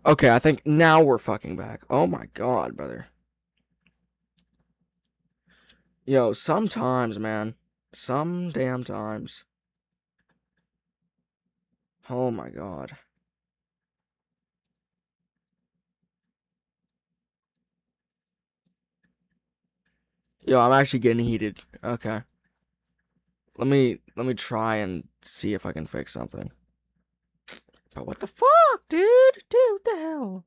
Okay, I think now we're fucking back. Oh my god, brother. Yo, sometimes, man. Some damn times. Oh my god. Yo, I'm actually getting heated. Okay. Let me try and see if I can fix something. But what the fuck, dude? Dude, what the hell?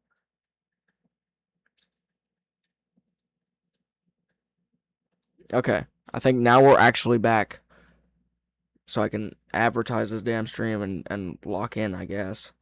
Okay. I think now we're actually back. So I can advertise this damn stream and lock in, I guess.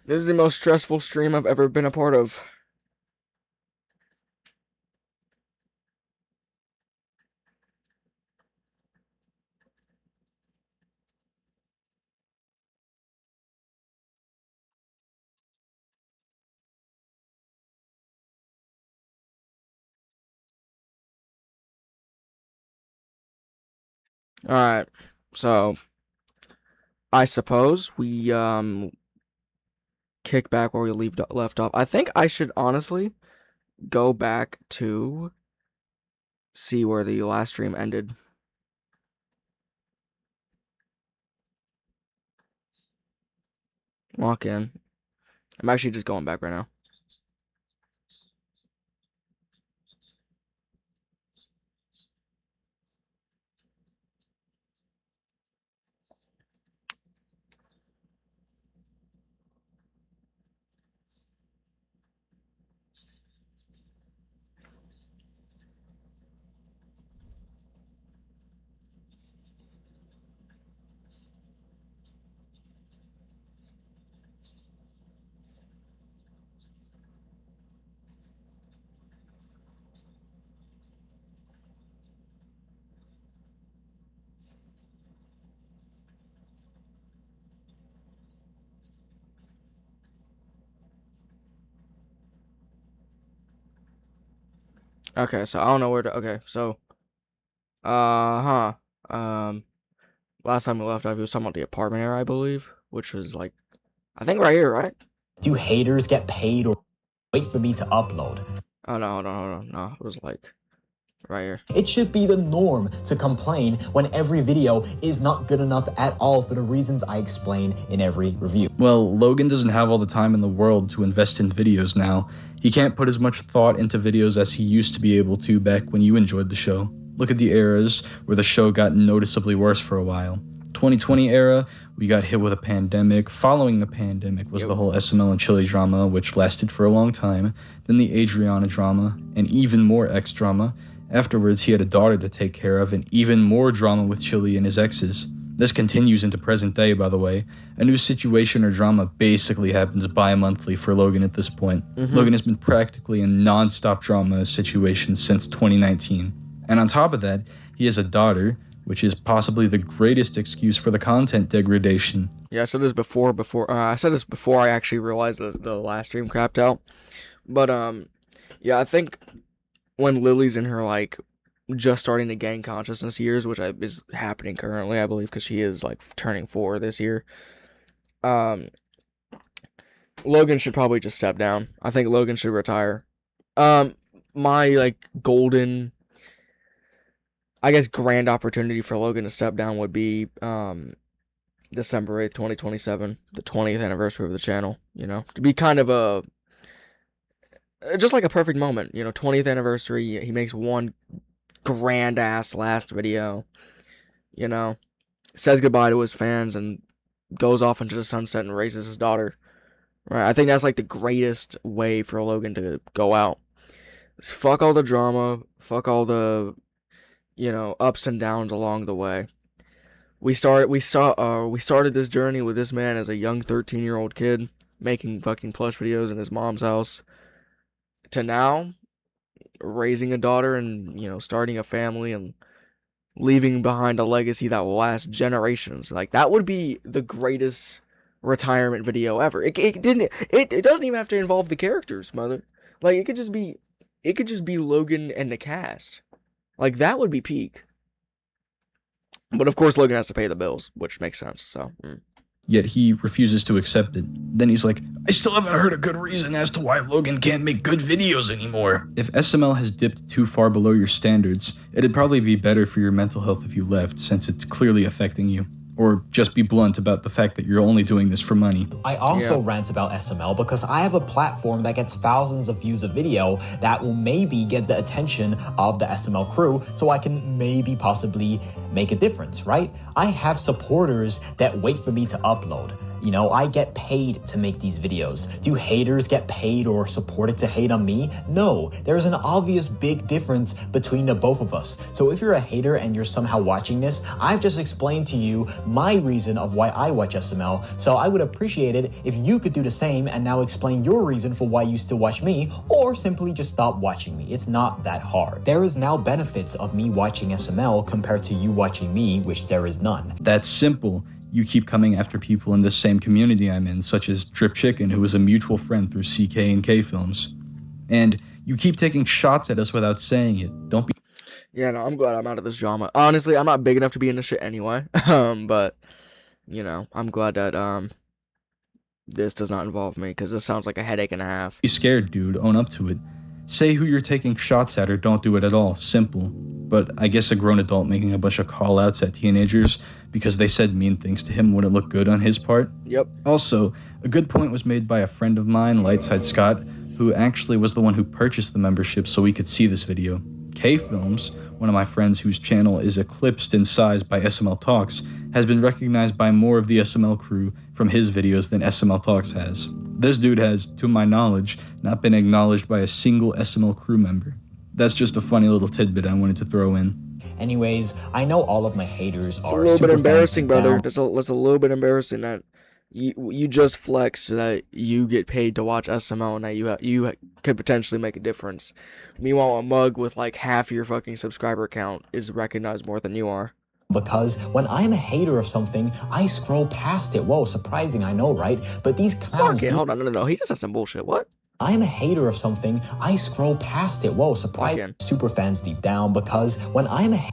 This is the most stressful stream I've ever been a part of. Alright. So I suppose we kick back where we left off. I think I should honestly go back to see where the last stream ended. Lock in. I'm actually just going back right now. Okay, so I don't know where to. Okay, so um last time we left off, he was talking about the apartment area, I believe, which was like, I think right here, right? Do haters get paid or wait for me to upload? Oh no, hold on, hold on. No, it was like right here. It should be the norm to complain when every video is not good enough at all for the reasons I explain in every review. Well, Logan doesn't have all the time in the world to invest in videos now. He can't put as much thought into videos as he used to be able to back when you enjoyed the show. Look at the eras where the show got noticeably worse for a while. 2020 era, we got hit with a pandemic. Following the pandemic was the whole SML and Chili drama, which lasted for a long time. Then the Adriana drama, and even more ex drama. Afterwards, he had a daughter to take care of, and even more drama with Chili and his exes. This continues into present day, by the way. A new situation or drama basically happens bi-monthly for Logan at this point. Logan has been practically in non-stop drama situations since 2019. And on top of that, he has a daughter, which is possibly the greatest excuse for the content degradation. Yeah, I said this before I said this before I actually realized the last stream crapped out. But yeah, I think when Lily's in her like just starting to gain consciousness years, which is happening currently, I believe, because she is like turning 4 this year. Logan should probably just step down. I think Logan should retire. My like golden, I guess, grand opportunity for Logan to step down would be December 8th, 2027, the 20th anniversary of the channel, you know, to be kind of a just like a perfect moment, you know, 20th anniversary. He makes one grand ass last video, you know, says goodbye to his fans and goes off into the sunset and raises his daughter. Right? I think that's like the greatest way for Logan to go out. Just fuck all the drama, fuck all the, you know, ups and downs along the way. We started this journey with this man as a young 13-year-old kid making fucking plush videos in his mom's house, to now raising a daughter and, you know, starting a family and leaving behind a legacy that will last generations. Like, that would be the greatest retirement video ever. It doesn't even have to involve the characters, mother. Like, it could just be Logan and the cast. Like, that would be peak. But of course Logan has to pay the bills, which makes sense, so. Yet he refuses to accept it. Then he's like, I still haven't heard a good reason as to why Logan can't make good videos anymore. If SML has dipped too far below your standards, it'd probably be better for your mental health if you left, since it's clearly affecting you. Or just be blunt about the fact that you're only doing this for money. I also rant about SML because I have a platform that gets thousands of views a video that will maybe get the attention of the SML crew, so I can maybe possibly make a difference, right? I have supporters that wait for me to upload. You know, I get paid to make these videos. Do haters get paid or supported to hate on me? No, there's an obvious big difference between the both of us. So if you're a hater and you're somehow watching this, I've just explained to you my reason of why I watch SML. So I would appreciate it if you could do the same and now explain your reason for why you still watch me, or simply just stop watching me. It's not that hard. There is now benefits of me watching SML compared to you watching me, which there is none. That's simple. You keep coming after people in this same community I'm in, such as Drip Chicken, who is a mutual friend through CK and K Films. And you keep taking shots at us without saying it. Don't be... Yeah, no, I'm glad I'm out of this drama. Honestly, I'm not big enough to be in this shit anyway. But, you know, I'm glad that, this does not involve me, because this sounds like a headache and a half. Be scared, dude. Own up to it. Say who you're taking shots at or don't do it at all. Simple. But I guess a grown adult making a bunch of call-outs at teenagers because they said mean things to him wouldn't look good on his part. Yep. Also, a good point was made by a friend of mine, Lightside Scott, who actually was the one who purchased the membership so we could see this video. K Films, one of my friends whose channel is eclipsed in size by SML Talks, has been recognized by more of the SML crew from his videos than SML Talks has. This dude has, to my knowledge, not been acknowledged by a single SML crew member. That's just a funny little tidbit I wanted to throw in. Anyways, I know all of my haters It's are a little bit super embarrassing, fans brother. down. That's a little bit embarrassing that you just flexed that you get paid to watch SML and that you could potentially make a difference. Meanwhile, a mug with like half your fucking subscriber count is recognized more than you are. Because when I'm a hater of something, I scroll past it. Whoa, surprising, I know, right? But these clowns... Okay, hold on, no. He just said some bullshit. What? I'm a hater of something, I scroll past it. Whoa, surprising. Super fans deep down, because when I'm a...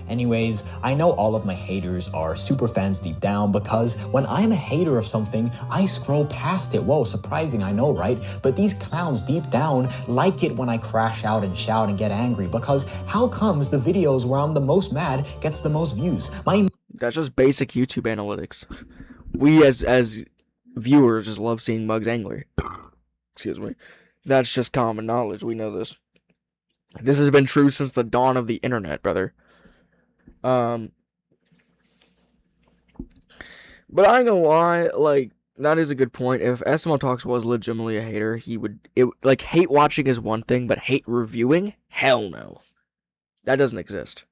Anyways, I know all of my haters are super fans deep down, because when I'm a hater of something, I scroll past it. Whoa, surprising, I know, right? But these clowns deep down like it when I crash out and shout and get angry, because how comes the videos where I'm the most mad gets the most views? That's just basic YouTube analytics. We as viewers just love seeing mugs angry. Excuse me. That's just common knowledge. We know this. This has been true since the dawn of the internet, brother. But I ain't gonna lie, like, that is a good point. If SML Talks was legitimately a hater, like, hate watching is one thing, but hate reviewing? Hell no. That doesn't exist.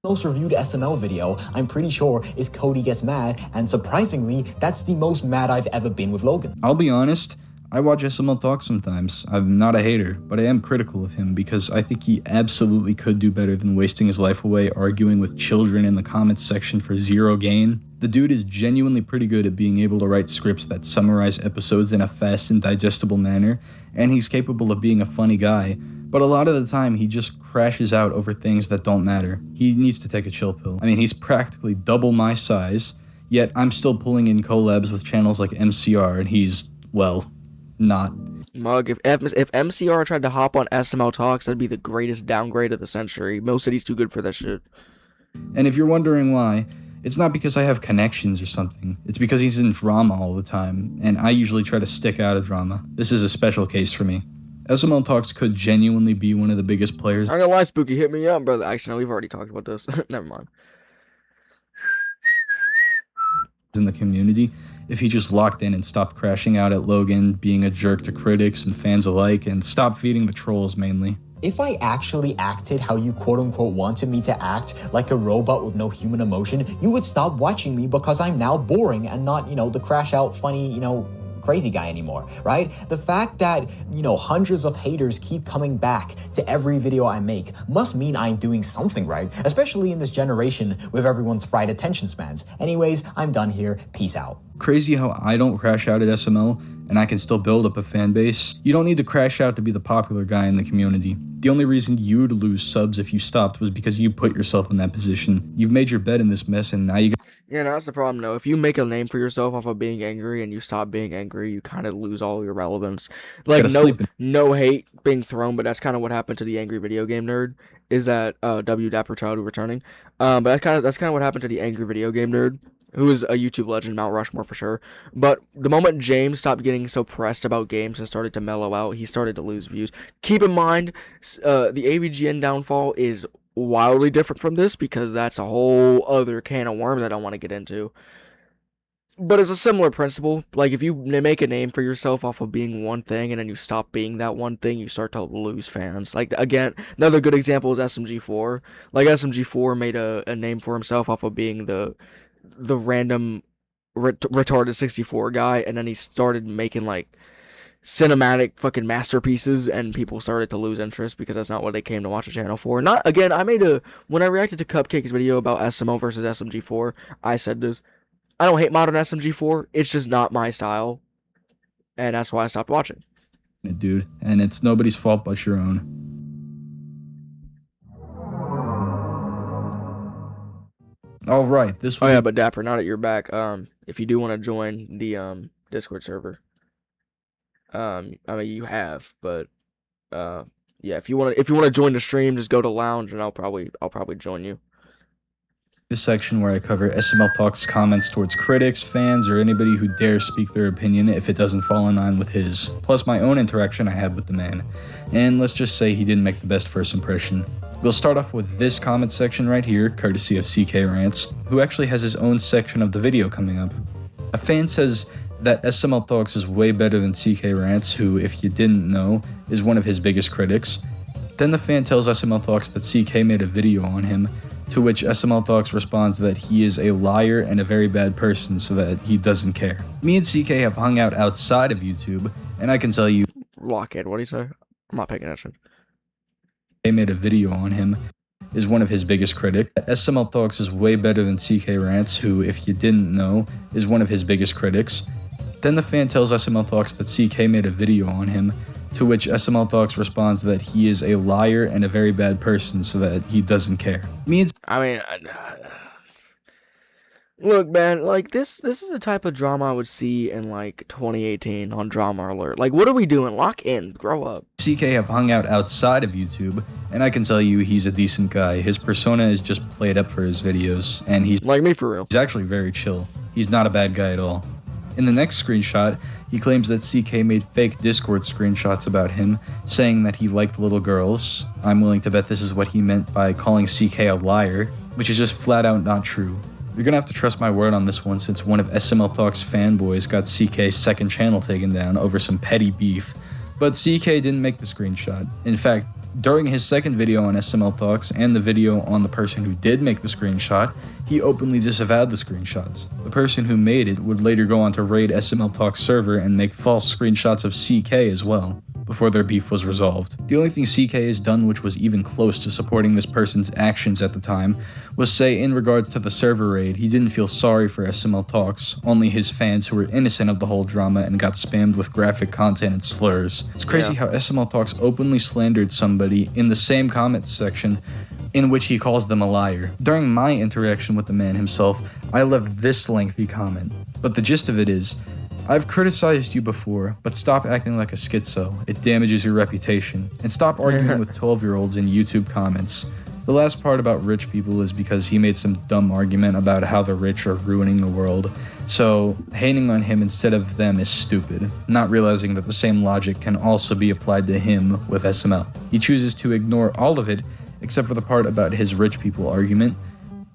Most reviewed SML video, I'm pretty sure, is Cody Gets Mad, and surprisingly, that's the most mad I've ever been with Logan. I'll be honest, I watch SML Talk sometimes. I'm not a hater, but I am critical of him because I think he absolutely could do better than wasting his life away arguing with children in the comments section for zero gain. The dude is genuinely pretty good at being able to write scripts that summarize episodes in a fast and digestible manner, and he's capable of being a funny guy, but a lot of the time he just crashes out over things that don't matter. He needs to take a chill pill. I mean, he's practically double my size, yet I'm still pulling in collabs with channels like MCR, and he's, well, not. Mug, if MCR tried to hop on SML Talks, that'd be the greatest downgrade of the century. Mo City's too good for that shit. And if you're wondering why, it's not because I have connections or something. It's because he's in drama all the time, and I usually try to stick out of drama. This is a special case for me. SML Talks could genuinely be one of the biggest players. I'm gonna lie, Spooky, hit me up, brother. Actually, no, we've already talked about this. Never mind. In the community, if he just locked in and stopped crashing out at Logan, being a jerk to critics and fans alike, and stopped feeding the trolls mainly. If I actually acted how you quote-unquote wanted me to act, like a robot with no human emotion, you would stop watching me because I'm now boring and not, the crash out funny, crazy guy anymore, right? The fact that, hundreds of haters keep coming back to every video I make must mean I'm doing something right, especially in this generation with everyone's fried attention spans. Anyways, I'm done here. Peace out. Crazy how I don't crash out at SML and I can still build up a fan base. You don't need to crash out to be the popular guy in the community. The only reason you'd lose subs if you stopped was because you put yourself in that position. You've made your bed in this mess and now you Yeah, no, that's the problem though. If you make a name for yourself off of being angry and you stop being angry, you kind of lose all your relevance. Like gotta sleep in. no hate being thrown, but that's kind of what happened to the angry video game nerd. Is that W Dapper Child who returning? But that's kind of what happened to the angry video game nerd, who is a YouTube legend, Mount Rushmore for sure. But the moment James stopped getting so pressed about games and started to mellow out, he started to lose views. Keep in mind, the AVGN downfall is wildly different from this because that's a whole other can of worms I don't want to get into. But it's a similar principle. Like, if you make a name for yourself off of being one thing and then you stop being that one thing, you start to lose fans. Like, again, another good example is SMG4. Like, SMG4 made a name for himself off of being the random retarded 64 guy, and then he started making, like, cinematic fucking masterpieces, and people started to lose interest because that's not what they came to watch the channel for. Not again, when I reacted to Cupcake's video about SMO versus SMG4, I said this. I don't hate modern SMG4, it's just not my style. And that's why I stopped watching. Dude, and it's nobody's fault but your own. All right, this Oh yeah, but Dapper, now that you're back, if you do want to join the Discord server, I mean you have, but yeah, if you want to join the stream, just go to Lounge and I'll probably join you. This section where I cover SML Talk's comments towards critics, fans, or anybody who dares speak their opinion if it doesn't fall in line with his, plus my own interaction I had with the man. And let's just say he didn't make the best first impression. We'll start off with this comment section right here, courtesy of CK Rants, who actually has his own section of the video coming up. A fan says that SML Talks is way better than CK Rants, who, if you didn't know, is one of his biggest critics. Then the fan tells SML Talks that CK made a video on him, to which SML Talks responds that he is a liar and a very bad person, so that he doesn't care. Me and CK have hung out outside of YouTube, and I can tell you... Lockhead, what do you say? I'm not paying attention. They made a video on him, is one of his biggest critics. SML Talks is way better than CK Rants, who, if you didn't know, is one of his biggest critics. Then the fan tells SML Talks that CK made a video on him, to which SML Talks responds that he is a liar and a very bad person, so that he doesn't care. Look, man, like, this is the type of drama I would see in, like, 2018 on Drama Alert. Like, what are we doing? Lock in. Grow up. CK have hung out outside of YouTube, and I can tell you he's a decent guy. His persona is just played up for his videos, and he's... Like me, for real. He's actually very chill. He's not a bad guy at all. In the next screenshot, he claims that CK made fake Discord screenshots about him, saying that he liked little girls. I'm willing to bet this is what he meant by calling CK a liar, which is just flat out not true. You're gonna have to trust my word on this one, since one of SML Talk's fanboys got CK's second channel taken down over some petty beef. But CK didn't make the screenshot. In fact, during his second video on SML Talks and the video on the person who did make the screenshot, he openly disavowed the screenshots. The person who made it would later go on to raid SML Talks server and make false screenshots of CK as well, before their beef was resolved. The only thing CK has done which was even close to supporting this person's actions at the time was say in regards to the server raid, he didn't feel sorry for SML Talks, only his fans who were innocent of the whole drama and got spammed with graphic content and slurs. It's crazy how SML Talks openly slandered somebody in the same comment section in which he calls them a liar. During my interaction with the man himself, I left this lengthy comment, but the gist of it is, I've criticized you before, but stop acting like a schizo. It damages your reputation. And stop arguing with 12-year-olds in YouTube comments. The last part about rich people is because he made some dumb argument about how the rich are ruining the world. So, hating on him instead of them is stupid, not realizing that the same logic can also be applied to him with SML. He chooses to ignore all of it, except for the part about his rich people argument.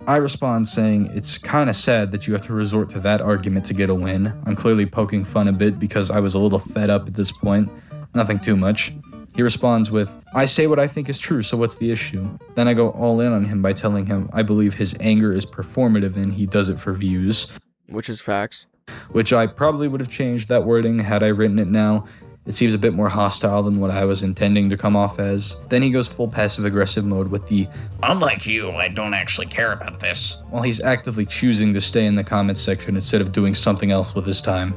I respond saying, it's kinda sad that you have to resort to that argument to get a win. I'm clearly poking fun a bit because I was a little fed up at this point. Nothing too much. He responds with, I say what I think is true, so what's the issue? Then I go all in on him by telling him I believe his anger is performative and he does it for views. Which is facts. which I probably would have changed that wording had I written it now. It seems a bit more hostile than what I was intending to come off as. Then he goes full passive-aggressive mode with the, "Unlike you, I don't actually care about this," while he's actively choosing to stay in the comments section instead of doing something else with his time.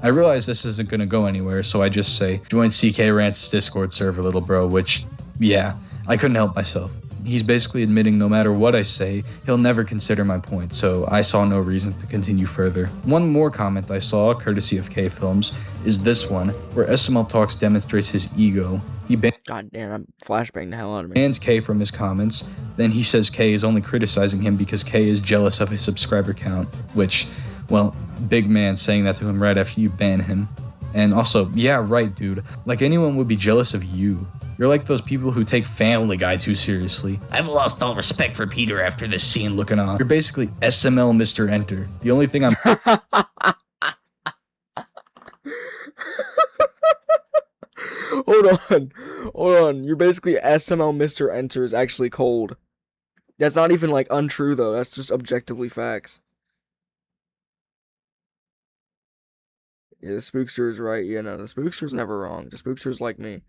I realize this isn't gonna go anywhere, so I just say, join CK Rant's Discord server, little bro, which, yeah, I couldn't help myself. He's basically admitting no matter what I say, he'll never consider my point, so I saw no reason to continue further. One more comment I saw, courtesy of K Films, is this one, where SML Talks demonstrates his ego. He God damn, I'm flashbanging the hell out of me. bans K from his comments, then he says K is only criticizing him because K is jealous of his subscriber count, which, well, big man saying that to him right after you ban him. And also, yeah, right, dude, like anyone would be jealous of you. You're like those people who take Family Guy too seriously. I've lost all respect for Peter after this scene looking on. You're basically SML Mr. Enter. The only thing I'm... Hold on. You're basically SML Mr. Enter is actually cold. That's not even like untrue though. That's just objectively facts. Yeah, the Spookster is right. Yeah, no, the Spookster's never wrong. The Spookster's like me.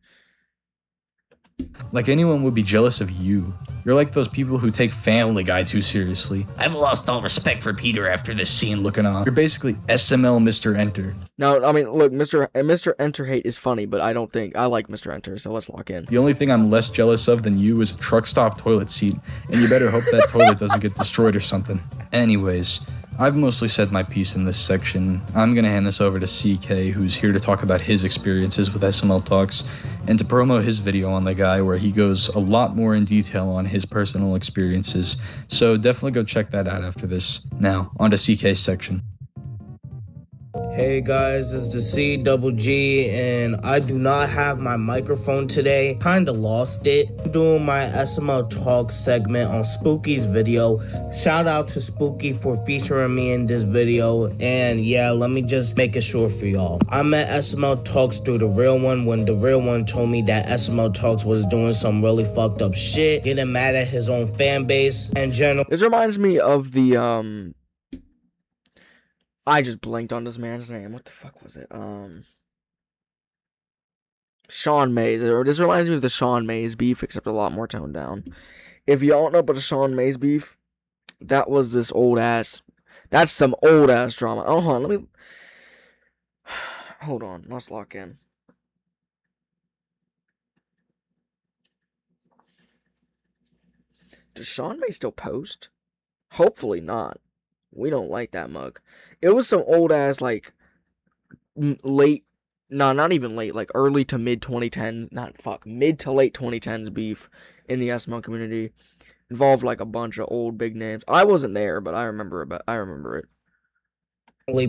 Like anyone would be jealous of you. You're like those people who take Family Guy too seriously. I've lost all respect for Peter after this scene looking on. You're basically SML Mr. Enter. No, I mean, look, Mr. Enter hate is funny, but I don't think I like Mr. Enter, so let's lock in. The only thing I'm less jealous of than you is a truck stop toilet seat, and you better hope that toilet doesn't get destroyed or something. Anyways, I've mostly said my piece in this section. I'm gonna hand this over to CK, who's here to talk about his experiences with SML Talks, and to promo his video on the guy where he goes a lot more in detail on his personal experiences. So definitely go check that out after this. Now, on to CK's section. Hey guys, it's the CGG and I do not have my microphone today. Kinda lost it. I'm doing my SML Talk segment on Spooky's video. Shout out to Spooky for featuring me in this video. And yeah, let me just make it short for y'all. I met SML Talks through the real one when the real one told me that SML Talks was doing some really fucked up shit, getting mad at his own fan base and general. This reminds me of the I just blanked on this man's name. What the fuck was it? Sean Mays. This reminds me of the Sean Mays beef, except a lot more toned down. If y'all don't know about the Sean Mays beef, that was this old ass. That's some old ass drama. Oh, hold on. Let me. Hold on. Let's lock in. Does Sean May still post? Hopefully not. We don't like that mug. It was some old ass, like, late, no, not even late, like early to mid 2010, mid to late 2010s beef in the SML community. Involved like a bunch of old big names. I wasn't there, but I remember it.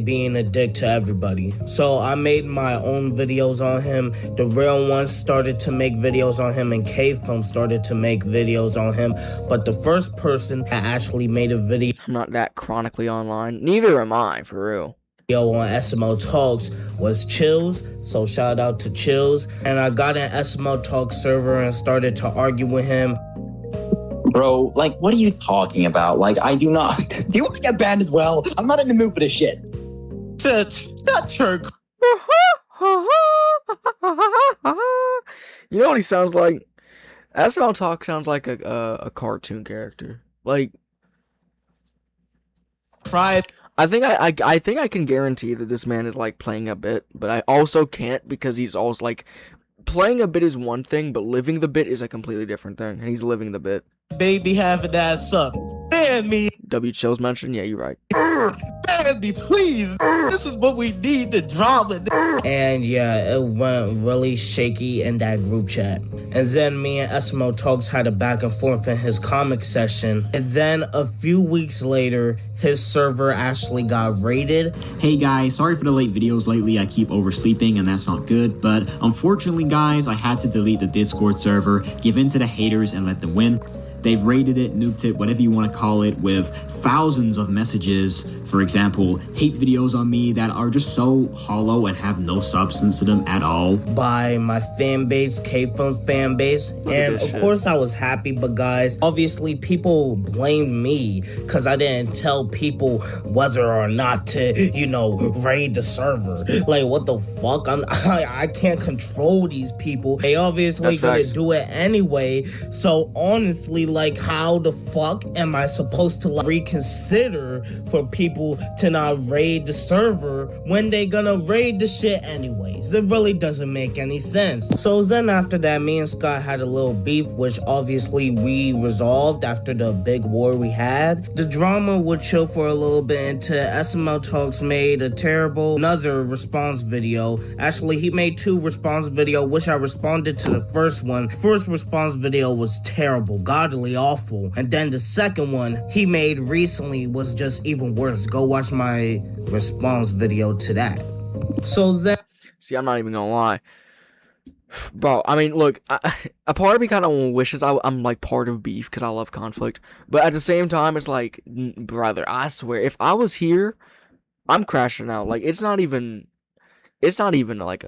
Being a dick to everybody. So I made my own videos on him. The real ones started to make videos on him, and K-Film started to make videos on him. But the first person that actually made a video I'm not that chronically online. Neither am I, for real. on SML Talks was Chills. So shout out to Chills. And I got an SML Talks server and started to argue with him. Bro, like, what are you talking about? Like, I do not... Do you want to get banned as well? I'm not in the mood for this shit. Not jerk. You know what he sounds like? SML Talk sounds like a cartoon character. Like... Try. I think I can guarantee that this man is like playing a bit, but I also can't because he's also like... Playing a bit is one thing, but living the bit is a completely different thing, and he's living the bit. Baby having that suck. Ban me. W Chills mentioned, yeah, you're right. Ban me, please. This is what we need, the drama. And yeah, it went really shaky in that group chat. And then me and SML Talks had a back and forth in his comic session. And then a few weeks later, his server actually got raided. Hey guys, sorry for the late videos lately. I keep oversleeping and that's not good. But unfortunately guys, I had to delete the Discord server, give in to the haters and let them win. They've raided it, nuked it, whatever you want to call it, with thousands of messages. For example, hate videos on me that are just so hollow and have no substance to them at all. By my fan base, K-Phone's fan base. And of course I was happy, but guys, obviously people blamed me because I didn't tell people whether or not to, you know, raid the server. Like, what the fuck? I can't control these people. They obviously gonna do it anyway. So honestly, like, how the fuck am I supposed to like, reconsider for people to not raid the server when they gonna raid the shit anyways? It really doesn't make any sense. So then after that, me and Scott had a little beef, which obviously we resolved after the big war we had. The drama would chill for a little bit until SML Talks made another response video. Actually, he made 2 response videos, which I responded to the first one. First response video was terrible, godly awful. And then the second one he made recently was just even worse. Go watch my response video to that. So then... See, I'm not even gonna lie. Bro, I mean, look, a part of me kind of wishes I'm like part of beef because I love conflict. But at the same time, it's like, brother, I swear, if I was here, I'm crashing out. Like, it's not even like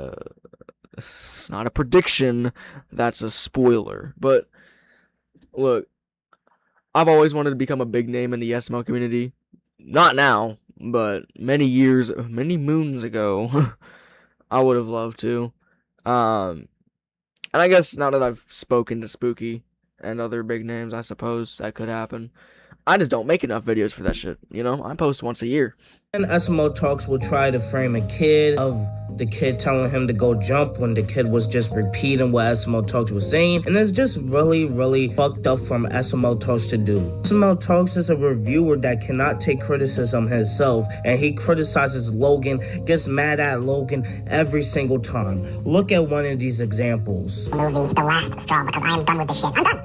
it's not a prediction. That's a spoiler. But look, I've always wanted to become a big name in the SML community. Not now, but many moons ago, I would have loved to. And I guess now that I've spoken to Spooky and other big names, I suppose that could happen. I just don't make enough videos for that shit, you know? I post once a year. And SMO Talks will try to frame a kid of the kid telling him to go jump when the kid was just repeating what SMO Talks was saying. And it's just really, really fucked up from SMO Talks to do. SMO Talks is a reviewer that cannot take criticism himself, and he criticizes Logan, gets mad at Logan every single time. Look at one of these examples. Movie The Last Straw, because I am done with this shit. I'm done!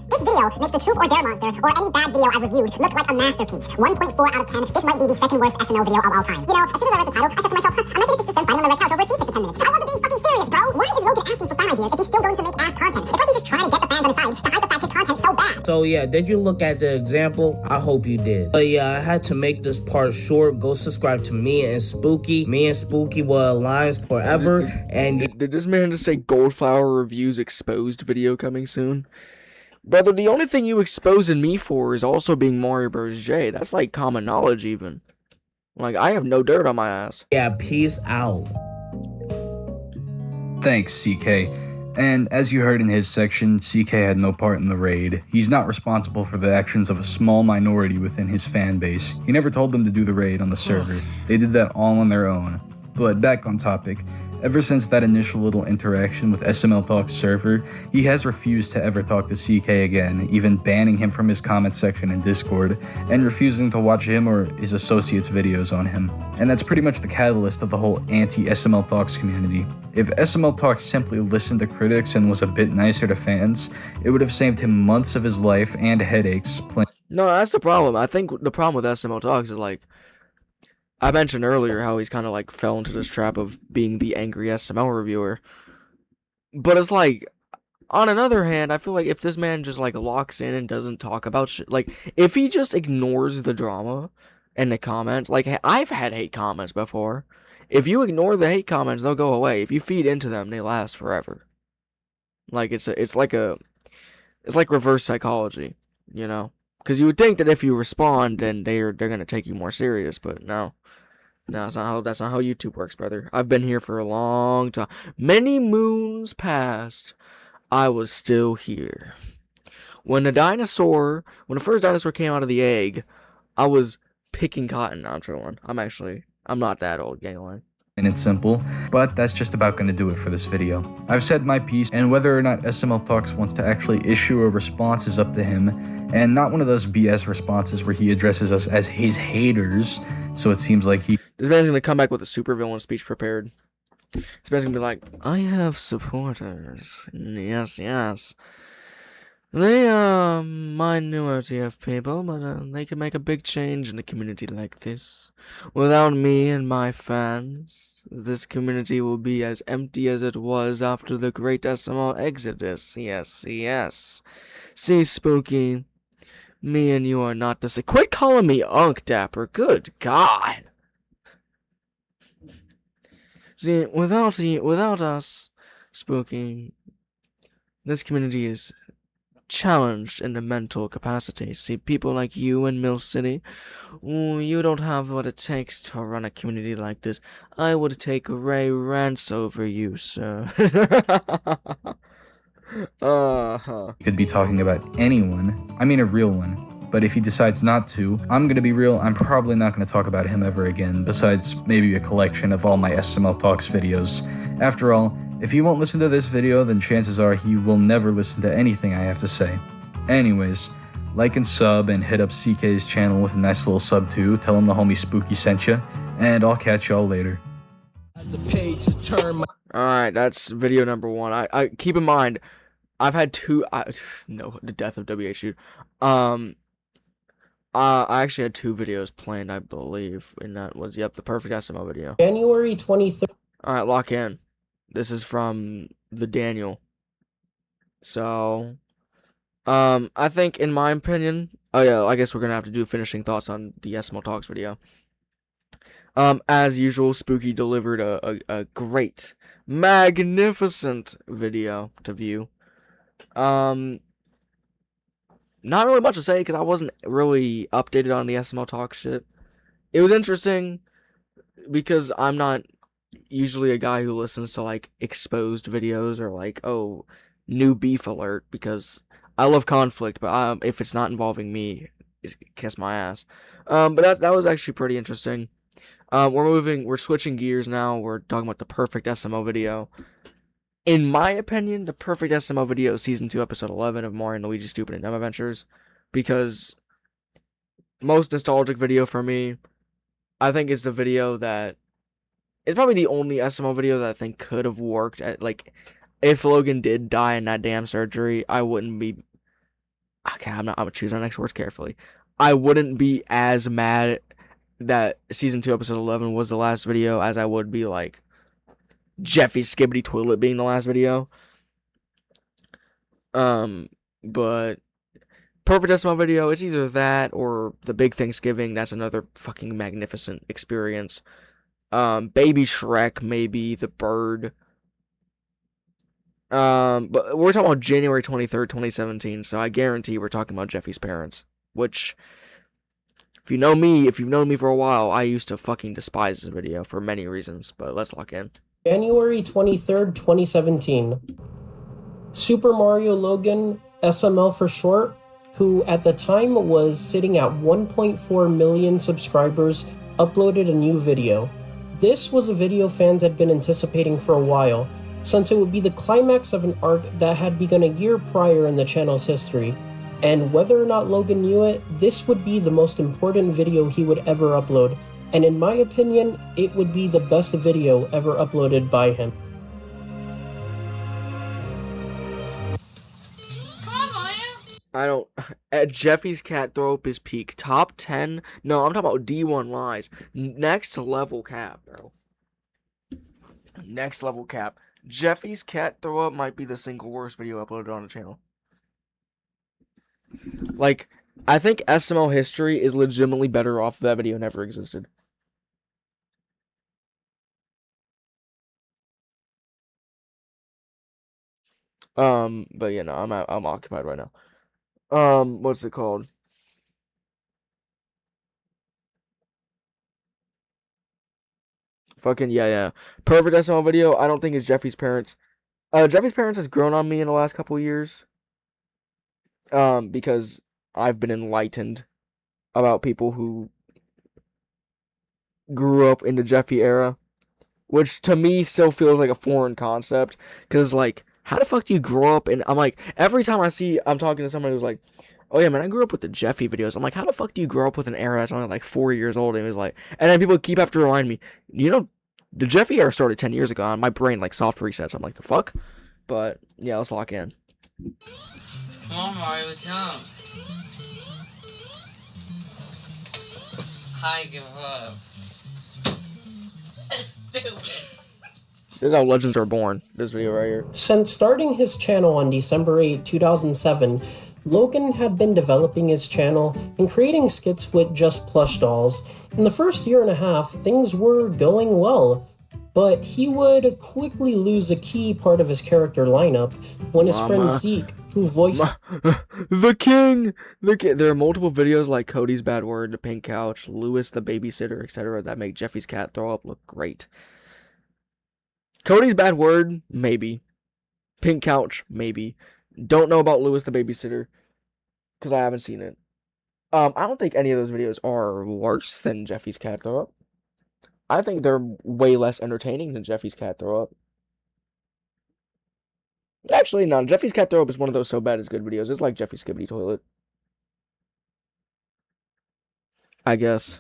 This video makes the Truth or Dare Monster or any bad video I've reviewed look like a masterpiece. 1.4 out of 10. This might be the second worst SNL video of all time. You know, as soon as I read the title, I said to myself, I'm not gonna just them fighting on the red couch over a cheese stick for 10 minutes. I wasn't being fucking serious, bro. Why is Logan asking for fan ideas if he's still going to make ass content? It's like he's just trying to get the fans on his side to hide the fact his content's so bad. So yeah, did you look at the example? I hope you did. But yeah, I had to make this part short. Go subscribe to me and Spooky. Me and Spooky were alliance forever. And did this man just say Goldflower Reviews exposed video coming soon? Brother, the only thing you exposing me for is also being Mario Bros. J. That's like common knowledge even. Like, I have no dirt on my ass. Yeah, peace out. Thanks, CK. And as you heard in his section, CK had no part in the raid. He's not responsible for the actions of a small minority within his fan base. He never told them to do the raid on the server. They did that all on their own. But back on topic. Ever since that initial little interaction with SML Talk's server, he has refused to ever talk to CK again, even banning him from his comment section in Discord, and refusing to watch him or his associates' videos on him. And that's pretty much the catalyst of the whole anti-SML Talks community. If SML Talks simply listened to critics and was a bit nicer to fans, it would have saved him months of his life and headaches playing. No, that's the problem. I think the problem with SML Talks is like, I mentioned earlier how he's kind of like fell into this trap of being the angry SML reviewer. But it's like, on another hand, I feel like if this man just like locks in and doesn't talk about shit, like if he just ignores the drama and the comments, like I've had hate comments before. If you ignore the hate comments, they'll go away. If you feed into them, they last forever. Like it's like reverse psychology, you know? Because you would think that if you respond, then they're gonna take you more serious, but no. No, that's not how YouTube works, brother. I've been here for a long time. Many moons past, I was still here. When the first dinosaur came out of the egg, I was picking cotton. No, I'm trolling. I'm not that old, gangland. And it's simple, but that's just about going to do it for this video. I've said my piece, and whether or not SML Talks wants to actually issue a response is up to him, and not one of those BS responses where he addresses us as his haters, so it seems like This man's going to come back with a supervillain speech prepared. This man's going to be like, I have supporters. Yes, yes. They minority of people, but they can make a big change in a community like this. Without me and my fans, this community will be as empty as it was after the Great Decimal Exodus. Yes, yes. See, Spooky, me and you are not the same. Quit calling me Unk Dapper. Good God. See, without us, Spooky, this community is challenged in the mental capacity. See, people like you in Mill City, you don't have what it takes to run a community like this. I would take Ray Rance over you, sir. He could be talking about anyone, I mean a real one. But if he decides not to, I'm gonna be real, I'm probably not gonna talk about him ever again, besides maybe a collection of all my SML Talks videos. After all, if he won't listen to this video, then chances are he will never listen to anything I have to say. Anyways, like and sub and hit up CK's channel with a nice little sub too, tell him the homie Spooky sent ya, and I'll catch y'all later. Alright, that's video number 1. I keep in mind, I've had 2, no, the death of WH, dude. I actually had 2 videos planned, I believe, and that was, yep, the perfect SML video. January 23rd. Alright, lock in. This is from the Daniel. So, I think, in my opinion, oh yeah, I guess we're gonna have to do finishing thoughts on the SML Talks video. As usual, Spooky delivered a great, magnificent video to view. Not really much to say, because I wasn't really updated on the SML Talk shit. It was interesting, because I'm not usually a guy who listens to, like, exposed videos, or, like, oh, new beef alert, because I love conflict, but if it's not involving me, kiss my ass. But that was actually pretty interesting. We're switching gears now, we're talking about the perfect SMO video. In my opinion, the perfect SMO video is Season 2, Episode 11 of Mario and Luigi's Stupid and Dumb Adventures, because most nostalgic video for me, I think it's the video that, it's probably the only SMO video that I think could have worked at, like, if Logan did die in that damn surgery, I wouldn't be, okay, I'm gonna choose my next words carefully. I wouldn't be as mad that Season 2, Episode 11 was the last video as I would be, like, Jeffy's Skibbity Toilet being the last video. But perfect SML video, it's either that or the Big Thanksgiving. That's another fucking magnificent experience. Baby Shrek, maybe the bird. But we're talking about January 23rd, 2017, so I guarantee we're talking about Jeffy's parents, which, if you know me, if you've known me for a while, I used to fucking despise this video for many reasons, but let's lock in. January 23rd, 2017. Super Mario Logan, SML for short, who at the time was sitting at 1.4 million subscribers, uploaded a new video. This was a video fans had been anticipating for a while, since it would be the climax of an arc that had begun a year prior in the channel's history. And whether or not Logan knew it, this would be the most important video he would ever upload. And in my opinion, it would be the best video ever uploaded by him. At Jeffy's cat throw up his peak. Top 10? No, I'm talking about D1 lies. Next level cap, bro. Next level cap. Jeffy's cat throw up might be the single worst video uploaded on the channel. Like, I think SML history is legitimately better off if that video never existed. But yeah, no, I'm occupied right now. What's it called? Fucking yeah. Perfect SML video. I don't think it's Jeffy's parents. Jeffy's parents has grown on me in the last couple years. Because I've been enlightened about people who grew up in the Jeffy era, which to me still feels like a foreign concept. Cause like, how the fuck do you grow up? And I'm like, every time I'm talking to somebody who's like, oh yeah, man, I grew up with the Jeffy videos. I'm like, how the fuck do you grow up with an era that's only like 4 years old? And it was like, and then people keep have to remind me, you know, the Jeffy era started 10 years ago, and my brain like soft resets. I'm like, the fuck? But yeah, let's lock in. Come on, Mario, jump. I give up. Stupid. This is how legends are born, this video right here. Since starting his channel on December 8, 2007, Logan had been developing his channel and creating skits with just plush dolls. In the first year and a half, things were going well, but he would quickly lose a key part of his character lineup when his friend Zeke, who voiced the king! There are multiple videos like Cody's Bad Word, The Pink Couch, Lewis the Babysitter, etc. that make Jeffy's cat throw up look great. Cody's Bad Word, maybe. Pink Couch, maybe. Don't know about Lewis the Babysitter, because I haven't seen it. I don't think any of those videos are worse than Jeffy's cat throw up. I think they're way less entertaining than Jeffy's cat throw up. Actually, no, Jeffy's cat throw up is one of those so bad it's good videos. It's like Jeffy's Skibbity Toilet. I guess.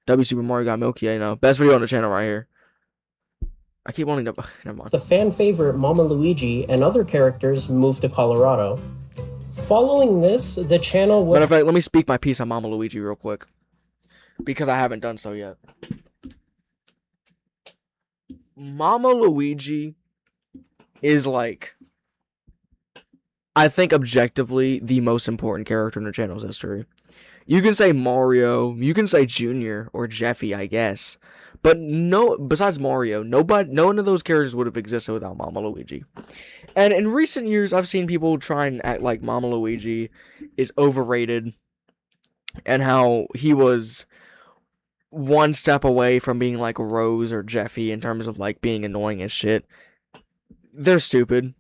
W Super Mario got milky, I know. Best video on the channel right here. I keep wanting to... Never mind. The fan favorite Mama Luigi and other characters moved to Colorado. Following this, the channel would... Matter of fact, let me speak my piece on Mama Luigi real quick. Because I haven't done so yet. Mama Luigi is like... I think objectively the most important character in the channel's history. You can say Mario, you can say Junior, or Jeffy, I guess. But no, besides Mario, none of those characters would have existed without Mama Luigi. And in recent years, I've seen people try and act like Mama Luigi is overrated. And how he was one step away from being like Rose or Jeffy in terms of like being annoying as shit. They're stupid.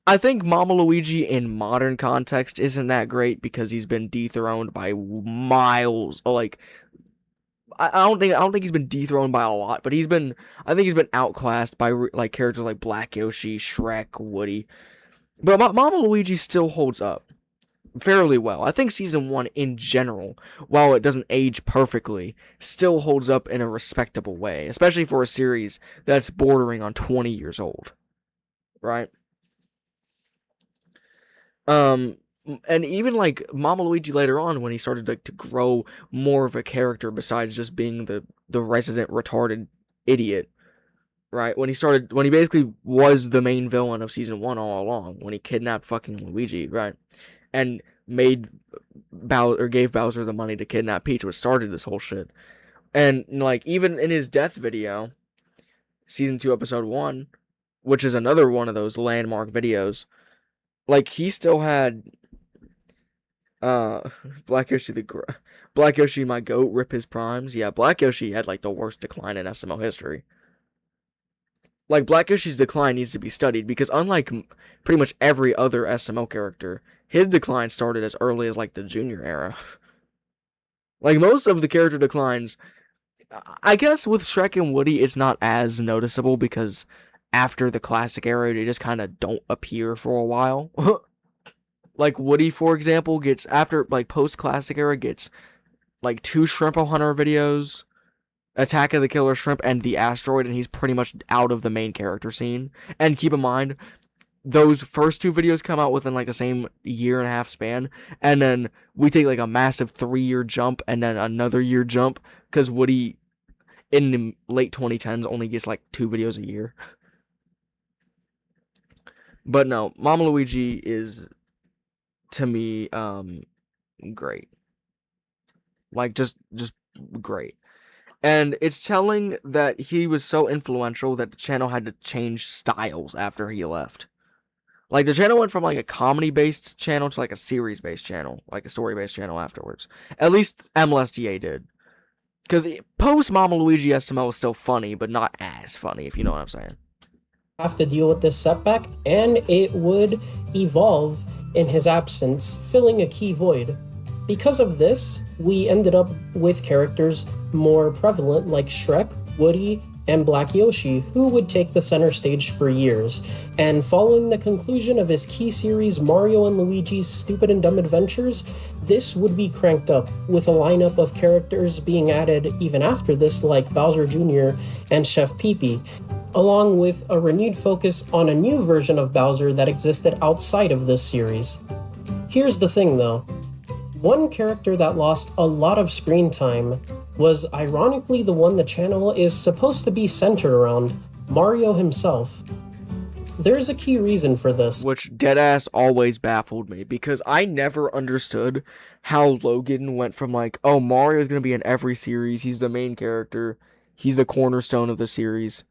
I think Mama Luigi in modern context isn't that great because he's been dethroned by miles. Like, I don't think he's been dethroned by a lot, but I think he's been outclassed by like characters like Black Yoshi, Shrek, Woody. But Mama Luigi still holds up fairly well. I think season 1 in general, while it doesn't age perfectly, still holds up in a respectable way, especially for a series that's bordering on 20 years old. Right? And even like Mama Luigi later on, when he started like to grow more of a character besides just being the resident retarded idiot, right? When he basically was the main villain of season 1 all along, when he kidnapped fucking Luigi, right? And gave Bowser the money to kidnap Peach, which started this whole shit. And like even in his death video, season 2 episode 1, which is another one of those landmark videos, like he still had Black Yoshi my goat, rip his primes. Yeah, Black Yoshi had like the worst decline in SML history. Like Black Yoshi's decline needs to be studied because unlike pretty much every other SML character, his decline started as early as like the Junior era. Like most of the character declines, I guess with Shrek and Woody it's not as noticeable because after the classic era they just kind of don't appear for a while. Like Woody, for example, gets after like post-classic era gets like 2 Shrimp Hunter videos, Attack of the Killer Shrimp, and The Asteroid, and he's pretty much out of the main character scene. And keep in mind, those first 2 videos come out within like the same year and a half span, and then we take like a massive 3-year jump and then another year jump because Woody in the late 2010s only gets like 2 videos a year. But no, Mama Luigi is, to me, great. Like, just great. And it's telling that he was so influential that the channel had to change styles after he left. Like, the channel went from, like, a comedy-based channel to, like, a series-based channel. Like, a story-based channel afterwards. At least MLSDA did. Because post-Mama Luigi SML was still funny, but not as funny, if you know what I'm saying. Have to deal with this setback, and it would evolve in his absence, filling a key void. Because of this, we ended up with characters more prevalent like Shrek, Woody, and Black Yoshi, who would take the center stage for years. And following the conclusion of his key series Mario and Luigi's Stupid and Dumb Adventures, this would be cranked up, with a lineup of characters being added even after this like Bowser Jr. and Chef Pee-Pee, along with a renewed focus on a new version of Bowser that existed outside of this series. Here's the thing though. One character that lost a lot of screen time was ironically the one the channel is supposed to be centered around, Mario himself. There's a key reason for this. Which deadass always baffled me, because I never understood how Logan went from like, oh, Mario's gonna be in every series, he's the main character, he's the cornerstone of the series,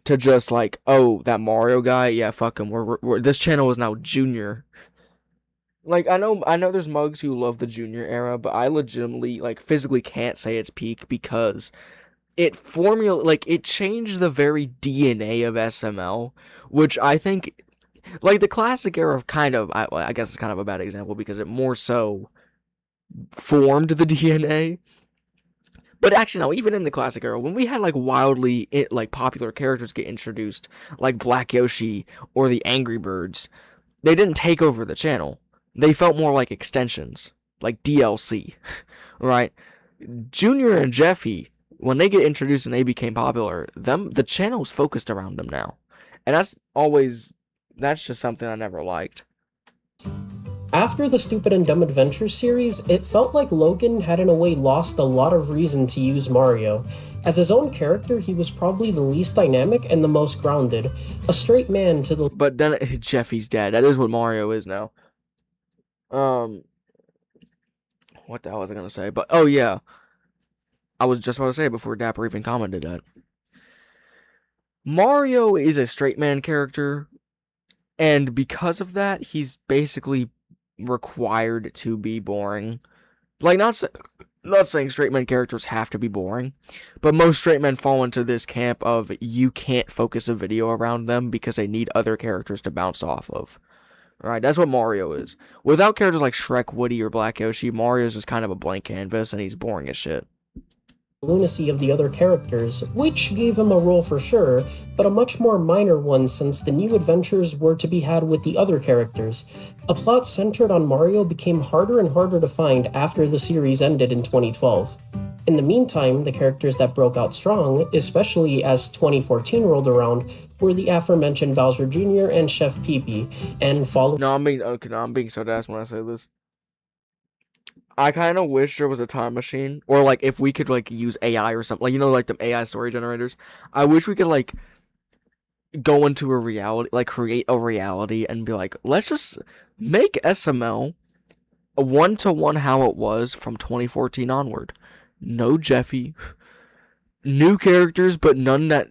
to just like, oh, that Mario guy, yeah, fuck him, this channel is now Junior. Like, I know there's mugs who love the Junior era, but I legitimately, like, physically can't say it's peak, because it changed the very DNA of SML, which I think, like, the classic era kind of, I guess it's kind of a bad example because it more so formed the DNA. But actually, no, even in the classic era, when we had, like, wildly, popular characters get introduced, like Black Yoshi or the Angry Birds, they didn't take over the channel. They felt more like extensions, like DLC, right? Junior and Jeffy, when they get introduced and they became popular, the channel's focused around them now. And that's just something I never liked. After the Stupid and Dumb Adventures series, it felt like Logan had in a way lost a lot of reason to use Mario. As his own character, he was probably the least dynamic and the most grounded. A straight man to the... But then Jeffy's dead. That is what Mario is now. What the hell was I gonna say? But, oh yeah. I was just about to say it before Dapper even commented that. Mario is a straight man character, and because of that, he's basically required to be boring. Like, not saying straight man characters have to be boring, but most straight men fall into this camp of you can't focus a video around them because they need other characters to bounce off of. Alright, that's what Mario is. Without characters like Shrek, Woody, or Black Yoshi, Mario's just kind of a blank canvas, and he's boring as shit. Lunacy of the other characters, which gave him a role for sure, but a much more minor one since the new adventures were to be had with the other characters. A plot centered on Mario became harder and harder to find after the series ended in 2012. In the meantime, the characters that broke out strong, especially as 2014 rolled around, were the aforementioned Bowser Jr. and Chef Pee-Pee, and following... No, I'm being so daft when I say this. I kind of wish there was a time machine, or, like, if we could, like, use AI or something, like, you know, like, the AI story generators. I wish we could, like, go into a reality, like, create a reality and be like, let's just make SML a one-to-one how it was from 2014 onward. No Jeffy, new characters, but none that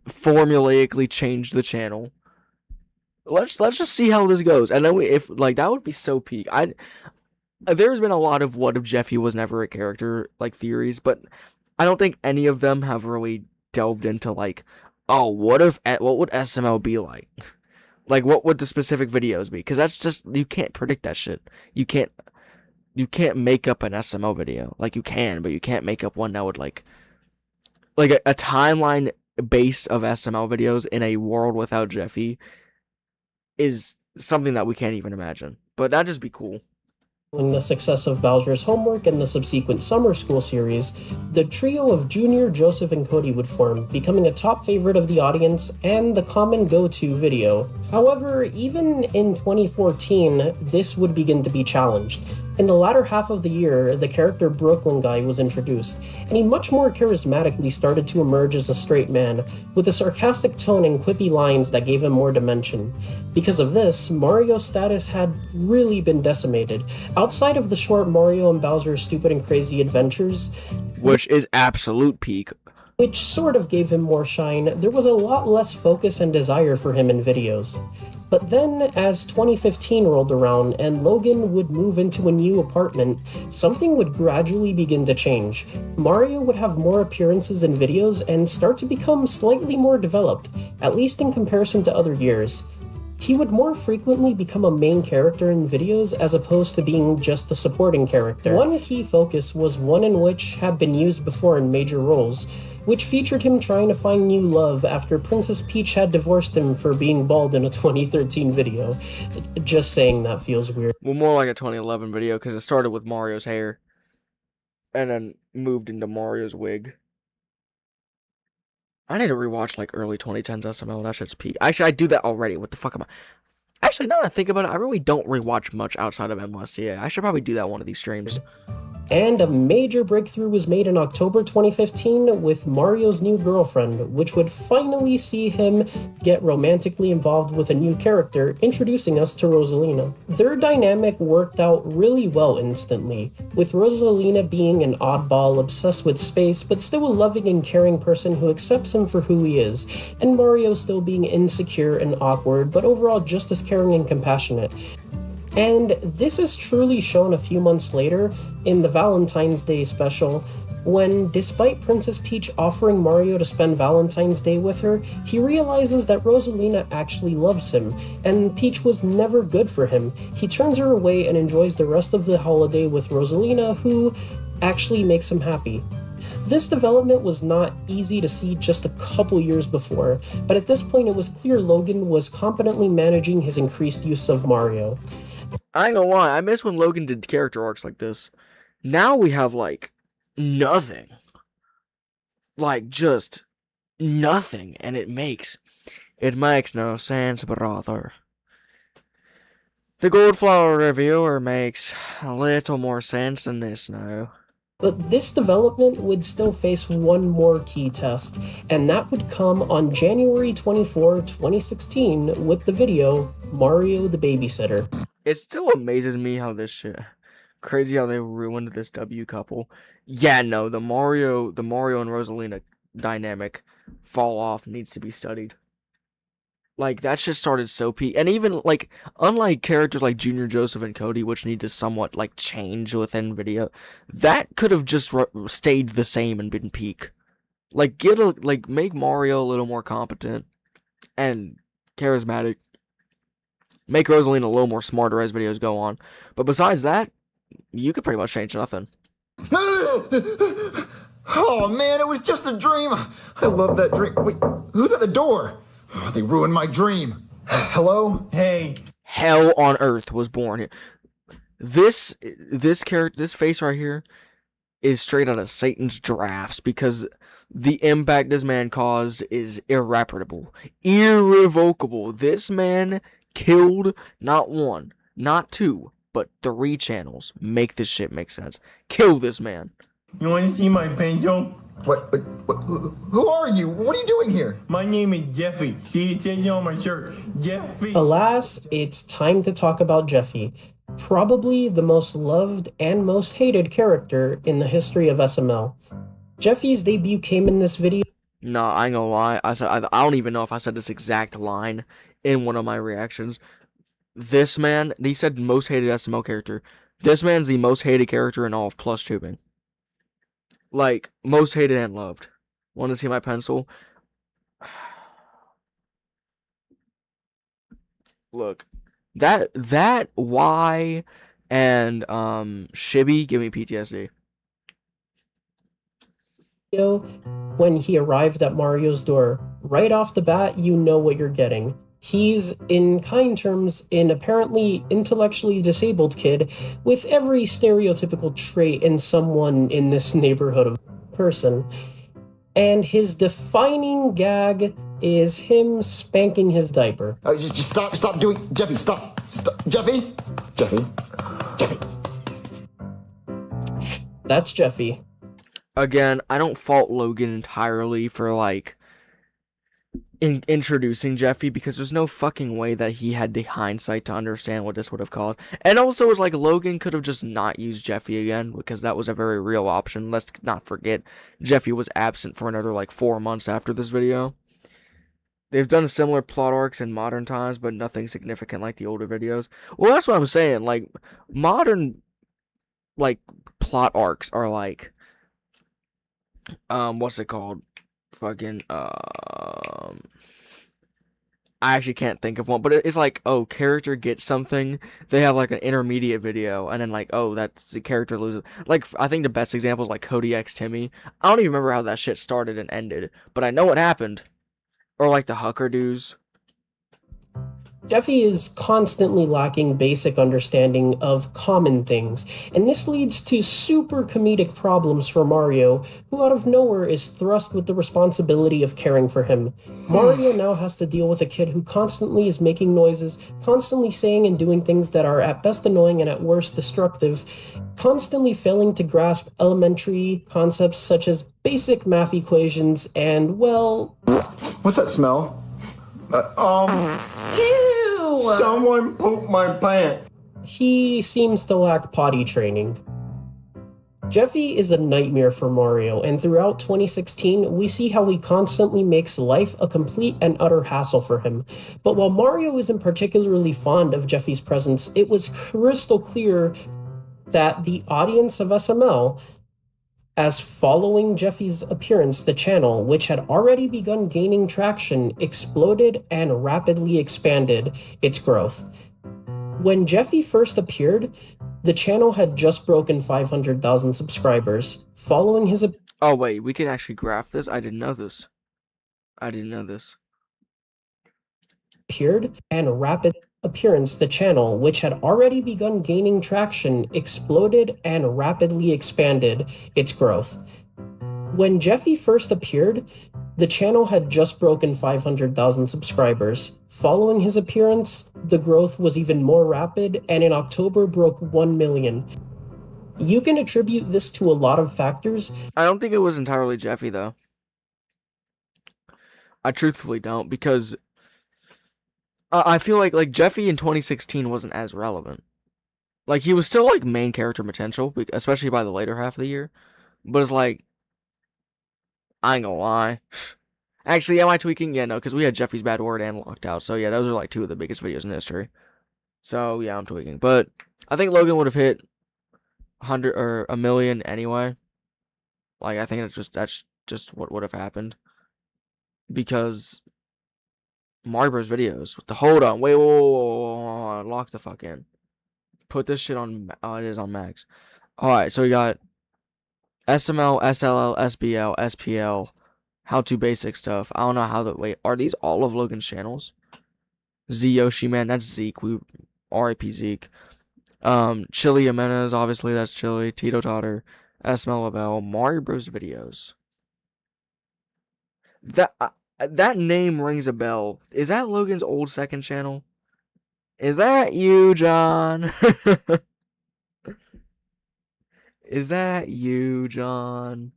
formulaically changed the channel. Let's just see how this goes, and then that would be so peak. There's been a lot of what if Jeffy was never a character, like, theories, but I don't think any of them have really delved into, like, oh, what would SML be like? Like, what would the specific videos be? Because that's just, you can't predict that shit. You can't make up an SML video. Like, you can, but you can't make up one that would, like a timeline base of SML videos in a world without Jeffy is something that we can't even imagine. But that'd just be cool. Following the success of Bowser's Homework and the subsequent Summer School series, the trio of Junior, Joseph, and Cody would form, becoming a top favorite of the audience and the common go-to video. However, even in 2014, this would begin to be challenged. In the latter half of the year, the character Brooklyn Guy was introduced, and he much more charismatically started to emerge as a straight man, with a sarcastic tone and quippy lines that gave him more dimension. Because of this, Mario's status had really been decimated. Outside of the short Mario and Bowser's Stupid and Crazy Adventures, which is absolute peak, which sort of gave him more shine, there was a lot less focus and desire for him in videos. But then, as 2015 rolled around and Logan would move into a new apartment, something would gradually begin to change. Mario would have more appearances in videos and start to become slightly more developed, at least in comparison to other years. He would more frequently become a main character in videos as opposed to being just a supporting character. One key focus was one in which had been used before in major roles, which featured him trying to find new love after Princess Peach had divorced him for being bald in a 2013 video. Just saying that feels weird. Well, more like a 2011 video, because it started with Mario's hair, and then moved into Mario's wig. I need to rewatch, like, early 2010s SML, that shit's peak. Actually, I do that already, what the fuck am I... Actually, now that I think about it, I really don't rewatch much outside of MLSTA. I should probably do that one of these streams. And a major breakthrough was made in October 2015 with Mario's new girlfriend, which would finally see him get romantically involved with a new character, introducing us to Rosalina. Their dynamic worked out really well instantly, with Rosalina being an oddball obsessed with space, but still a loving and caring person who accepts him for who he is, and Mario still being insecure and awkward, but overall just as caring and compassionate. And this is truly shown a few months later in the Valentine's Day special, when, despite Princess Peach offering Mario to spend Valentine's Day with her, he realizes that Rosalina actually loves him, and Peach was never good for him. He turns her away and enjoys the rest of the holiday with Rosalina, who actually makes him happy. This development was not easy to see just a couple years before, but at this point it was clear Logan was competently managing his increased use of Mario. I ain't gonna lie, I miss when Logan did character arcs like this. Now we have, like, nothing. Like, just nothing, and it makes no sense, brother. The Goldflower reviewer makes a little more sense than this now. But this development would still face one more key test, and that would come on January 24, 2016 with the video Mario the Babysitter. It still amazes me how this shit, crazy how they ruined this W couple. Yeah, no, the Mario and Rosalina dynamic fall off needs to be studied. Like, that shit started so peak, and even, like, unlike characters like Junior Joseph and Cody, which need to somewhat, like, change within video, that could have just stayed the same and been peak. Like, make Mario a little more competent and charismatic. Make Rosalina a little more smarter as videos go on. But besides that, you could pretty much change nothing. Oh man, it was just a dream. I love that dream. Wait, who's at the door? Oh, they ruined my dream. Hello? Hey. Hell on earth was born here. This face right here is straight out of Satan's drafts, because the impact this man caused is irreparable, irrevocable. This man killed not one, not two, but 3 channels. Make this shit make sense. Kill this man. You want to see my pencil? What, who are you? What are you doing here? My name is Jeffy. See, it says on my shirt. Jeffy. Alas, it's time to talk about Jeffy, probably the most loved and most hated character in the history of SML. Jeffy's debut came in this video. No, I ain't gonna lie. I don't even know if I said this exact line in one of my reactions. This man, he said most hated SML character. This man's the most hated character in all of Plus Tubing. Like, most hated and loved. Want to see my pencil? Look, that Y and Shibby give me PTSD. When he arrived at Mario's door, right off the bat, you know what you're getting. He's, in kind terms, an apparently intellectually disabled kid with every stereotypical trait in someone in this neighborhood of person. And his defining gag is him spanking his diaper. Just stop doing, Jeffy, stop, Jeffy. That's Jeffy. Again, I don't fault Logan entirely for, like, introducing Jeffy, because there's no fucking way that he had the hindsight to understand what this would have caused. And also, it's like Logan could have just not used Jeffy again, because that was a very real option. Let's not forget, Jeffy was absent for another, like, 4 months after this video. They've done similar plot arcs in modern times, but nothing significant like the older videos. Well, that's what I'm saying. Like, modern, like, plot arcs are like, what's it called? Fucking, I actually can't think of one, but it's like, oh, character gets something, they have, like, an intermediate video, and then, like, oh, that's the character loses. Like, I think the best example is, like, Cody X Timmy. I don't even remember how that shit started and ended, but I know what happened. Or, like, the Hucker Doos. Jeffy is constantly lacking basic understanding of common things, and this leads to super comedic problems for Mario, who out of nowhere is thrust with the responsibility of caring for him. Mario now has to deal with a kid who constantly is making noises, constantly saying and doing things that are at best annoying and at worst destructive, constantly failing to grasp elementary concepts such as basic math equations and, well... What's that smell? Ew! Someone pooped my pants. He seems to lack potty training. Jeffy is a nightmare for Mario, and throughout 2016, we see how he constantly makes life a complete and utter hassle for him. But while Mario isn't particularly fond of Jeffy's presence, it was crystal clear that the audience of SML, as following Jeffy's appearance, the channel, which had already begun gaining traction, exploded and rapidly expanded its growth. When Jeffy first appeared, the channel had just broken 500,000 subscribers. Following his Oh wait, we can actually graph this? I didn't know this. appeared and rapid appearance, the channel, which had already begun gaining traction, exploded and rapidly expanded its growth. When Jeffy first appeared, the channel had just broken 500,000 subscribers. Following his appearance, the growth was even more rapid, and in October broke 1 million. You can attribute this to a lot of factors. I don't think it was entirely Jeffy, though. I truthfully don't, because I feel like Jeffy in 2016 wasn't as relevant. Like, he was still, like, main character potential, especially by the later half of the year. But it's like, I ain't gonna lie. Actually, am I tweaking? Yeah, no, because we had Jeffy's Bad Word and Locked Out. So, yeah, those are, like, two of the biggest videos in history. So, yeah, I'm tweaking. But I think Logan would have hit 100 or 1 million anyway. Like, I think that's just what would have happened. Because Mario Bros. Videos. Hold on. Wait, whoa. Lock the fuck in. Put this shit on. Oh, it is on max. Alright, so we got SML, SLL, SBL, SPL. How to basic stuff. I don't know how the. Wait, are these all of Logan's channels? Z Yoshi, man. That's Zeke. RIP Zeke. Chili Jimenez, obviously that's Chili. Tito Totter. SML Lavelle. Mario Bros. Videos. That name rings a bell. Is that Logan's old second channel? Is that you, John? Is that you, John?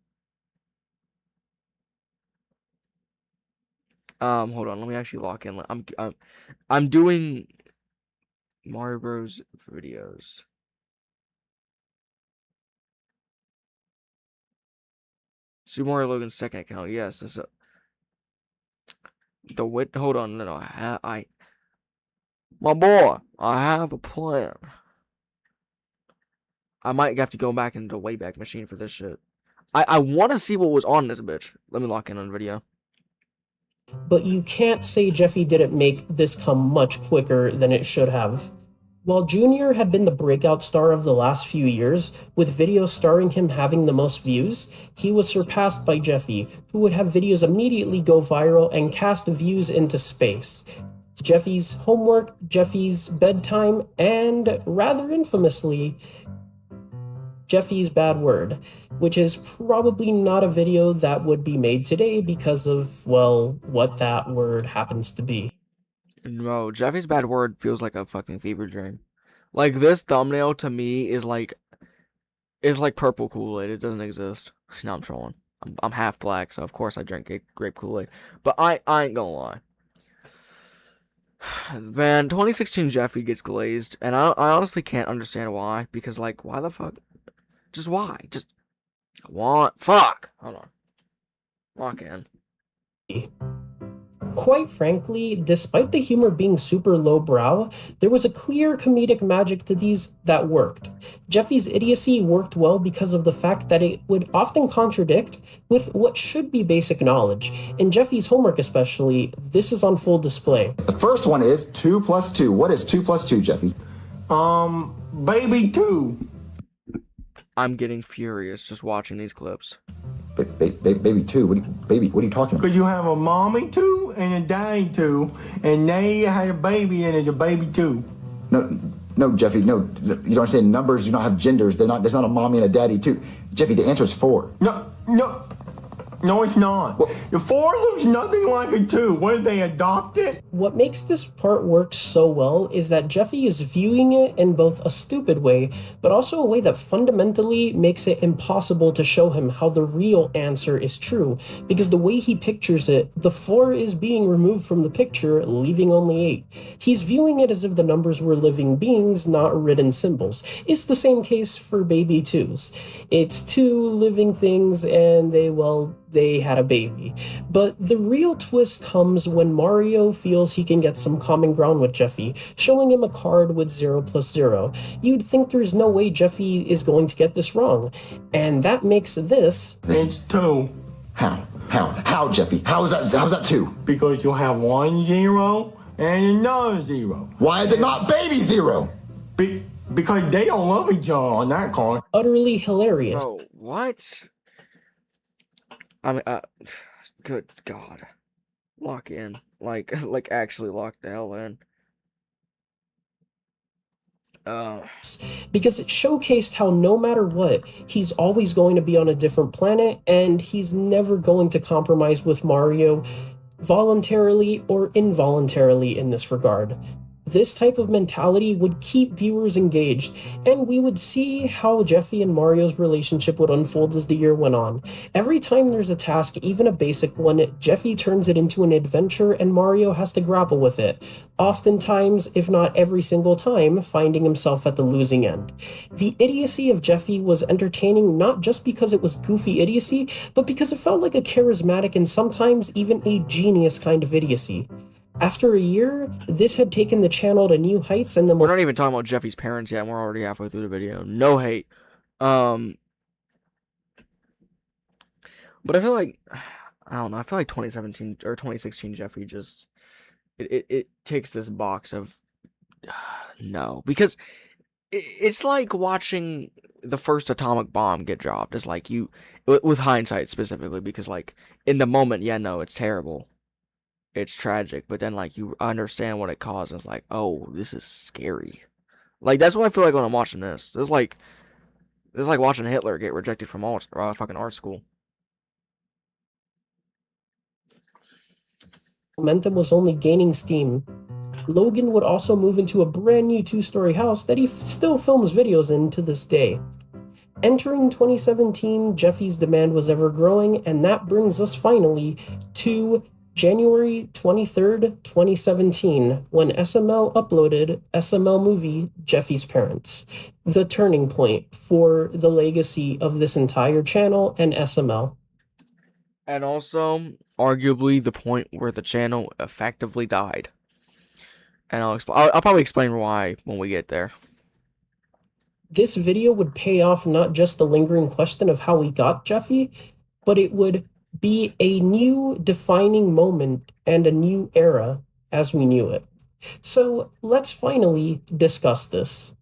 Hold on. Let me actually lock in. I'm doing Mario Bros. Videos. Super Mario Logan's second account. Yes, this is hold on, no, my boy, I have a plan. I might have to go back into the Wayback Machine for this shit. I want to see what was on this bitch. Let me lock in on video. But you can't say Jeffy didn't make this come much quicker than it should have. While Junior had been the breakout star of the last few years, with videos starring him having the most views, he was surpassed by Jeffy, who would have videos immediately go viral and cast views into space. Jeffy's homework, Jeffy's bedtime, and, rather infamously, Jeffy's Bad Word, which is probably not a video that would be made today because of, well, what that word happens to be. No, Jeffy's Bad Word feels like a fucking fever dream. Like, this thumbnail to me is like purple Kool-Aid. It doesn't exist. No, I'm trolling. I'm half black, so of course I drink grape Kool-Aid. But I ain't gonna lie. Man, 2016 Jeffy gets glazed, and I honestly can't understand why. Because, like, why the fuck? Just why? Fuck! Hold on. Lock in. Quite frankly, despite the humor being super lowbrow, there was a clear comedic magic to these that worked. Jeffy's idiocy worked well because of the fact that it would often contradict with what should be basic knowledge. In Jeffy's homework especially, this is on full display. The first one is 2 plus 2. What is 2 plus 2, Jeffy? Baby 2. I'm getting furious just watching these clips. Baby two? What are you talking about? Because you have a mommy too and a daddy too, and they had a baby and it's a baby too. No, Jeffy, no. You don't understand. Numbers do not have genders. There's not a mommy and a daddy too. Jeffy, the answer is 4. No, it's not. Well, The 4 looks nothing like a 2. What, did they adopt it? What makes this part work so well is that Jeffy is viewing it in both a stupid way, but also a way that fundamentally makes it impossible to show him how the real answer is true, because the way he pictures it, the 4 is being removed from the picture, leaving only 8. He's viewing it as if the numbers were living beings, not written symbols. It's the same case for baby 2s. It's 2 living things and they had a baby. But the real twist comes when Mario feels he can get some common ground with Jeffy, showing him a card with 0 plus 0. You'd think there's no way Jeffy is going to get this wrong. And that makes this... It's 2. How, Jeffy? How's that 2? Because you'll have 1 0 and another 0. Why is it not baby 0? Because they don't love each other on that card. Utterly hilarious. Bro, what? I mean, good God. Lock in. Like actually lock the hell in. Because it showcased how no matter what, he's always going to be on a different planet, and he's never going to compromise with Mario voluntarily or involuntarily in this regard. This type of mentality would keep viewers engaged, and we would see how Jeffy and Mario's relationship would unfold as the year went on. Every time there's a task, even a basic one, Jeffy turns it into an adventure and Mario has to grapple with it. Oftentimes, if not every single time, finding himself at the losing end. The idiocy of Jeffy was entertaining not just because it was goofy idiocy, but because it felt like a charismatic and sometimes even a genius kind of idiocy. After a year, this had taken the channel to new heights, and we're not even talking about Jeffy's parents yet, and we're already halfway through the video. No hate. But I feel like, I don't know, I feel like 2017 or 2016 Jeffy just, it ticks this box of, no. Because it's like watching the first atomic bomb get dropped. It's like with hindsight specifically, because like, in the moment, yeah, no, it's terrible. It's tragic, but then like you understand what it caused, and it's like, oh, this is scary. Like that's what I feel like when I'm watching this. This is like watching Hitler get rejected from fucking art school. Momentum was only gaining steam. Logan would also move into a brand new 2-story house that he still films videos in to this day. Entering 2017, Jeffy's demand was ever growing, and that brings us finally to January 23rd, 2017, when SML uploaded SML movie Jeffy's Parents, the turning point for the legacy of this entire channel and SML. And also, arguably, the point where the channel effectively died. And I'll probably explain why when we get there. This video would pay off not just the lingering question of how we got Jeffy, but it would be a new defining moment and a new era as we knew it. So let's finally discuss this.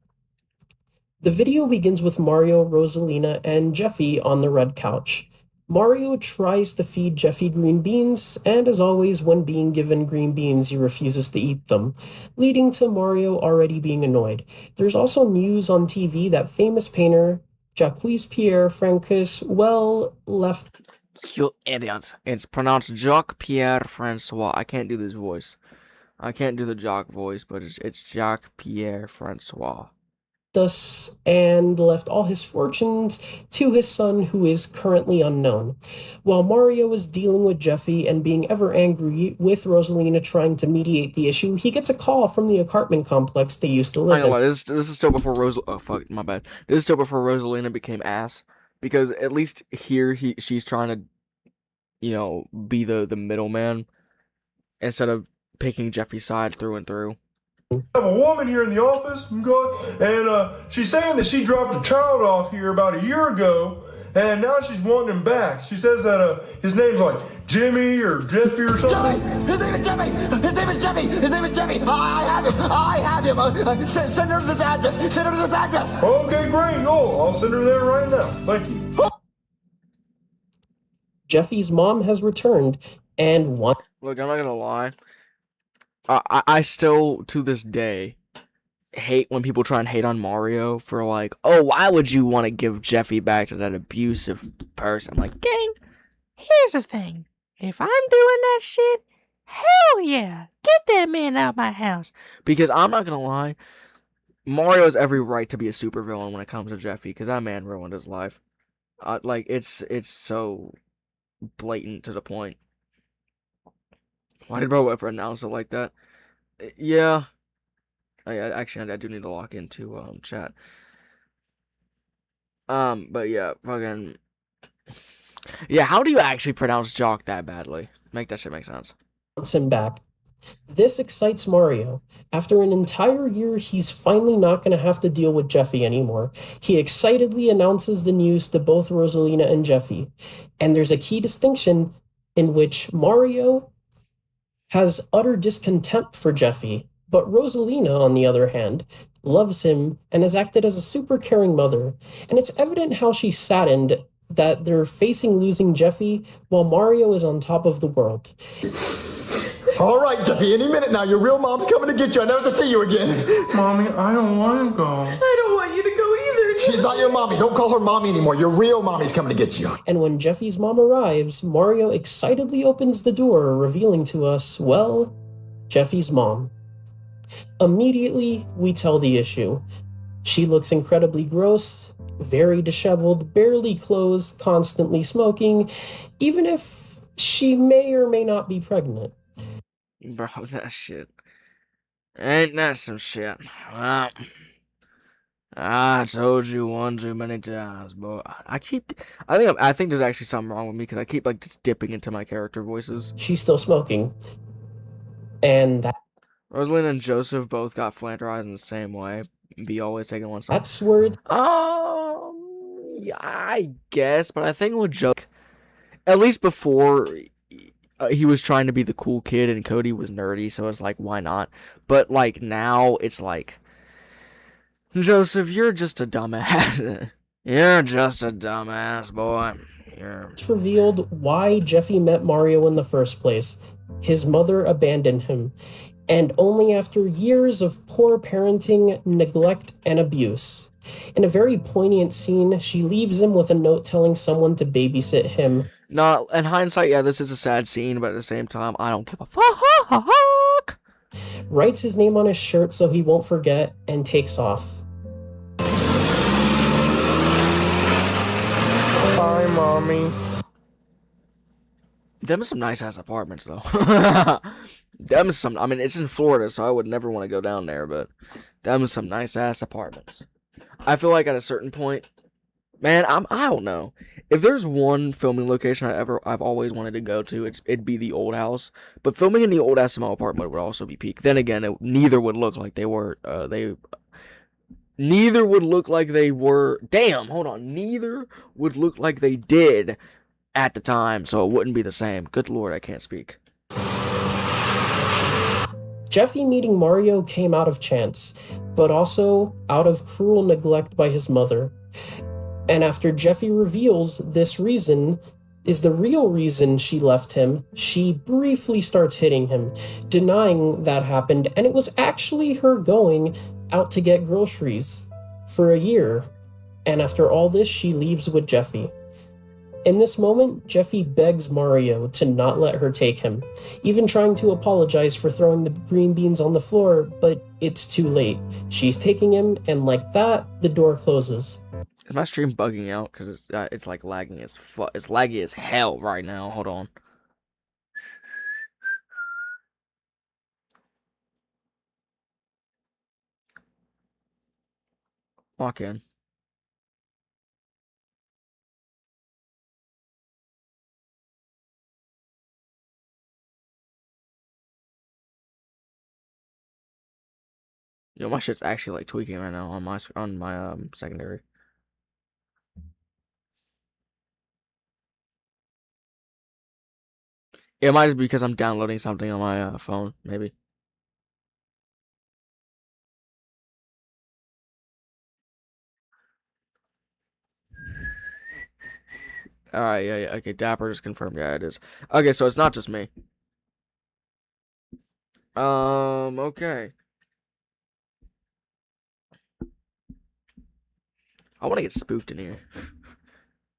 The video begins with Mario, Rosalina, and Jeffy on the red couch. Mario tries to feed Jeffy green beans, and as always, when being given green beans, he refuses to eat them, leading to Mario already being annoyed. There's also news on TV that famous painter Jacques-Pierre Francis, left... You idiot. It's pronounced Jacques-Pierre Francois. I can't do this voice. I can't do the Jacques voice, but it's Jacques-Pierre Francois. Thus, and left all his fortunes to his son, who is currently unknown. While Mario is dealing with Jeffy and being ever angry with Rosalina trying to mediate the issue, he gets a call from the apartment complex they used to live in. This is still before oh fuck, my bad. This is still before Rosalina became ass. Because at least here she's trying to, be the middleman instead of picking Jeffy's side through and through. I have a woman here in the office, and she's saying that she dropped a child off here about a year ago, and now she's wanting him back. She says that his name's like Jimmy or Jeffy or something. Jimmy! His name is Jimmy! His name is Jimmy! His name is Jimmy! I have him! Send her to this address! Send her to this address! Okay, great. Oh, I'll send her there right now. Thank you. Jeffy's mom has returned and wants Look, I'm not gonna lie. I still, to this day, hate when people try and hate on Mario for like, oh, why would you want to give Jeffy back to that abusive person? I'm like, gang, here's the thing. If I'm doing that shit, hell yeah, get that man out of my house. Because I'm not gonna lie, Mario has every right to be a supervillain when it comes to Jeffy, because that man ruined his life. Like, it's so blatant to the point. Why did Bro ever announce it like that? Yeah. Actually, I do need to lock into chat. But yeah, fucking. Yeah, how do you actually pronounce Jock that badly? Make that shit make sense. him back. This excites Mario. After an entire year, he's finally not going to have to deal with Jeffy anymore. He excitedly announces the news to both Rosalina and Jeffy. And there's a key distinction in which Mario has utter discontempt for Jeffy, but Rosalina, on the other hand, loves him and has acted as a super caring mother. And it's evident how she's saddened that they're facing losing Jeffy while Mario is on top of the world. All right, Jeffy, any minute now, your real mom's coming to get you. I never to see you again. Mommy, I don't want to go. I don't want you to go either. She's not your mommy. Don't call her mommy anymore. Your real mommy's coming to get you. And when Jeffy's mom arrives, Mario excitedly opens the door, revealing to us, well, Jeffy's mom. Immediately, we tell the issue. She looks incredibly gross, very disheveled, barely clothes, constantly smoking, even if she may or may not be pregnant. Bro, that shit. Ain't that some shit? Well, I told you one too many times, boy. I think there's actually something wrong with me because I keep like just dipping into my character voices. She's still smoking. And Rosalind and Joseph both got flandered eyes in the same way. Be always taking one side. that's where it's Yeah, I guess, but I think with Joke, at least before, he was trying to be the cool kid and Cody was nerdy, so it's like, why not? But like now, it's like, Joseph, you're just a dumbass. You're just a dumbass, boy. It's revealed why Jeffy met Mario in the first place. His mother abandoned him, and only after years of poor parenting, neglect, and abuse. In a very poignant scene, she leaves him with a note telling someone to babysit him. No, in hindsight, yeah, this is a sad scene, but at the same time, I don't give a fuck. Writes his name on his shirt so he won't forget, and takes off. Bye, Mommy. Them are some nice-ass apartments, though. I mean, it's in Florida, so I would never want to go down there, but them are some nice-ass apartments. I feel like at a certain point, man, I don't know. If there's one filming location I've always wanted to go to, it'd be the old house. But filming in the old SML apartment would also be peak. Then again, neither would look like they were. Neither would look like they were. Damn, hold on. Neither would look like they did at the time, so it wouldn't be the same. Good lord, I can't speak. Jeffy meeting Mario came out of chance, but also out of cruel neglect by his mother. And after Jeffy reveals this reason is the real reason she left him, she briefly starts hitting him, denying that happened, and it was actually her going out to get groceries for a year. And after all this, she leaves with Jeffy. In this moment, Jeffy begs Mario to not let her take him, even trying to apologize for throwing the green beans on the floor, but it's too late. She's taking him, and like that, the door closes. Is my stream bugging out? Because it's like lagging as it's laggy as hell right now. Hold on. Lock in. Yo, my shit's actually like tweaking right now on my secondary. It might just be because I'm downloading something on my phone, maybe. Alright, yeah, okay, Dapper just confirmed, yeah, it is. Okay, so it's not just me. Okay. I want to get spooked in here.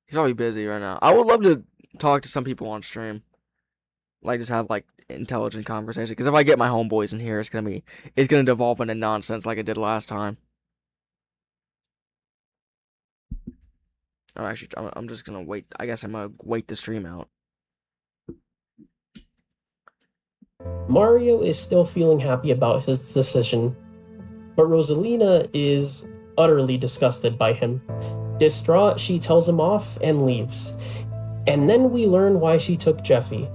He's probably busy right now. I would love to talk to some people on stream. Like, just have, like, intelligent conversation. Because if I get my homeboys in here, it's gonna devolve into nonsense like it did last time. I'm just gonna wait. I guess I'm gonna wait the stream out. Mario is still feeling happy about his decision, but Rosalina is utterly disgusted by him. Distraught, she tells him off and leaves. And then we learn why she took Jeffy.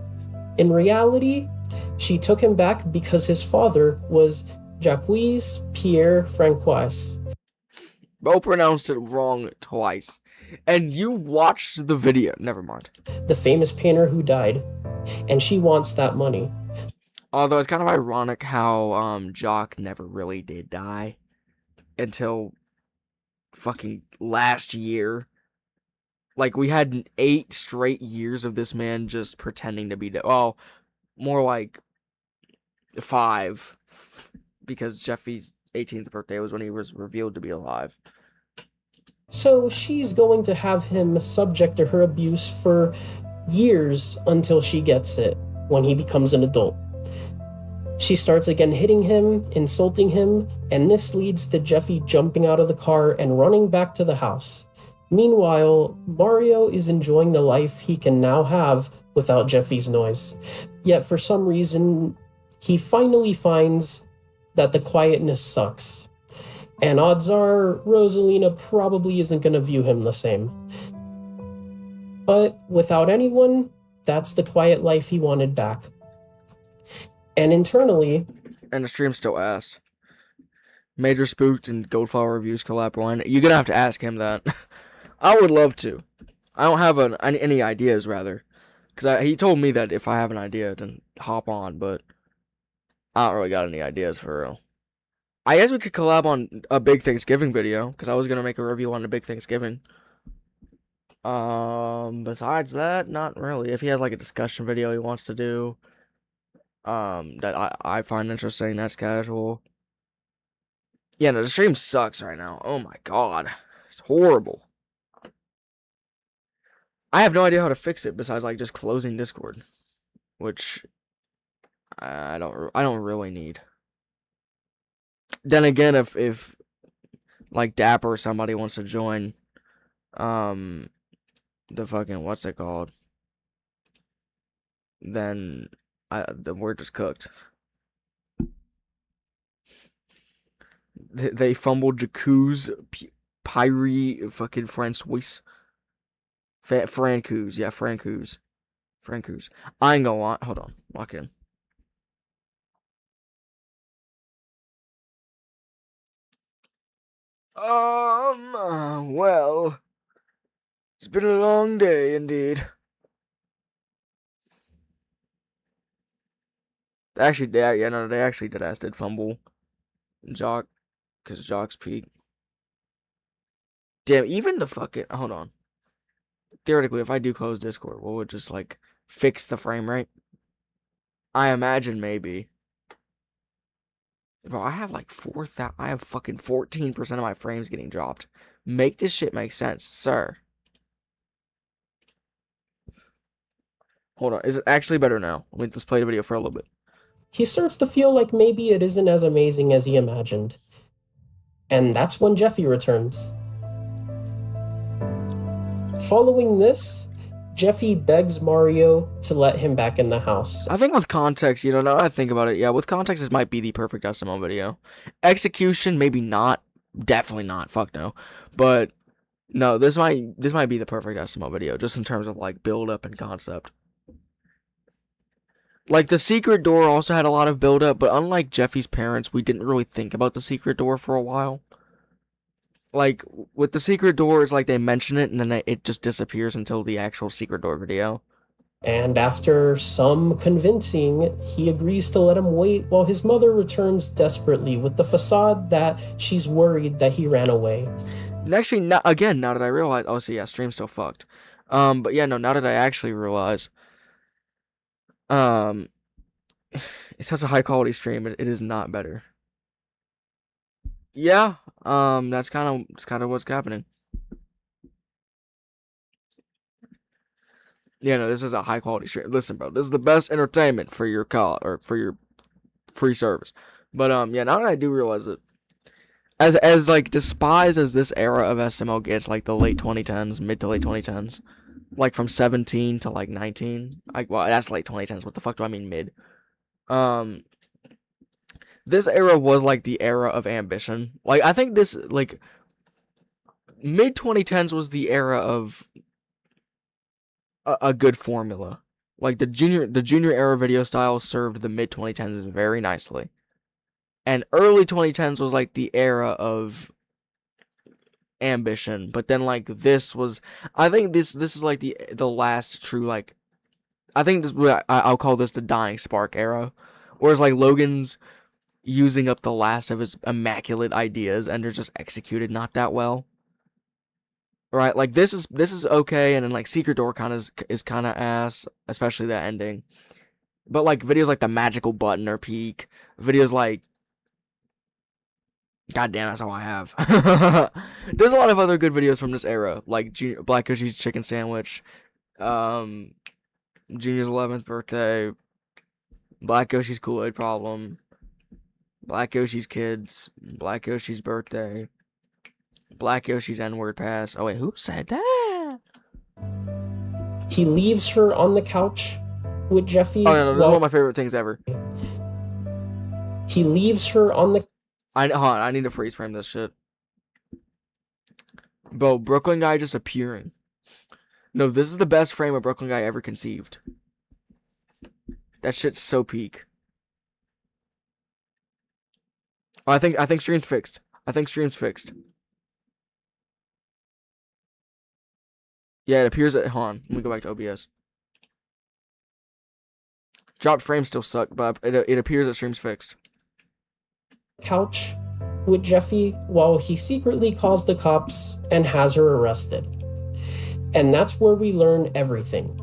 In reality, she took him back because his father was Jacques Pierre Francois. Bo pronounced it wrong twice. And you watched the video. Never mind. The famous painter who died. And she wants that money. Although it's kind of ironic how Jock never really did die until fucking last year. Like, we had 8 straight years of this man just pretending to be dead. Well, more like 5. Because Jeffy's 18th birthday was when he was revealed to be alive. So she's going to have him subject to her abuse for years until she gets it, when he becomes an adult. She starts again hitting him, insulting him, and this leads to Jeffy jumping out of the car and running back to the house. Meanwhile, Mario is enjoying the life he can now have without Jeffy's noise. Yet for some reason, he finally finds that the quietness sucks. And odds are, Rosalina probably isn't going to view him the same. But without anyone, that's the quiet life he wanted back. And internally... And the stream still asked. Major Spooked and Goldflower Reviews collab one. You're going to have to ask him that. I would love to. I don't have any ideas, rather. Because he told me that if I have an idea, then hop on. But I don't really got any ideas for real. I guess we could collab on a Big Thanksgiving video. Because I was going to make a review on the Big Thanksgiving. Besides that, not really. If he has like a discussion video he wants to do. That I find interesting, that's casual. Yeah, no, the stream sucks right now. Oh my god. It's horrible. I have no idea how to fix it besides like just closing Discord. Which I don't really need. Then again, if like Dapper or somebody wants to join the fucking what's it called? Then we're just cooked. They fumbled Jacuz, Pyre, fucking Francois. Francouz, yeah, Francouz. I ain't gonna lie. Hold on, lock in. Well, it's been a long day indeed. Actually, they actually did fumble Jock, because Jock's peak. Damn, even the fucking, hold on. Theoretically, if I do close Discord, will it just, like, fix the frame rate? I imagine maybe. Bro, I have, like, I have fucking 14% of my frames getting dropped. Make this shit make sense, sir. Hold on, is it actually better now? Let's play the video for a little bit. He starts to feel like maybe it isn't as amazing as he imagined. And that's when Jeffy returns. Following this, Jeffy begs Mario to let him back in the house. I think with context, now that I think about it, yeah, with context, this might be the perfect SML video. Execution, maybe not. Definitely not. Fuck no. But, no, this might be the perfect SML video, just in terms of, like, build-up and concept. Like, the secret door also had a lot of build-up, but unlike Jeffy's parents, we didn't really think about the secret door for a while. Like, with the secret door, it's like they mention it, and then it just disappears until the actual secret door video. And after some convincing, he agrees to let him wait while his mother returns desperately with the facade that she's worried that he ran away. And actually, now that I realize, oh, so yeah, stream's still fucked. But yeah, no, now that I actually realize, um, it's such a high quality stream, it is not better. Yeah, that's kind of what's happening. Yeah, no, this is a high quality stream. Listen, bro, this is the best entertainment for your call or for your free service. But yeah, now that I do realize it, as like despised as this era of SML gets, like the late 2010s, mid to late 2010s, like from 17 to like 19, like well, that's late 2010s. What the fuck do I mean mid? Um, this era was like the era of ambition. Like I think this like mid 2010s was the era of a good formula. Like the junior era video style served the mid 2010s very nicely. And early 2010s was like the era of ambition, but then like this was, I think this is like the last true, like I think this I'll call this the dying spark era, whereas like Logan's using up the last of his immaculate ideas and they're just executed not that well. Right, like this is okay, and then like Secret Door is kind of ass, especially that ending. But like videos like the magical button are peak. Videos like, God damn, that's all I have. There's a lot of other good videos from this era, like Black Yoshi's chicken sandwich, Junior's 11th birthday, Black Yoshi's Kool-Aid problem, Black Yoshi's kids, Black Yoshi's birthday, Black Yoshi's N-word pass. Oh wait, who said that? He leaves her on the couch with Jeffy. Oh no, this is one of my favorite things ever. He leaves her on the. Hold on, I need to freeze frame this shit. Bro, Brooklyn Guy just appearing. No, this is the best frame of Brooklyn Guy ever conceived. That shit's so peak. Oh, I think stream's fixed. I think stream's fixed. Yeah, it appears at hold on. Let me go back to OBS. Dropped frames still suck, but it appears that stream's fixed. Couch with Jeffy while he secretly calls the cops and has her arrested. And that's where we learn everything.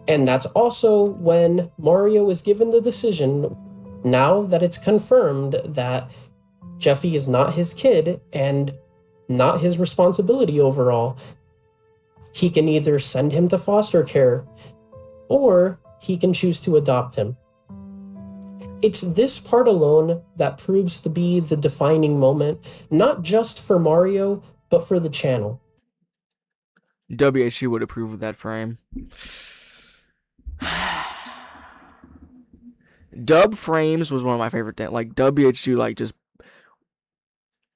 And that's also when Mario is given the decision, now that it's confirmed that Jeffy is not his kid and not his responsibility overall, he can either send him to foster care or he can choose to adopt him. It's this part alone that proves to be the defining moment, not just for Mario, but for the channel. WHU would approve of that frame. Dub frames was one of my favorite things. Like WHU, like just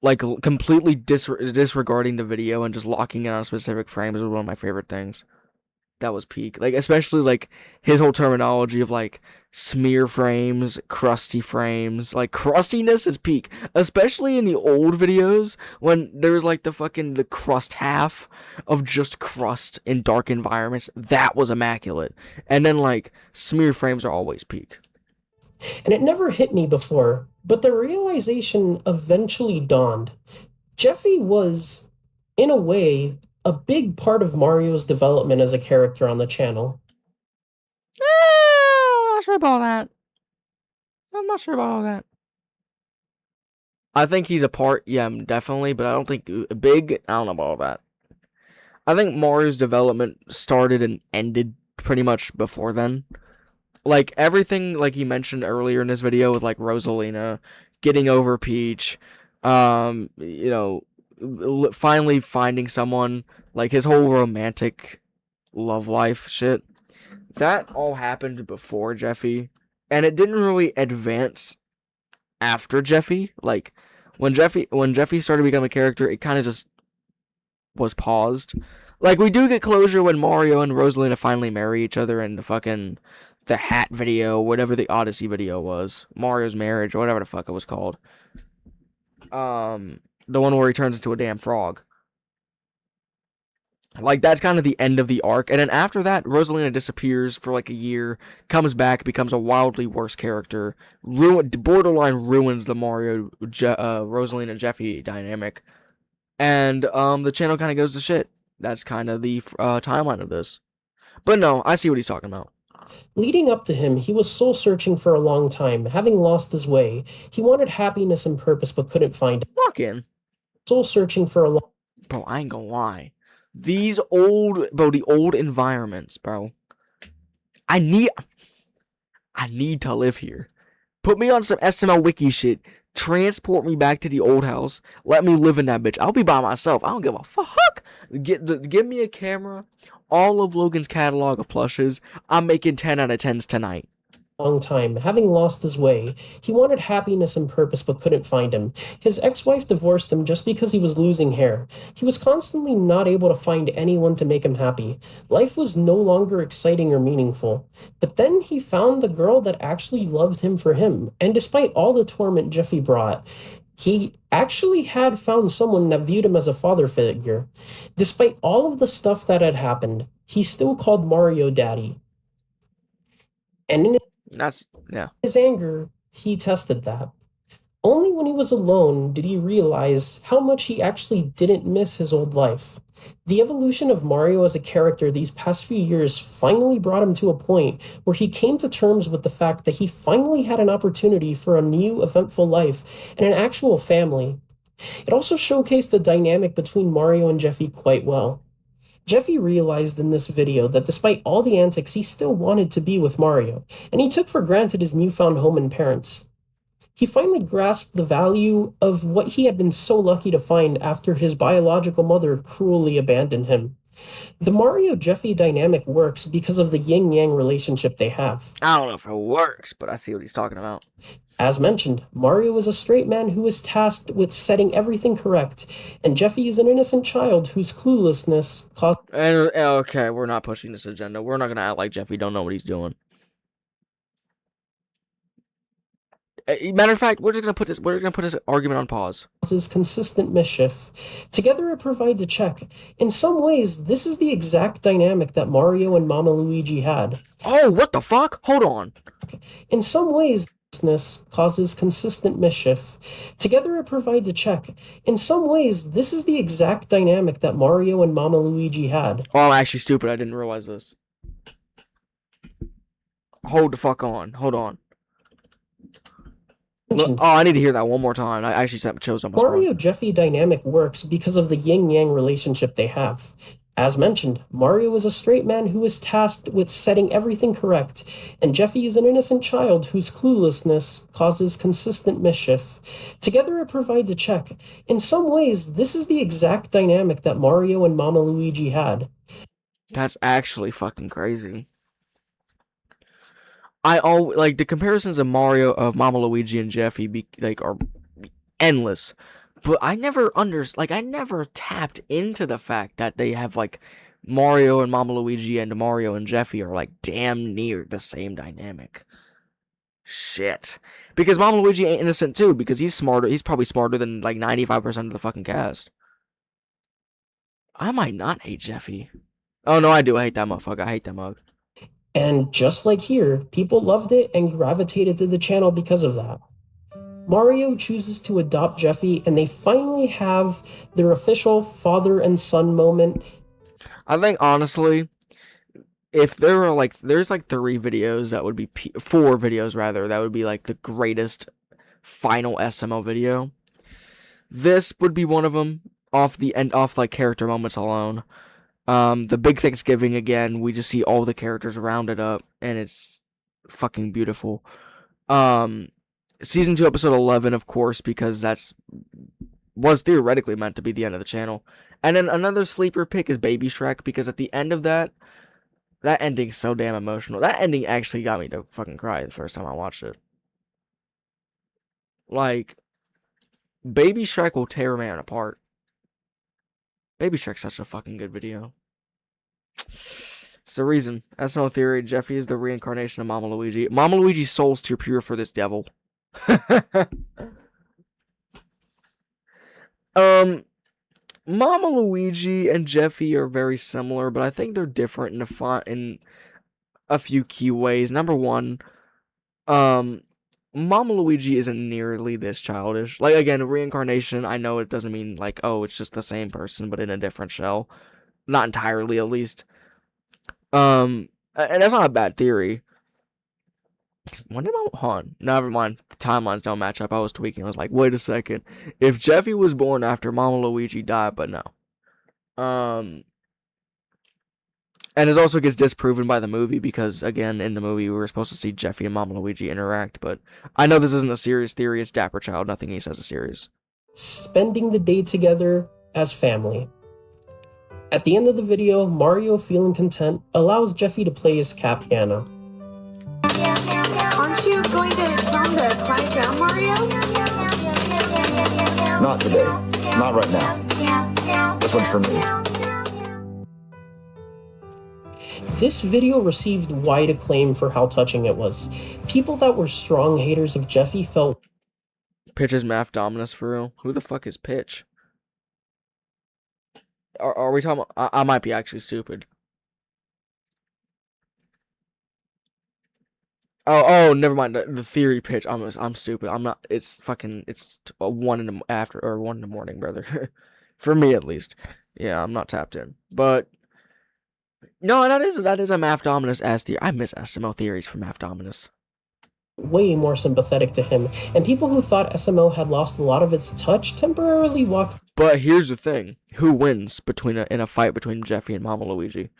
like completely disregarding the video and just locking in on specific frames was one of my favorite things. That was peak. Like especially like his whole terminology of like smear frames, crusty frames. Like crustiness is peak, especially in the old videos when there was like the crust half of just crust in dark environments. That was immaculate. And then like smear frames are always peak. And it never hit me before, but the realization eventually dawned. Jeffy was, in a way, a big part of Mario's development as a character on the channel. I'm not sure about that. I'm not sure about all that. I think he's a part, yeah, definitely, but I don't think big. I don't know about all that. I think Mario's development started and ended pretty much before then. Like everything, like he mentioned earlier in this video with like Rosalina, getting over Peach, you know, finally finding someone, like his whole romantic love life shit. That all happened before Jeffy, and it didn't really advance after Jeffy. Like when Jeffy started becoming a character, it kind of just was paused. Like we do get closure when Mario and Rosalina finally marry each other in the hat video, whatever the Odyssey video was, Mario's marriage, or whatever the fuck it was called. The one where he turns into a damn frog. Like, that's kind of the end of the arc. And then after that, Rosalina disappears for like a year, comes back, becomes a wildly worse character, borderline ruins the Mario, Rosalina, Jeffy dynamic. And the channel kind of goes to shit. that's kind of the timeline of this. But no, I see what he's talking about. Leading up to him, he was soul searching for a long time, having lost his way. He wanted happiness and purpose but couldn't find it. Fucking. Soul searching for a long... Bro, I ain't gonna lie. These old, bro, the old environments, bro. I need to live here. Put me on some SML wiki shit. Transport me back to the old house. Let me live in that bitch. I'll be by myself. I don't give a fuck. Give me a camera. All of Logan's catalog of plushes. I'm making 10 out of 10s tonight. Long time, having lost his way. He wanted happiness and purpose but couldn't find him. His ex-wife divorced him just because he was losing hair. He was constantly not able to find anyone to make him happy. Life was no longer exciting or meaningful. But then he found the girl that actually loved him for him. And despite all the torment Jeffy brought, he actually had found someone that viewed him as a father figure. Despite all of the stuff that had happened, he still called Mario daddy. And in his anger, he tested that. Only when he was alone did he realize how much he actually didn't miss his old life. The evolution of Mario as a character these past few years finally brought him to a point where he came to terms with the fact that he finally had an opportunity for a new eventful life and an actual family. It also showcased the dynamic between Mario and Jeffy quite well. Jeffy realized in this video that despite all the antics, he still wanted to be with Mario, and he took for granted his newfound home and parents. He finally grasped the value of what he had been so lucky to find after his biological mother cruelly abandoned him. The Mario-Jeffy dynamic works because of the yin-yang relationship they have. I don't know if it works, but I see what he's talking about. As mentioned, Mario is a straight man who is tasked with setting everything correct, and Jeffy is an innocent child whose cluelessness caused... Okay, we're not pushing this agenda. We're not gonna act like Jeffy don't know what he's doing. Matter of fact, we're just gonna put this argument on pause. Causes consistent mischief. Together it provides a check. In some ways, this is the exact dynamic that Mario and Mama Luigi had. Oh, what the fuck? Hold on. In some ways, causes consistent mischief. Together it provides a check. In some ways, this is the exact dynamic that Mario and Mama Luigi had. Oh, I'm actually stupid. I didn't realize this. Hold the fuck on. Hold on. Look, I need to hear that one more time. I actually chose on my Mario-Jeffy dynamic works because of the yin-yang relationship they have. As mentioned, Mario is a straight man who is tasked with setting everything correct, and Jeffy is an innocent child whose cluelessness causes consistent mischief. Together it provides a check. In some ways, this is the exact dynamic that Mario and Mama Luigi had. That's actually fucking crazy. The comparisons of Mario, of Mama Luigi and Jeffy are endless. But I never I never tapped into the fact that they have Mario and Mama Luigi and Mario and Jeffy are damn near the same dynamic. Shit. Because Mama Luigi ain't innocent too, because he's smarter. He's probably smarter than 95% of the fucking cast. I might not hate Jeffy. Oh no, I do. I hate that motherfucker. I hate that mug. And just like here, people loved it and gravitated to the channel because of that. Mario chooses to adopt Jeffy, and they finally have their official father and son moment. I think, honestly, if there were, there's 3 videos that would be, 4 videos rather, that would be, the greatest final SML video. This would be one of them, off character moments alone. The big Thanksgiving again, we just see all the characters rounded up, and it's fucking beautiful. Season 2, episode 11, of course, because was theoretically meant to be the end of the channel. And then another sleeper pick is Baby Shrek, because at the end of that ending's so damn emotional. That ending actually got me to fucking cry the first time I watched it. Baby Shrek will tear a man apart. Baby Shrek's such a fucking good video. It's the reason. SML theory, Jeffy is the reincarnation of Mama Luigi. Mama Luigi's soul's too pure for this devil. Mama Luigi and Jeffy are very similar, but I think they're different in a few key ways. Number one, Mama Luigi isn't nearly this childish. Again, reincarnation, I know it doesn't mean, oh, it's just the same person, but in a different shell. Not entirely, at least. And that's not a bad theory. When did hold on, never mind. The timelines don't match up. I was tweaking. I was like, wait a second. If Jeffy was born after Mama Luigi died, but no. And it also gets disproven by the movie because, again, in the movie, we were supposed to see Jeffy and Mama Luigi interact, but I know this isn't a serious theory. It's Dapper Child. Nothing he says is serious. Spending the day together as family. At the end of the video, Mario, feeling content, allows Jeffy to play his cat piano. Aren't you going to tell him to quiet down, Mario? Not today. Not right now. This one's for me. This video received wide acclaim for how touching it was. People that were strong haters of Jeffy felt... Pitch is Math Dominus for real? Who the fuck is Pitch? Are we talking about... I might be actually stupid. Oh, never mind. The theory Pitch. I'm stupid. I'm not... It's 1 in the morning, brother. For me, at least. Yeah, I'm not tapped in. But... No, that is a Math Dominus ass theory. I miss SML theories from Math Dominus. Way more sympathetic to him, and people who thought SML had lost a lot of its touch temporarily walked... But here's the thing. Who wins in a fight between Jeffy and Mama Luigi?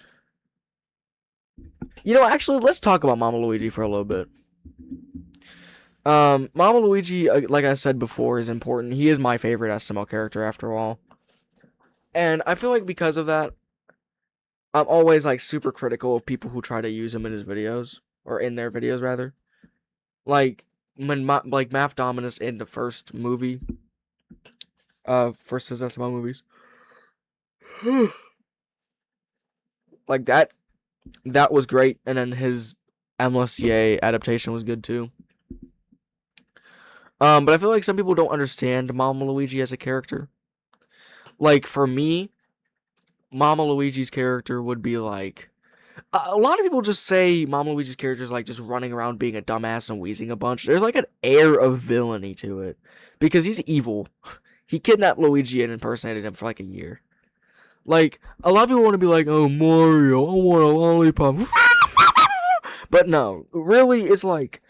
You know, actually, let's talk about Mama Luigi for a little bit. Mama Luigi, like I said before, is important. He is my favorite SML character, after all. And I feel like because of that, I'm always, like, super critical of people who try to use him in his videos. Or in their videos, rather. Like, when, Math Dominus in the first movie... first his SML movies. Like, that was great. And then his MLSCA adaptation was good, too. But I feel like some people don't understand Mama Luigi as a character. Like, for me... Mama Luigi's character would be like... A lot of people just say Mama Luigi's character is like just running around being a dumbass and wheezing a bunch. There's like an air of villainy to it. Because he's evil. He kidnapped Luigi and impersonated him for like a year. Like, a lot of people want to be like, oh, Mario, I want a lollipop. But no, really, it's like...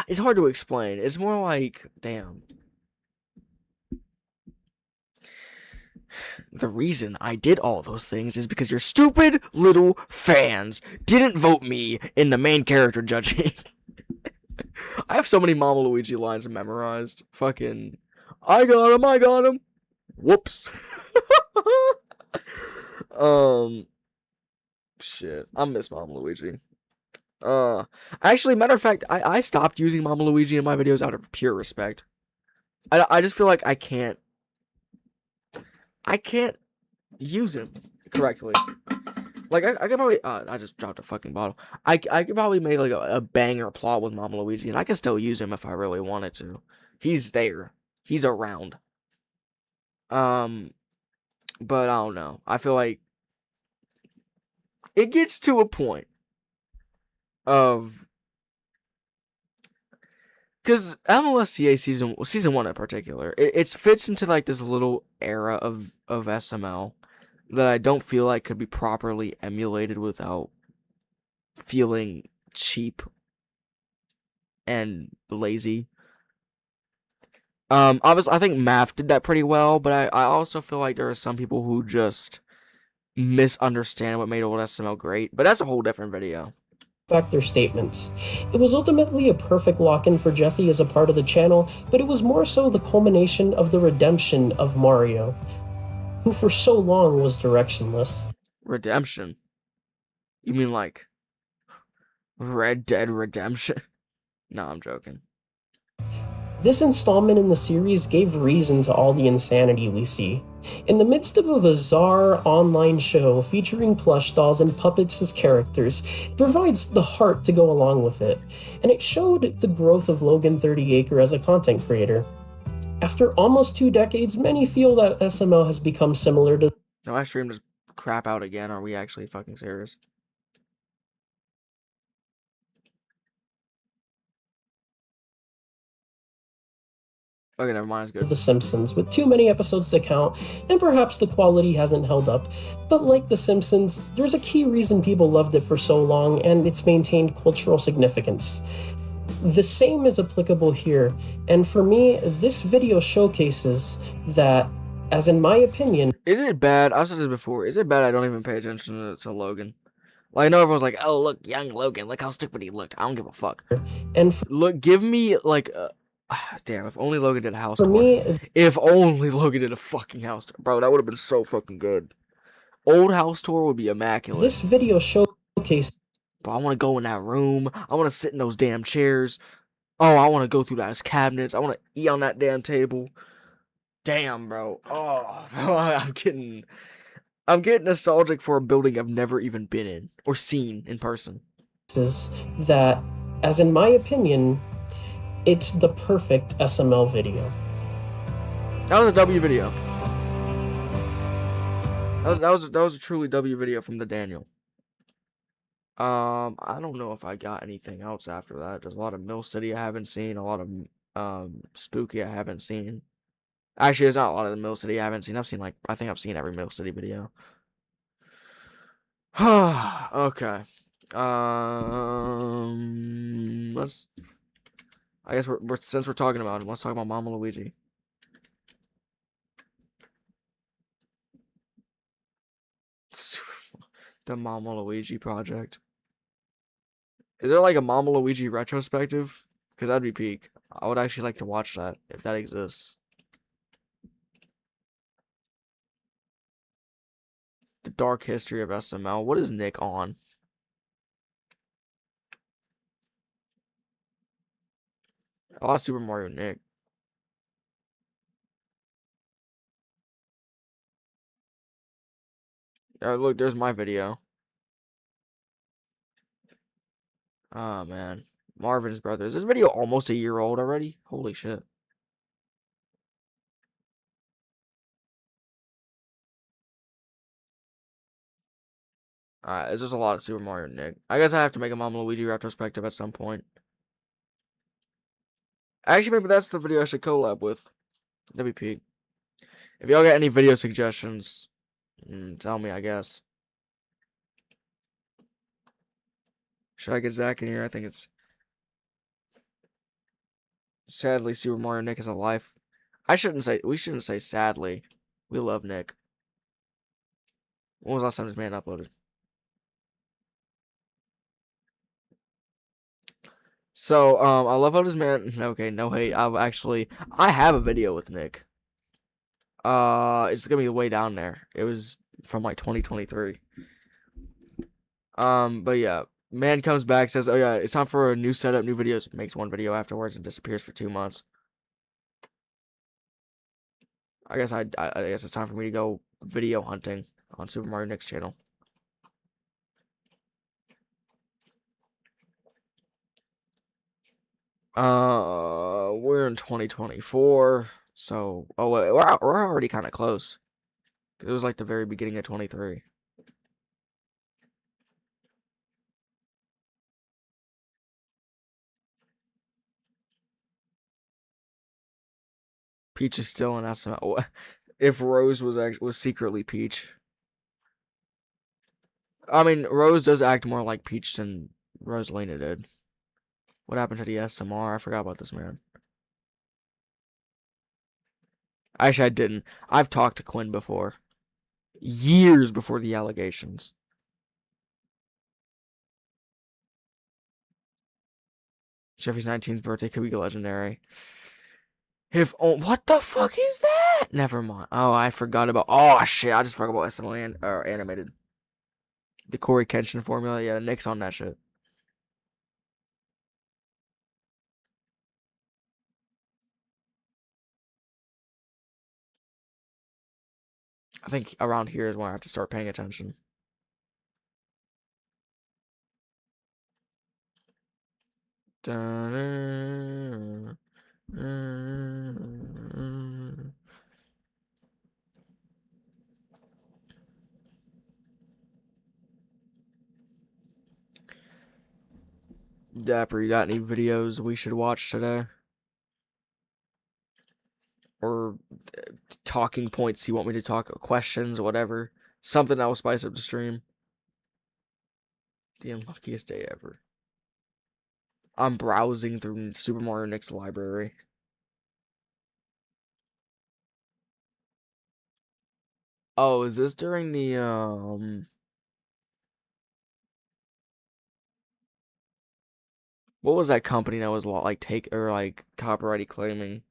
It's hard to explain. It's more like, damn... The reason I did all those things is because your stupid little fans didn't vote me in the main character judging. I have so many Mama Luigi lines memorized. Fucking, I got him. Whoops. Shit, I miss Mama Luigi. Actually, matter of fact, I stopped using Mama Luigi in my videos out of pure respect. I just feel like I can't use him correctly. Like, I could probably... I just dropped a fucking bottle. I could probably make, like, a banger plot with Mama Luigi, and I can still use him if I really wanted to. He's there. He's around. But I don't know. I feel like... It gets to a point of... Because MLSCA season 1 in particular, it fits into, like, this little era of SML that I don't feel like could be properly emulated without feeling cheap and lazy. Obviously, I think Math did that pretty well, but I also feel like there are some people who just misunderstand what made old SML great, but that's a whole different video. Back their statements. It was ultimately a perfect lock-in for Jeffy as a part of the channel, but it was more so the culmination of the redemption of Mario, who for so long was directionless. Redemption? You mean like Red Dead Redemption? No, I'm joking. This installment in the series gave reason to all the insanity we see. In the midst of a bizarre online show featuring plush dolls and puppets as characters, it provides the heart to go along with it, and it showed the growth of Logan 30acre as a content creator. After almost 2 decades, many feel that SML has become similar to... No, I streamed just crap out again. Are we actually fucking serious? Okay, never mind. It's good. The Simpsons, with too many episodes to count, and perhaps the quality hasn't held up. But like The Simpsons, there's a key reason people loved it for so long, and it's maintained cultural significance. The same is applicable here, and for me, this video showcases that, as in my opinion... Is it bad? I've said this before. Is it bad I don't even pay attention to Logan? Like, I know everyone's like, oh, look, young Logan. Look how stupid he looked. I don't give a fuck. And look, give me, like, damn, if only Logan did a house for tour. me, if only Logan did a fucking house tour. Bro, that would have been so fucking good. Old house tour would be immaculate. This video showcases... Bro, I want to go in that room. I want to sit in those damn chairs. Oh, I want to go through those cabinets. I want to eat on that damn table. Damn, bro. Oh, I'm getting nostalgic for a building I've never even been in or seen in person. That, as in my opinion, it's the perfect SML video. That was a W video. That was a truly W video from the Daniel. I don't know if I got anything else after that. There's a lot of Mill City I haven't seen, a lot of Spooky I haven't seen. Actually, there's not a lot of the Mill City I haven't seen. I think I've seen every Mill City video. Okay. I guess since we're talking about it, let's talk about Mama Luigi. The Mama Luigi project. Is there like a Mama Luigi retrospective? Because that'd be peak. I would actually like to watch that if that exists. The Dark History of SML. What is Nick on? A lot of Super Mario Nick. Look, there's my video. Oh, man. Marvin's brother. Is this video almost a year old already? Holy shit. Alright, it's just a lot of Super Mario Nick. I guess I have to make a Mama Luigi retrospective at some point. Actually, maybe that's the video I should collab with. That'd be peak. If y'all got any video suggestions, tell me, I guess. Should I get Zach in here? I think it's... Sadly, Super Mario Nick is alive. We shouldn't say sadly. We love Nick. When was the last time this man uploaded? So, I love how this man... Okay, no hate. I have a video with Nick. It's gonna be way down there. It was from like 2023. But yeah. Man comes back, says, oh yeah, it's time for a new setup, new videos. Makes one video afterwards and disappears for 2 months. I guess it's time for me to go video hunting on Super Mario Nick's channel. We're in 2024, so wait, we're already kind of close. It was like the very beginning of 23. Peach is still in SML. If Rose was secretly Peach. I mean, Rose does act more like Peach than Rosalina did. What happened to the SMR? I forgot about this, man. Actually, I didn't. I've talked to Quinn before. Years before the allegations. Jeffy's 19th birthday could be legendary. What the fuck is that? Never mind. Oh, I forgot about... Oh, shit. I just forgot about SML animated. The Corey Kenshin formula. Yeah, Nick's on that shit. I think around here is when I have to start paying attention. Dapper, you got any videos we should watch today? talking points you want me to talk, questions, whatever. Something that will spice up the stream. The unluckiest day ever. I'm browsing through Super Mario Nick's library. Oh, is this during the what was that company that was like copyright claiming?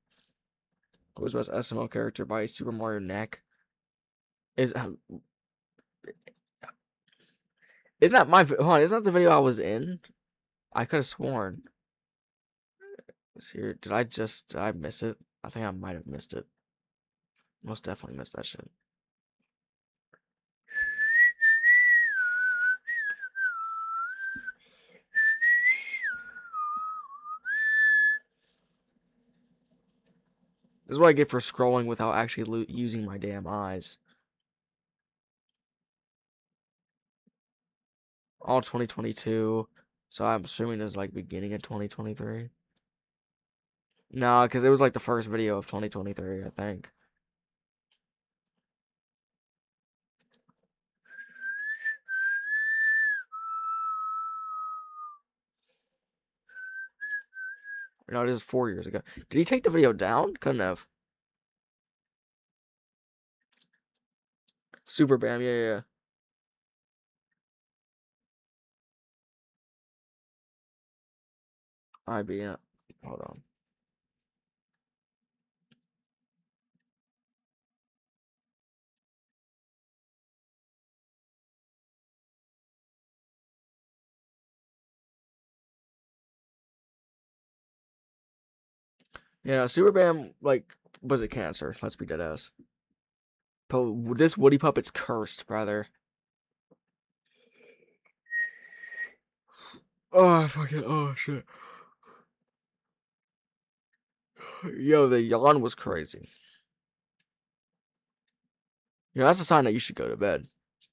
What was best SML character by Super Mario Neck? Isn't that my hold on, isn't that the video I was in? I could have sworn. Here, did I miss it? I think I might have missed it. Most definitely missed that shit. This is what I get for scrolling without actually using my damn eyes. All 2022. So I'm assuming this is like beginning of 2023. No, because it was like the first video of 2023, I think. No, this is 4 years ago. Did he take the video down? Couldn't have. Super Bam, yeah. IBM. Hold on. Yeah, Super Bam, like, was it cancer? Let's be dead ass. This Woody Puppet's cursed, brother. Oh, shit. Yo, the yawn was crazy. You know, that's a sign that you should go to bed.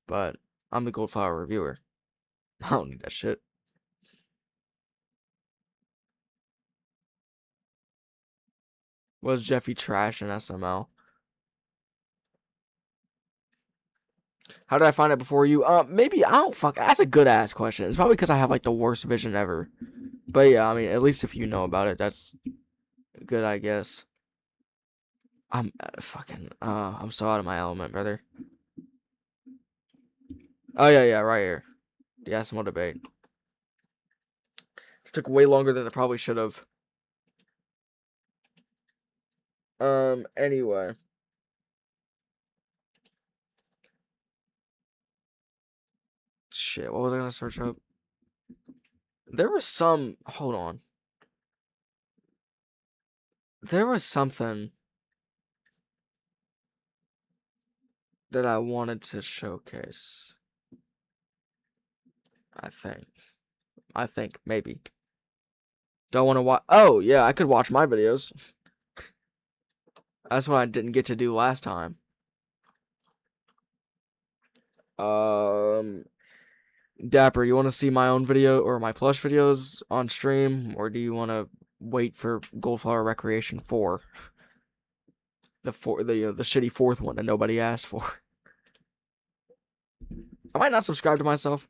But I'm the Goldflower reviewer. I don't need that shit. Was Jeffy trash in SML? How did I find it before you? Maybe I don't fuck. That's a good ass question. It's probably because I have like the worst vision ever. But yeah, I mean, at least if you know about it, that's good, I guess. I'm I'm so out of my element, brother. Oh yeah, right here. The SML debate. It took way longer than it probably should have. Anyway. Shit, what was I gonna search up? There was some. Hold on. There was something that I wanted to showcase. I think, maybe. Don't want to watch. Oh, yeah, I could watch my videos. That's what I didn't get to do last time. Dapper, you want to see my own video or my plush videos on stream, or do you want to wait for GoldFlowerReacreation 4? The shitty fourth one that nobody asked for. I might not subscribe to myself.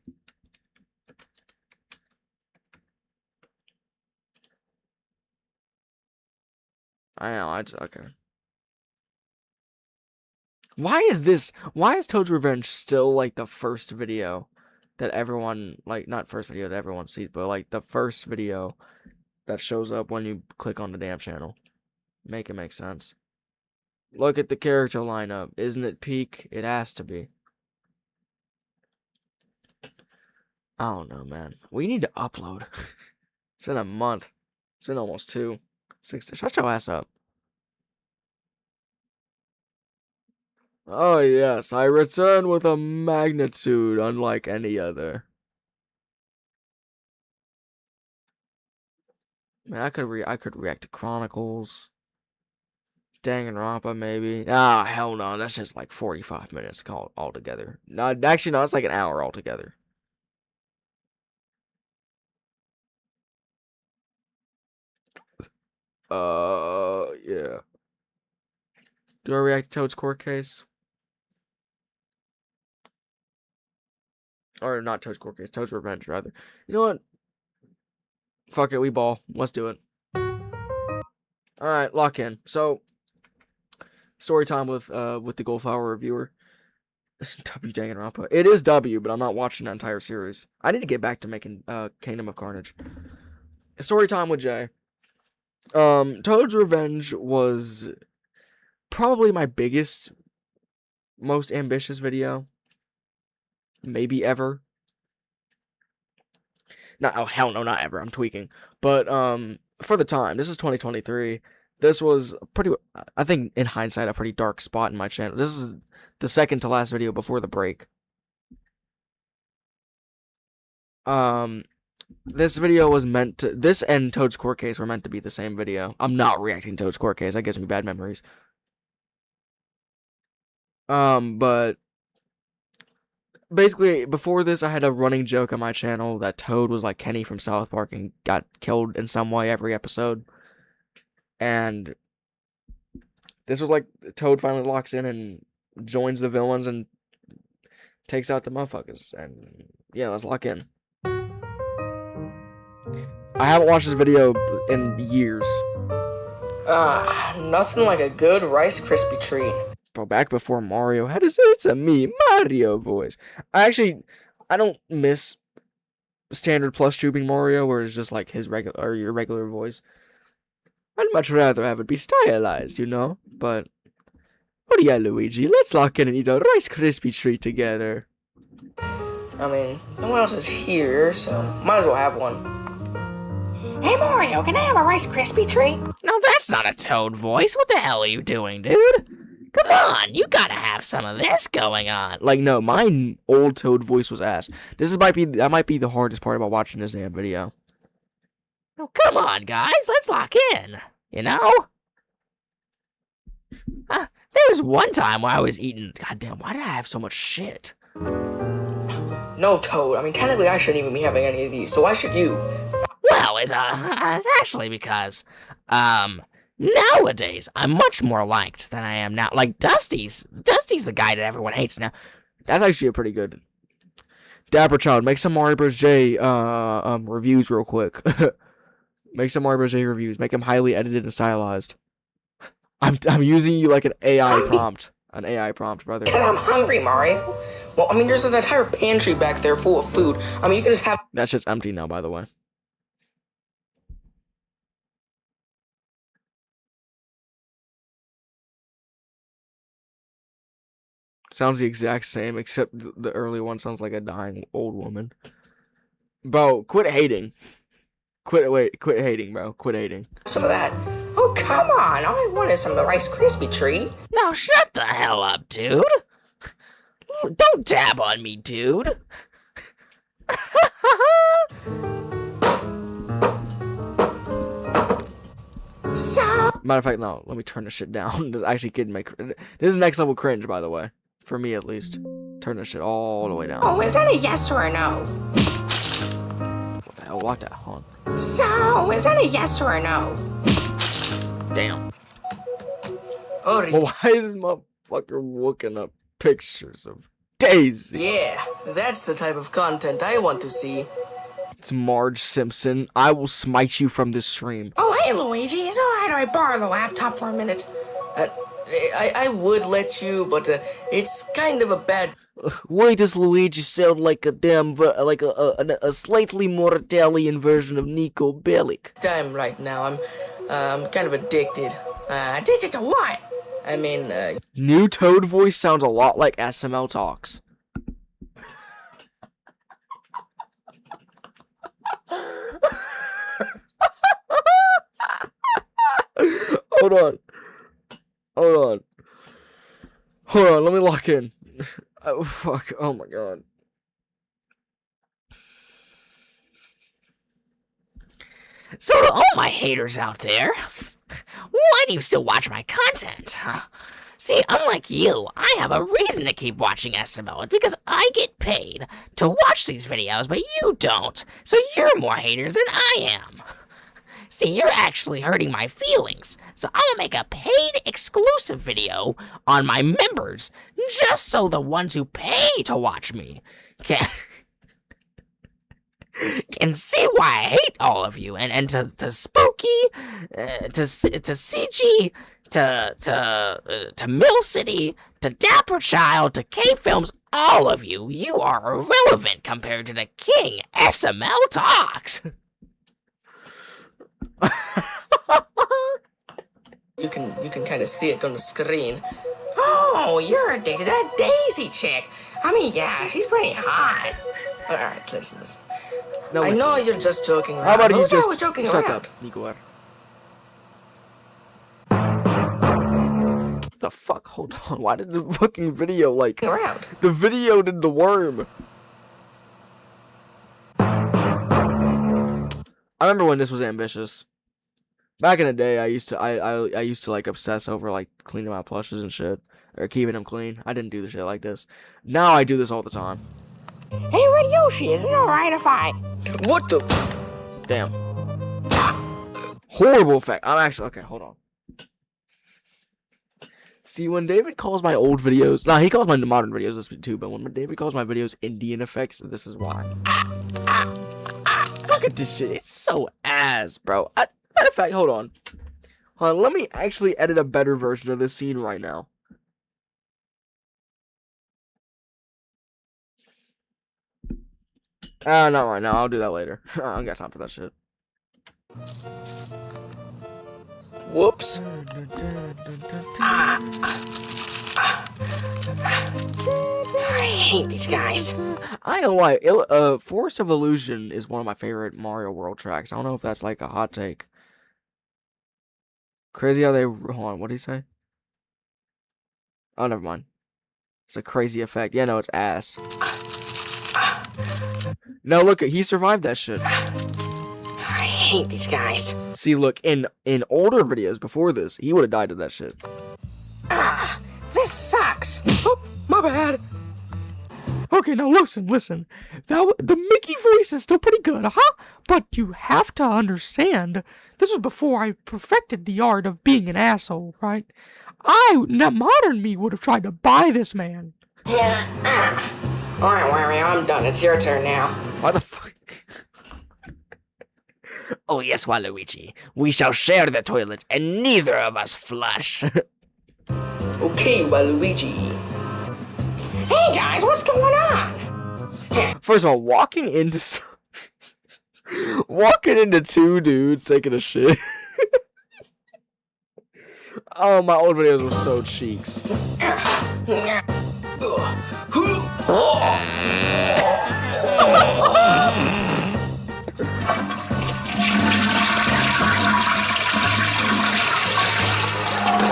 I know, okay. Why is Toad's Revenge still like the first video that everyone, like, not first video that everyone sees, but like the first video that shows up when you click on the damn channel? Make it make sense. Look at the character lineup. Isn't it peak? It has to be. I don't know, man. We need to upload. It's been a month. It's been almost 2. Shut your ass up. Oh yes, I return with a magnitude unlike any other. Man, I could react to Chronicles. Danganronpa maybe. Ah, hell no, that's just like 45 minutes altogether. No, actually no, it's like an hour altogether. Yeah. Do I react to Toad's court case? Or not Toad's court case, Toad's revenge, rather. You know what? Fuck it, we ball. Let's do it. Alright, lock in. So, story time with the GoldFlower reviewer. W Danganronpa. It is W, but I'm not watching the entire series. I need to get back to making Kingdom of Carnage. Story time with Jay. Toad's Revenge was probably my biggest, most ambitious video. Maybe ever. No, oh hell no, not ever. I'm tweaking. But for the time, this is 2023. This was pretty, I think in hindsight, a pretty dark spot in my channel. This is the second to last video before the break. This video was meant to, this and Toad's court case were meant to be the same video. I'm not reacting to Toad's court case. That gives me bad memories. But basically, before this, I had a running joke on my channel that Toad was like Kenny from South Park and got killed in some way every episode. And this was like, Toad finally locks in and joins the villains and takes out the motherfuckers. And yeah, let's lock in. I haven't watched this video in years. Nothing like a good Rice Krispie treat. Bro, back before Mario had his "It's a me Mario" voice. I don't miss standard plus tubing Mario, where it's just like his regular or your regular voice. I'd much rather have it be stylized, you know. But oh yeah, Luigi, let's lock in and eat a Rice Krispie treat together. I mean, no one else is here, so might as well have one. Hey Mario, can I have a Rice Krispie treat? No, that's not a Toad voice. What the hell are you doing, dude? Come on, you gotta have some of this going on. Like, no, my old Toad voice was ass. That might be the hardest part about watching this damn video. Oh, come on, guys, let's lock in. You know? There was one time where I was eating. Goddamn, why did I have so much shit? No, Toad. I mean, technically, I shouldn't even be having any of these. So why should you? Well, it's actually because, nowadays, I'm much more liked than I am now. Like, Dusty's the guy that everyone hates now. That's actually a pretty good. Dapper Child, make some Mario Bros. J reviews real quick. Make some Mario Bros. J reviews. Make them highly edited and stylized. I'm using you like an AI prompt. An AI prompt, brother. Because I'm hungry, Mario. Well, I mean, there's an entire pantry back there full of food. I mean, you can just have... That shit's empty now, by the way. Sounds the exact same, except the early one sounds like a dying old woman. Bro, quit hating. Quit hating, bro. Quit hating. Some of that. Oh, come on. All I want is some of the Rice Krispie treat. Now shut the hell up, dude. Don't dab on me, dude. So... Matter of fact, no. Let me turn this shit down. This actually getting my... This is next level cringe, by the way. For me, at least. Turn this shit all the way down. Oh, is that a yes or a no? What the hell? What the hell? So, is that a yes or a no? Damn. Oh, well, why is this motherfucker looking up pictures of Daisy? Yeah, that's the type of content I want to see. It's Marge Simpson. I will smite you from this stream. Oh, hey, Luigi. Is it alright if I borrow the laptop for a minute? I would let you, but it's kind of a bad... Why does Luigi sound like a damn, like a slightly more Italian version of Nico Bellic? Time right now. I'm kind of addicted. Addicted to what? I mean, New Toad voice sounds a lot like SML talks. Hold on. Hold on, let me lock in. Oh, fuck. Oh, my God. So to all my haters out there, why do you still watch my content? See, unlike you, I have a reason to keep watching SML. It's because I get paid to watch these videos, but you don't. So you're more haters than I am. See, you're actually hurting my feelings. So I'm gonna make a paid exclusive video on my members, just so the ones who pay to watch me can see why I hate all of you. And to Spooky, to CG, to Mill City, to Dapper Child, to K Films, all of you, you are irrelevant compared to the King SML Talks. You can kind of see it on the screen. Oh, you're addicted to that Daisy chick. I mean, yeah, she's pretty hot. Alright, listen. No, I listen. know you're just joking around. How about you Who's just always joking shut around? up, Igor? The fuck? Hold on. Why did the fucking video like around? The video did the worm. I remember when this was ambitious. Back in the day, I used to like obsess over like cleaning my plushes and shit, or keeping them clean. I didn't do the shit like this. Now I do this all the time. Hey, Red Yoshi, is it alright if I... What the... Damn. Horrible effect. I'm actually... Okay, hold on. See, when David calls my old videos... Nah, he calls my modern videos this too, but when David calls my videos Indian effects, this is why. Look at this shit. It's so ass, bro. Matter of fact, hold on. Let me actually edit a better version of this scene right now. Not right now. I'll do that later. I don't got time for that shit. Whoops. I hate these guys. I ain't gonna lie. Forest of Illusion is one of my favorite Mario World tracks. I don't know if that's like a hot take. Crazy how they... Hold on, what did he say? Oh, never mind. It's a crazy effect. Yeah, no, it's ass. No, look, he survived that shit. I hate these guys. See, look, in older videos before this, he would have died of that shit. This sucks. Oh, my bad. Okay, now listen. The Mickey voice is still pretty good, huh? But you have to understand, this was before I perfected the art of being an asshole, right? Now modern me would have tried to buy this man. Yeah. Alright, Wario, I'm done. It's your turn now. Why the fuck? Oh yes, Waluigi. We shall share the toilet, and neither of us flush. Okay, Waluigi. Hey guys, what's going on? First of all, walking into two dudes taking a shit. Oh, my old videos were so cheeks.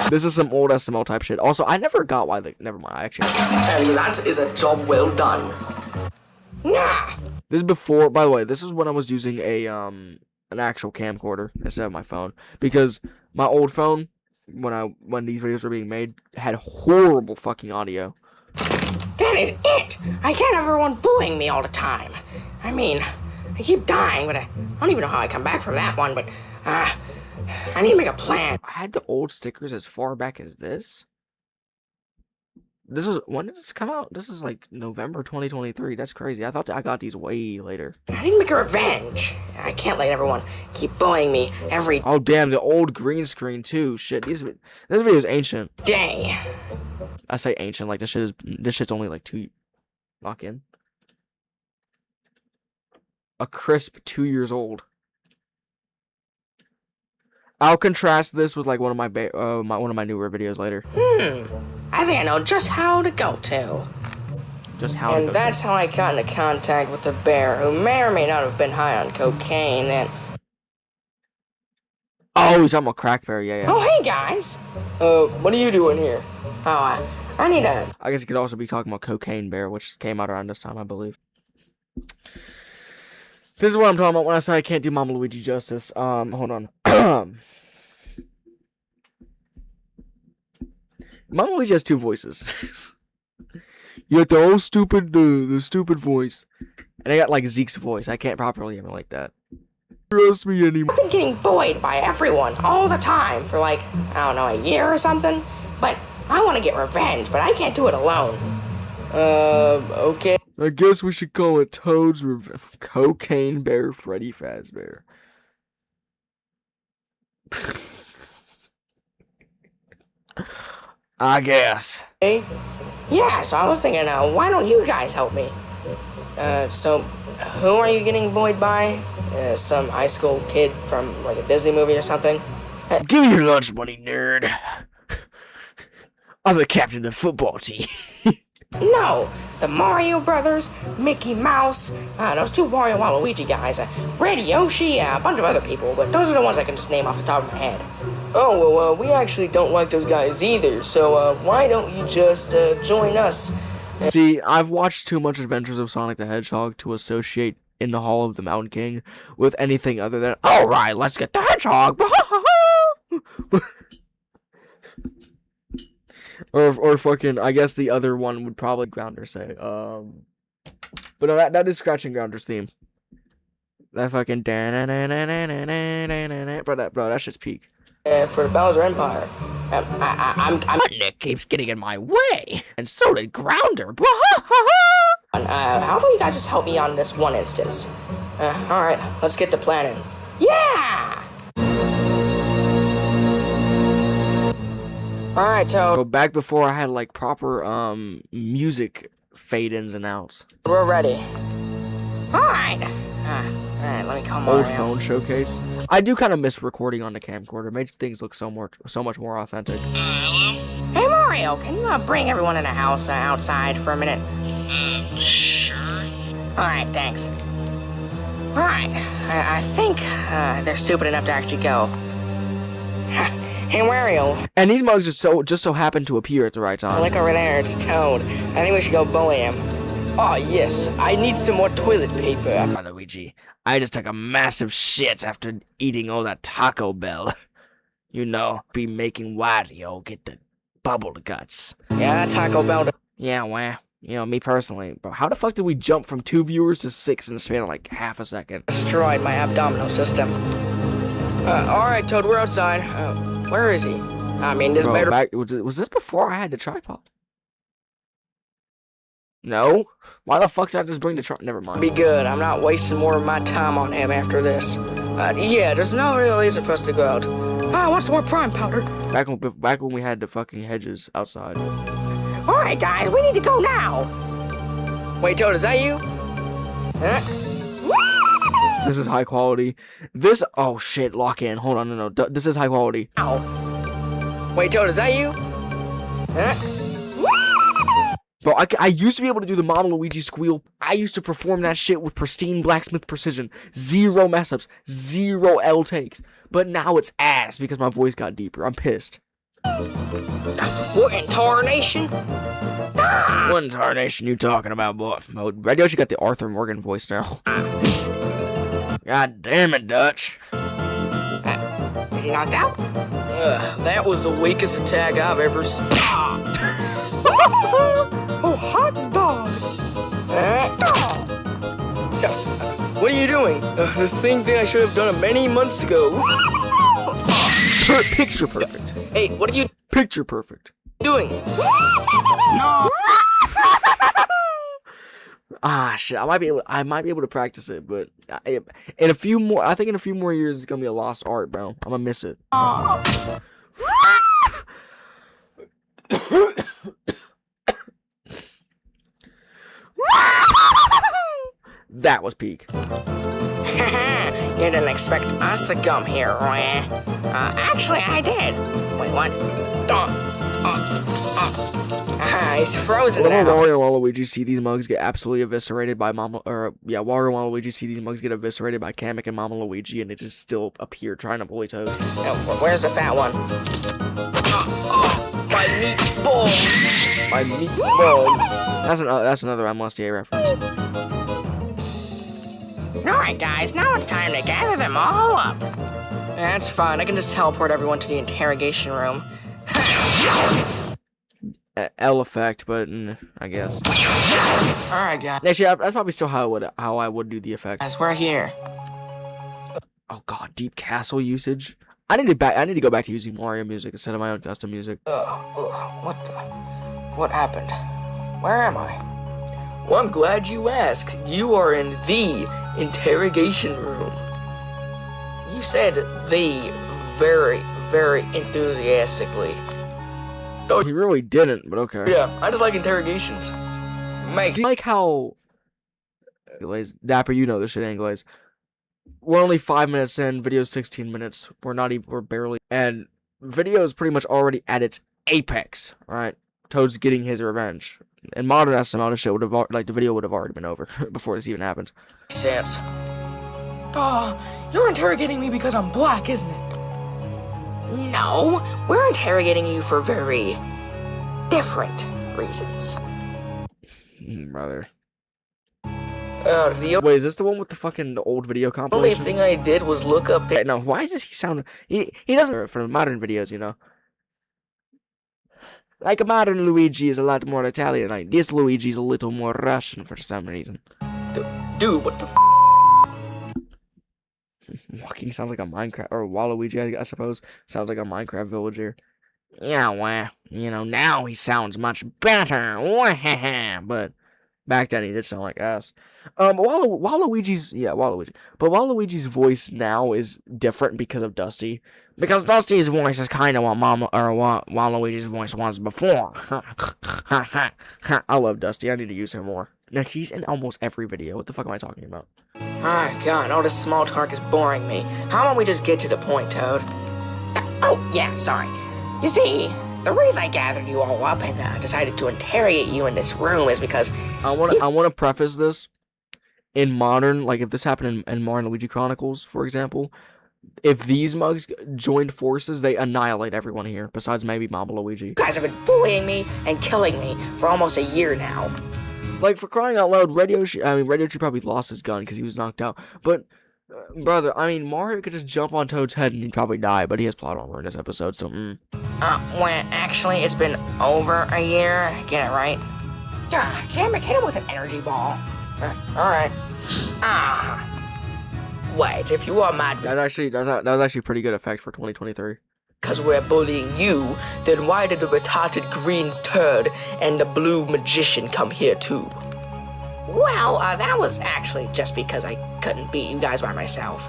This is some old SML type shit. Also, I never got why the... Never mind, I actually... And that is a job well done. Nah. This is before... By the way, this is when I was using an actual camcorder instead of my phone. Because my old phone, when these videos were being made, had horrible fucking audio. That is it! I can't have everyone booing me all the time. I mean, I keep dying, but I don't even know how I come back from that one, but... I need to make a plan. I had the old stickers as far back as this. This was... When did this come out? This is like November 2023. That's crazy. I thought I got these way later. I need to make a revenge. I can't let everyone keep bullying me every... Oh, damn. The old green screen, too. Shit. This video is ancient. day. I say ancient. Like, this shit's only like 2... Lock in. A crisp 2 years old. I'll contrast this with like one of my newer videos later. I think I know just how to go to. Just how. And that's how I got into contact with a bear who may or may not have been high on cocaine and... Oh, he's talking about crack bear. Yeah. Oh, hey guys. What are you doing here? Oh, I need a... I guess he could also be talking about cocaine bear, which came out around this time, I believe. This is what I'm talking about when I say I can't do Mama Luigi justice. Hold on. Mama Luigi has two voices. You got the old stupid, the stupid voice, and I got like Zeke's voice. I can't properly emulate that. trust me anymore. I've been getting bullied by everyone all the time for like, I don't know, a year or something. But I want to get revenge, but I can't do it alone. Okay. I guess we should call it Toad's Cocaine Bear Freddy Fazbear. I guess. Hey? Yeah, so I was thinking, why don't you guys help me? So, who are you getting bullied by? Some high school kid from, like, a Disney movie or something? Give me your lunch money, nerd. I'm the captain of the football team. No, the Mario Brothers, Mickey Mouse, those two Wario Waluigi guys, Red Yoshi, a bunch of other people, but those are the ones I can just name off the top of my head. Oh, well, we actually don't like those guys either, so why don't you just join us? See, I've watched too much Adventures of Sonic the Hedgehog to associate In the Hall of the Mountain King with anything other than, alright, let's get the hedgehog! Or fucking, I guess the other one would probably Grounder say. But no, that is Scratching Grounder's theme. That fucking bro, that shit's peak. For the Bowser Empire. I'm Nick keeps getting in my way, and so did Grounder. How about you guys just help me on this one instance? Alright, let's get to planning. Yeah! Alright, Toad. So back before I had like proper music fade-ins and outs. We're ready. Alright. Alright, let me come on. Old phone showcase. I do kind of miss recording on the camcorder. It makes things look so much more authentic. Hello? Hey Mario, can you bring everyone in the house outside for a minute? Sure. Alright, thanks. Alright, I think they're stupid enough to actually go. Hey Mario. And these mugs just so happen to appear at the right time. Look over there, it's Toad. I think we should go bully him. Oh yes, I need some more toilet paper. Luigi, I just took a massive shit after eating all that Taco Bell. You know, be making Wario get the bubble guts. Yeah, Taco Bell. Yeah, well, you know, me personally. But how the fuck did we jump from 2 viewers to 6 in the span of like half a second? Destroyed my abdominal system. Alright, Toad, we're outside. Where is he? I mean, this better... Was this before I had the tripod? No? Why the fuck did I just bring the tripod? Never mind. Be good. I'm not wasting more of my time on him after this. Yeah, there's no real reason for us to go out. I want some more prime powder. Back when we had the fucking hedges outside. Alright, guys, we need to go now. Wait, Toad, is that you? This is high quality. Oh shit, lock in. Hold on, no. This is high quality. Ow. Wait, Toad, is that you? Bro, I used to be able to do the Mama Luigi squeal. I used to perform that shit with pristine blacksmith precision. 0 mess ups. 0 L takes. But now it's ass because my voice got deeper. I'm pissed. What in tarnation? What in tarnation you talking about, boy? Red Yoshi got the Arthur Morgan voice now. God damn it, Dutch. Is he knocked out? That was the weakest attack I've ever seen. Oh, hot dog! What are you doing? The same thing I should have done many months ago. Picture perfect. Hey, what are you Picture perfect. doing? No. Ah shit! I might be able to practice it, but in a few more years it's gonna be a lost art, bro. I'm gonna miss it. That was peak. You didn't expect us to come here, right? Actually, I did. Wait, what? He's frozen now. Wario and Waluigi see these mugs get absolutely eviscerated by Wario and Waluigi see these mugs get eviscerated by Kamek and Mama Luigi, and they just still up here trying to bully Toad. Where's the fat one? My meatballs! My meatballs! That's another MLSTA reference. Alright guys, now it's time to gather them all up. That's fine, I can just teleport everyone to the interrogation room. L effect, but I guess. Alright guys. Actually, that's probably still how I would do the effect. Guys, we're here. Oh god, deep castle usage. I need to go back to using Mario music instead of my own custom music. What happened? Where am I? Well, I'm glad you asked. You are in the interrogation room. You said the very, very enthusiastically. Oh, he really didn't, but okay. Yeah, I just like interrogations. See, like how... Dapper, you know this shit, Anglaze. We're only 5 minutes in, video's 16 minutes. We're barely... And video's pretty much already at its apex, right? Toad's getting his revenge. In modern SML, the shit would have, the video would have already been over before this even happened. Sense. You're interrogating me because I'm black, isn't it? No, we're interrogating you for very different reasons. Brother. Wait, is this the one with the fucking old video compilation? The only thing I did was look up... No, why does he sound... He doesn't... For modern videos, you know. Like a modern Luigi is a lot more Italian. Like, this Luigi's a little more Russian for some reason. Dude, what the Walking sounds like a Minecraft... Or Waluigi, I suppose. Sounds like a Minecraft villager. Yeah, well, you know, now he sounds much better. But... back then, he did sound like ass. Waluigi's... Yeah, Waluigi. But Waluigi's voice now is different because of Dusty. Because Dusty's voice is kind of what Waluigi's voice was before. I love Dusty. I need to use him more. Now, he's in almost every video. What the fuck am I talking about? Ah, God, all this small talk is boring me. How about we just get to the point, Toad? Oh, yeah, sorry. You see... the reason I gathered you all up and decided to interrogate you in this room is because... I want to preface this. In modern, like if this happened in modern Luigi Chronicles, for example, if these mugs joined forces, they annihilate everyone here, besides maybe Mama Luigi. You guys have been bullying me and killing me for almost a year now. Like, for crying out loud, Radiochi probably lost his gun because he was knocked out. But, brother, I mean, Mario could just jump on Toad's head and he'd probably die, but he has plot armor in this episode, so, Well, actually, it's been over a year. Get it right? Damn it, hit him with an energy ball. Alright. Wait, if you are mad... That was actually a pretty good effect for 2023. Because we're bullying you, then why did the retarded green turd and the blue magician come here too? Well, that was actually just because I couldn't beat you guys by myself.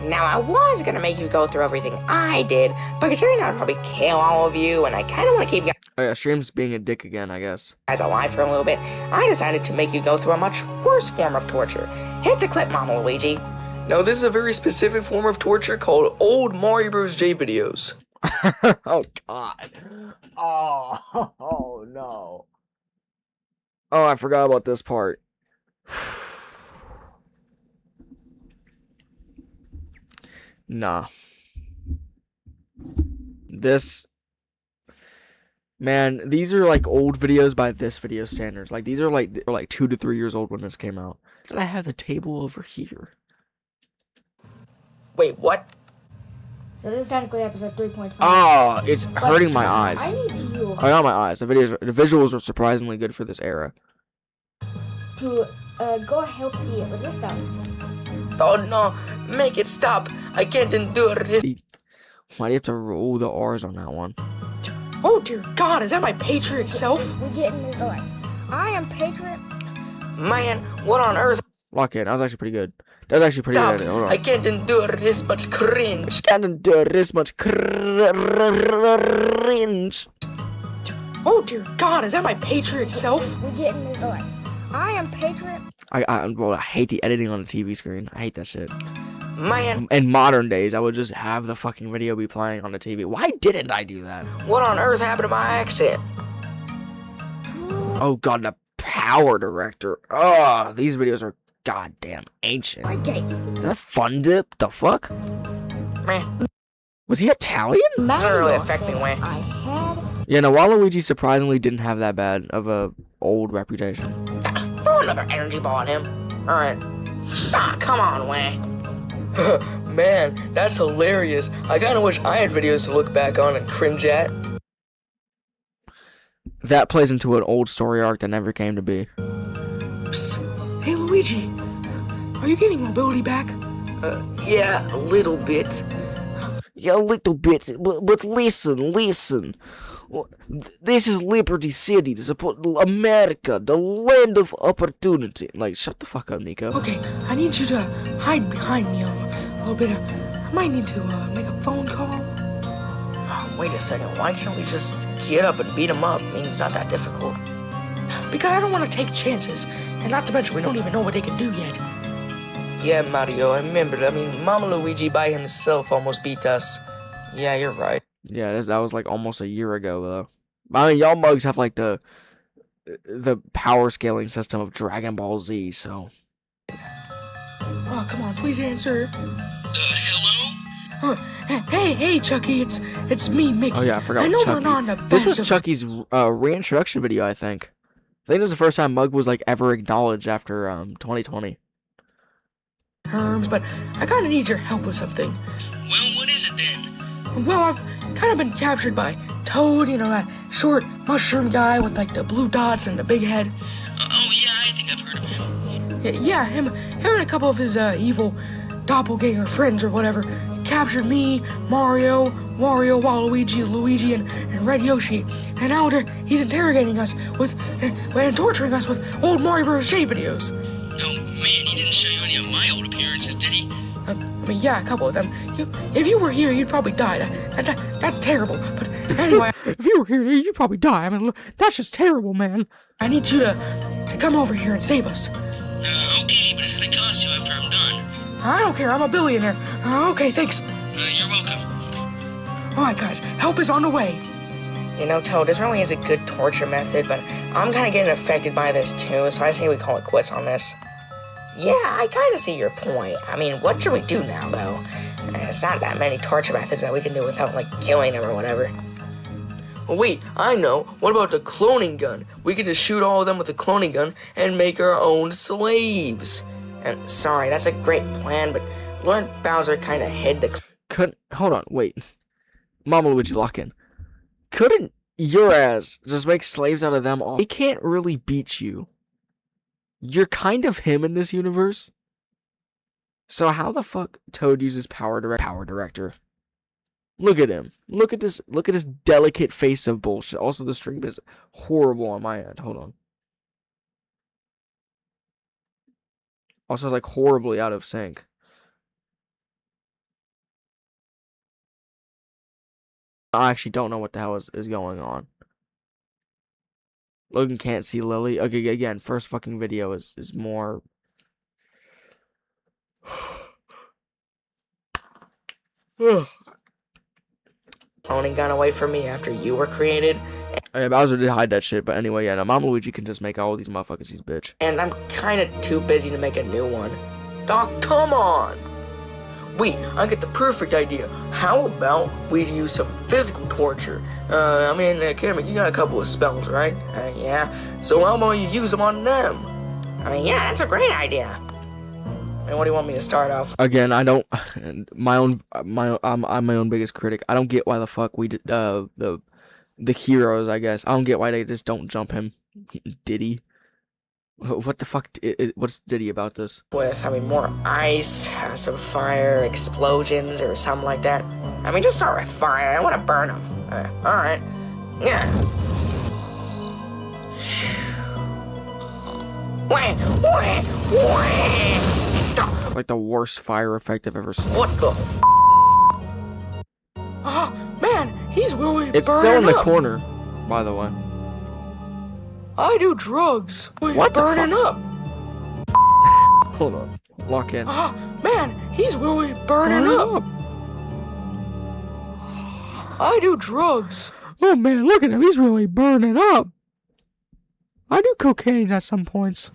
Now, I was gonna make you go through everything I did, but considering I'd probably kill all of you, and I kind of want to keep you Oh yeah, Stream's being a dick again, I guess. guys alive for a little bit, I decided to make you go through a much worse form of torture. Hit the clip, Mama Luigi. Now, this is a very specific form of torture called old Mario Bros. J videos. Oh, God. Oh, no. Oh, I forgot about this part. Nah. This... Man, these are like old videos by this video standards. Like, these are like 2 to 3 years old when this came out. Did I have the table over here? Wait, what? So this is technically episode 3.5. Oh, it's hurting my eyes. I need you I got my eyes. The visuals are surprisingly good for this era. to go help the resistance. Oh no, make it stop. I can't endure this. Why do you have to roll the R's on that one? Oh dear God, is that my Patriot self? We're getting this. Alright. I am Patriot. Man, what on earth? Lock in. That was actually pretty good. That was actually pretty Stop. good. Hold on. I can't endure this much cringe. Can't endure this much cringe. Oh dear God, is that my Patriot self? We're getting this. Alright. I am Patriot. I hate the editing on the TV screen. I hate that shit. Man. In modern days, I would just have the fucking video be playing on the TV. Why didn't I do that? What on earth happened to my accent? Oh god, the Power Director. Oh, these videos are goddamn ancient. Is that Fun Dip? The fuck? Man. Was he Italian? Doesn't really affect me, man. Yeah, no, Waluigi surprisingly didn't have that bad of a old reputation. Throw another energy ball at him. Alright. Come on, Wang. Man, that's hilarious. I kinda wish I had videos to look back on and cringe at. That plays into an old story arc that never came to be. Psst. Hey, Luigi. Are you getting mobility back? Yeah, a little bit. Yeah, a little bit, but listen. This is Liberty City, America, the land of opportunity. Like, shut the fuck up, Nico. Okay, I need you to hide behind me a little bit. I might need to make a phone call. Oh, wait a second, why can't we just get up and beat him up? I mean, it's not that difficult. Because I don't want to take chances, and not to mention we don't even know what they can do yet. Yeah, Mario, I remember. I mean, Mama Luigi by himself almost beat us. Yeah, you're right. Yeah, that was like almost a year ago, though. I mean, y'all mugs have like the power scaling system of Dragon Ball Z, so. Oh, come on, please answer. Hello? Hey, Chucky, it's me, Mickey. Oh yeah, I forgot. I know Chucky. we're not in the best This was of... Chucky's reintroduction video, I think. I think this is the first time Mug was like ever acknowledged after 2020. Terms, but I kind of need your help with something. Well, what is it then? Well, I've kind of been captured by Toad, you know, that short mushroom guy with like the blue dots and the big head. Oh yeah, I think I've heard of him. Yeah, him and a couple of his evil doppelganger friends or whatever captured me, Mario, Waluigi, Luigi, and Red Yoshi. And now he's interrogating us and torturing us with old Mario Bros. J videos. Oh man, he didn't show you any of my old appearances, did he? I mean, yeah, a couple of them. If you were here, you'd probably die. That's terrible. But anyway, if you were here, you'd probably die. I mean, that's just terrible, man. I need you to come over here and save us. Okay, but it's gonna cost you after I'm done. I don't care. I'm a billionaire. Okay, thanks. You're welcome. All right, guys, help is on the way. You know, Toad, this really is a good torture method, but I'm kind of getting affected by this too, so I say we call it quits on this. Yeah, I kind of see your point. I mean, what should we do now, though? It's not that many torture methods that we can do without, like, killing them or whatever. Well, wait, I know. What about the cloning gun? We could just shoot all of them with the cloning gun and make our own slaves. And, sorry, that's a great plan, but Lord Bowser kind of hid the... Hold on, wait. Mama Luigi, lock in. Couldn't your ass just make slaves out of them all? They can't really beat you. You're kind of him in this universe. So how the fuck Toad uses power director? Look at him. Look at this delicate face of bullshit. Also, the stream is horrible on my end. Hold on. Also, it's like horribly out of sync. I actually don't know what the hell is going on. Logan can't see Lily. Okay, again, first fucking video is more... Cloning gun away from me after you were created. Oh, yeah, Bowser did hide that shit, but anyway, yeah, no, Mama Luigi can just make all these motherfuckers his bitch. And I'm kind of too busy to make a new one. Doc, come on! Wait, I get the perfect idea. How about we use some physical torture? I mean, Cameron, you got a couple of spells, right? Yeah. So how about you use them on them? I mean, yeah, that's a great idea. And what do you want me to start off? Again, I don't. I'm my own biggest critic. I don't get why the fuck we did the heroes. I guess I don't get why they just don't jump him. Diddy. What the fuck? What's Diddy about this? With, I mean, more ice, some fire, explosions, or something like that. I mean, just start with fire. I want to burn them. Alright. Yeah. Like the worst fire effect I've ever seen. What the f***? Oh, man, he's really It's burning still in the up. corner, by the way. I do drugs. What the burning up? Hold on. Lock in. Oh, man, he's really burning up. I do drugs. Oh man, look at him. He's really burning up. I do cocaine at some points.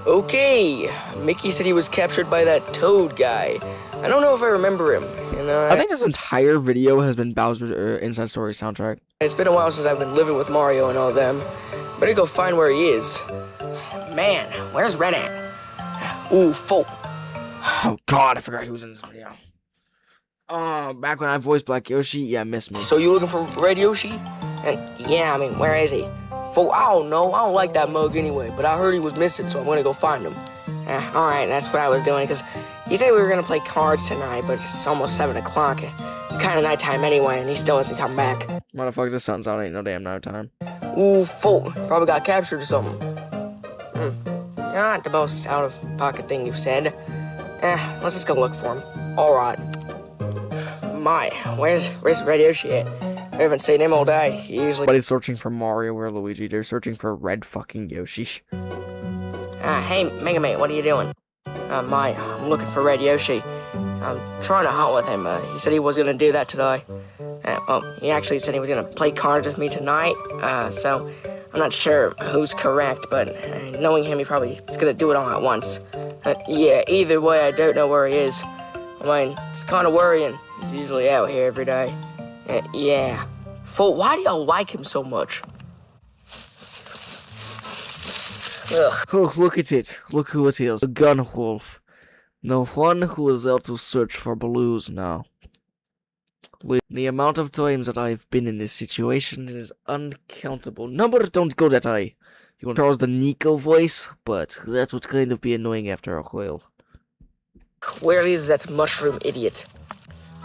Okay, Mickey said he was captured by that Toad guy. I don't know if I remember him. You know, I think this entire video has been Bowser's Inside Story soundtrack. It's been a while since I've been living with Mario and all them. Better go find where he is. Man, where's Red at? Ooh, folk. Oh god, I forgot he was in this video. Back when I voiced Black Yoshi, yeah, miss me. So you looking for Red Yoshi? And yeah, I mean, where is he? Folk, I don't know. I don't like that mug anyway, but I heard he was missing, so I'm gonna go find him. Alright, that's what I was doing, because He said we were gonna play cards tonight, but it's almost 7 o'clock. It's kind of nighttime anyway, and he still hasn't come back. Motherfucker, this sun's out. Ain't no damn night time. Ooh, full. Probably got captured or something. Not the most out-of-pocket thing you've said. Let's just go look for him. Alright. My, where's Radio Shit? I haven't seen him all day. He usually... Nobody's searching for Mario or Luigi. They're searching for red fucking Yoshi. Hey, Mega Mate, what are you doing? I'm looking for Red Yoshi. I'm trying to hunt with him. He said he was gonna do that today. He actually said he was gonna play cards with me tonight. So I'm not sure who's correct, but knowing him, he probably is gonna do it all at once. Yeah, either way, I don't know where he is. I mean, it's kind of worrying. He's usually out here every day. Yeah. Why do y'all like him so much? Ugh. Oh, look at it. Look who it is. A gun wolf. The one who is out to search for blues now. The amount of times that I've been in this situation is uncountable. Numbers don't go that high. You want Charles the Nico voice, but that would kind of be annoying after a while. Where is that mushroom idiot?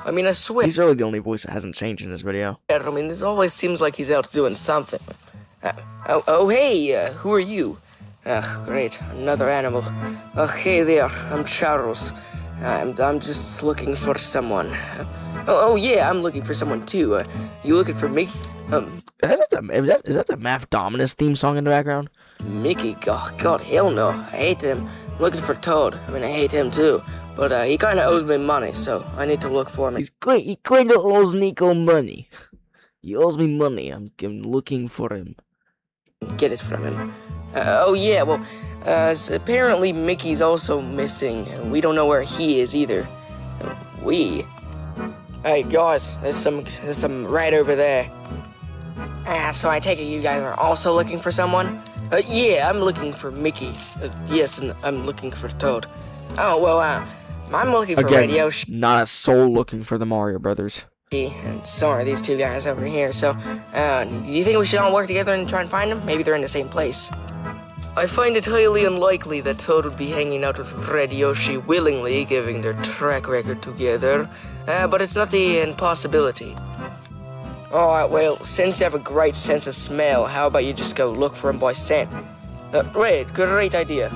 I mean, I swear... He's really the only voice that hasn't changed in this video. I mean, this always seems like he's out doing something. Hey, who are you? Great, another animal. Hey there, I'm Charles. I'm just looking for someone. Yeah, I'm looking for someone too. You looking for Mickey? Is that the Math Dominus theme song in the background? Mickey? God, hell no. I hate him. I'm looking for Toad. I mean, I hate him too. But he kind of owes me money, so I need to look for him. He kind of owes Nico money. He owes me money. I'm looking for him. Get it from him. Yeah, well, apparently Mickey's also missing, and we don't know where he is either. Hey, guys, there's some right over there. So I take it you guys are also looking for someone? Yeah, I'm looking for Mickey. Yes, and I'm looking for Toad. Oh, well, I'm looking for Radio Yoshi. Not a soul looking for the Mario Brothers. And so are these two guys over here, so, do you think we should all work together and try and find them? Maybe they're in the same place. I find it highly unlikely that Toad would be hanging out with Red Yoshi willingly, given their track record together, but it's not the impossibility. Alright, well, since you have a great sense of smell, how about you just go look for him by scent? Great idea.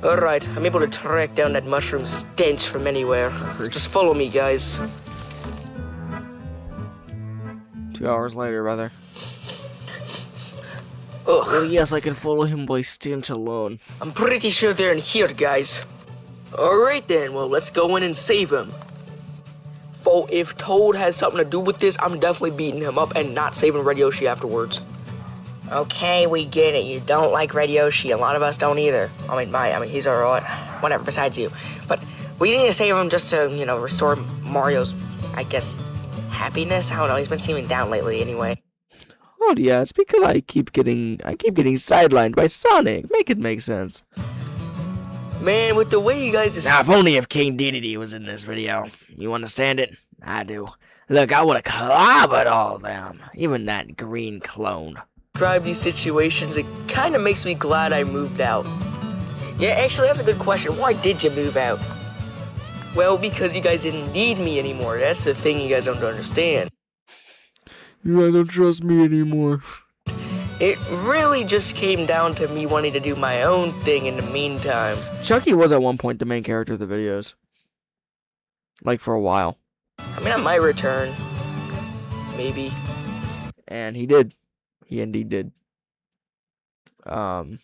Alright, I'm able to track down that mushroom stench from anywhere. Just follow me, guys. 2 hours later, brother. Ugh. Oh, yes, I can follow him by stench alone. I'm pretty sure they're in here, guys. Alright then, well, let's go in and save him. For if Toad has something to do with this, I'm definitely beating him up and not saving Red Yoshi afterwards. Okay, we get it. You don't like Red Yoshi. A lot of us don't either. I mean, he's alright. Whatever, besides you. But we need to save him just to, restore Mario's, I guess, happiness? I don't know, he's been seeming down lately anyway. Oh yeah, it's because I keep getting sidelined by Sonic. Make it make sense. Man, with the way you guys... Now, if only if King Dedede was in this video. You understand it? I do. Look, I would have clobbered all of them. Even that green clone. Describe these situations, it kind of makes me glad I moved out. Yeah, actually, that's a good question. Why did you move out? Well, because you guys didn't need me anymore. That's the thing you guys don't understand. You guys don't trust me anymore. It really just came down to me wanting to do my own thing in the meantime. Chucky was at one point the main character of the videos. Like, for a while. I mean, I might return. Maybe. And he did. He indeed did. And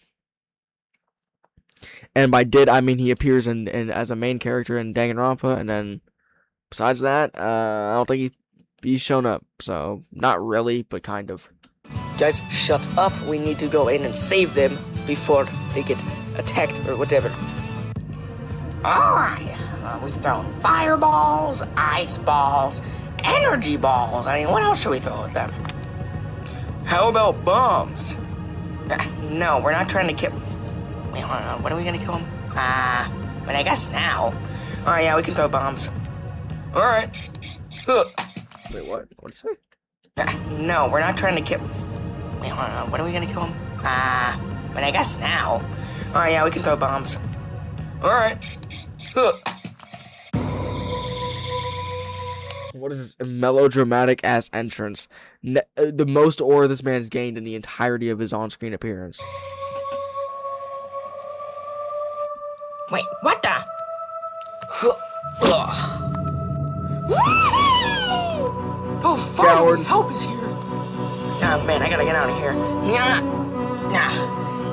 by did, I mean he appears in as a main character in Danganronpa, and then besides that, I don't think he's shown up. So, not really, but kind of. Guys, shut up. We need to go in and save them before they get attacked or whatever. Alright, we've thrown fireballs, ice balls, energy balls. I mean, what else should we throw at them? How about bombs? No, we're not trying to kill... Wait, hold on, when are we gonna kill him? But I guess now. Alright, yeah, we can throw bombs. Alright. Wait, what? What'd you say? No, we're not trying to kill... Wait, hold on, when are we gonna kill him? But I guess now. Alright, yeah, we can throw bombs. Alright. What is this melodramatic ass entrance? The most aura this man's gained in the entirety of his on-screen appearance. Wait, what the? Oh, finally, help is here. Oh, man, I gotta get out of here. Nah,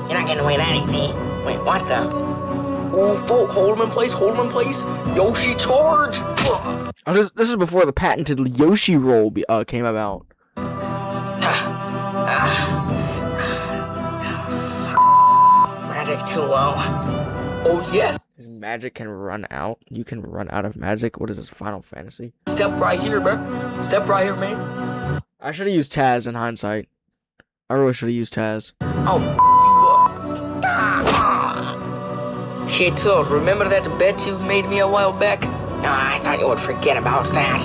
you're not getting away that easy. Wait, what the? Oh, hold him in place, hold him in place. Yoshi, charge! Oh, this is before the patented Yoshi roll came about. Magic too low. Oh, yes. His magic can run out. You can run out of magic. What is this, Final Fantasy? Step right here, bro. Step right here, man. I should have used Taz in hindsight. I really should have used Taz. Oh, Shit, too. Remember that bet you made me a while back? I thought you would forget about that.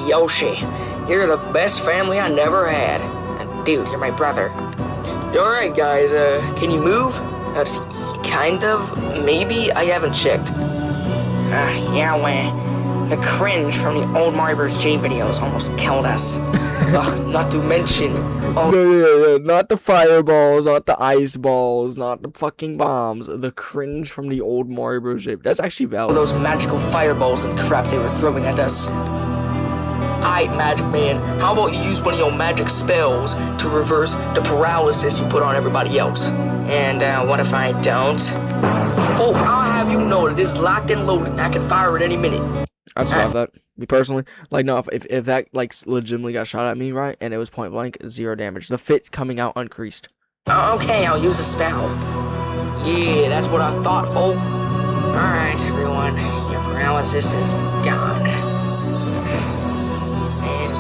Yoshi, you're the best family I never had. Dude, you're my brother. Alright, guys, can you move? Kind of, maybe? I haven't checked. Yeah, well, the cringe from the old Mario Bros. J videos almost killed us. Not to mention... No, not the fireballs, not the ice balls, not the fucking bombs. The cringe from the old Mario Bros. J. That's actually valid. Those magical fireballs and crap they were throwing at us. Aight, Magic Man, how about you use one of your magic spells to reverse the paralysis you put on everybody else? And what if I don't? Fool, I'll have you know that this is locked and loaded and I can fire at any minute. I'd survive that. Me personally. Like, no, if that, like, legitimately got shot at me, right, and it was point blank, 0 damage. The fit coming out uncreased. Okay, I'll use a spell. Yeah, that's what I thought, fool. Alright, everyone, your paralysis is gone.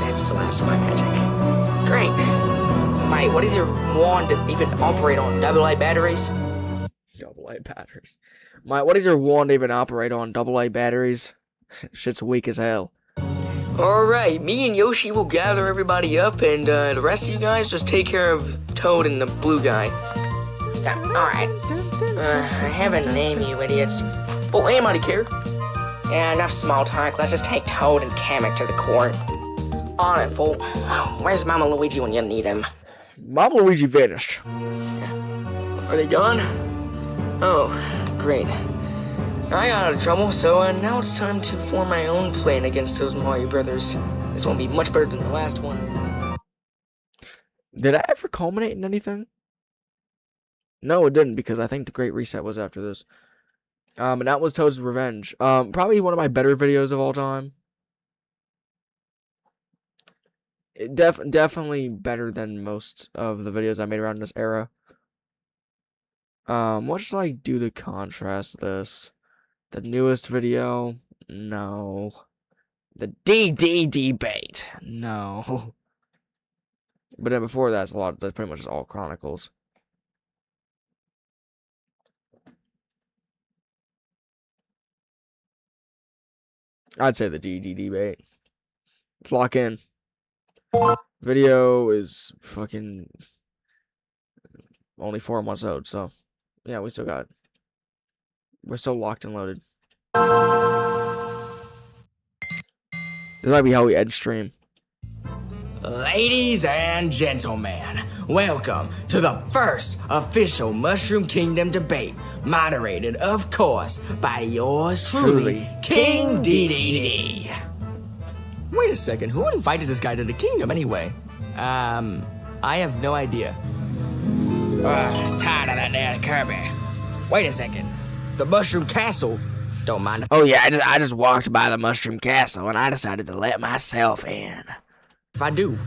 That's the last of my magic. Great. Mate, what does your wand even operate on? AA batteries? AA batteries. What does your wand even operate on? AA batteries? Shit's weak as hell. Alright, me and Yoshi will gather everybody up, and the rest of you guys just take care of Toad and the blue guy. Alright. I have a name, you idiots. Well, anybody care? Yeah, enough small talk. Let's just take Toad and Kamek to the court. On it, fool. Where's Mama Luigi when you need him? Mama Luigi vanished. Are they gone? Oh, great. I got out of trouble, so now it's time to form my own plan against those Mario Brothers. This won't be much better than the last one. Did I ever culminate in anything? No, it didn't, because I think the Great Reset was after this. And that was Toad's Revenge. Probably one of my better videos of all time. Definitely better than most of the videos I made around this era. What should I do to contrast this? The newest video? No. The DD debate? No. But then before that's pretty much just all Chronicles. I'd say the DD debate. Let's lock in. Video is fucking only 4 months old, so yeah, we're still locked and loaded. This might be how we end stream. Ladies and gentlemen, welcome to the first official Mushroom Kingdom debate, moderated, of course, by yours truly, King DDD. Wait a second, who invited this guy to the kingdom anyway? I have no idea. Tired of that damn Kirby. Wait a second, the Mushroom Castle? Don't mind if— Oh yeah, I just walked by the Mushroom Castle and I decided to let myself in. If I do.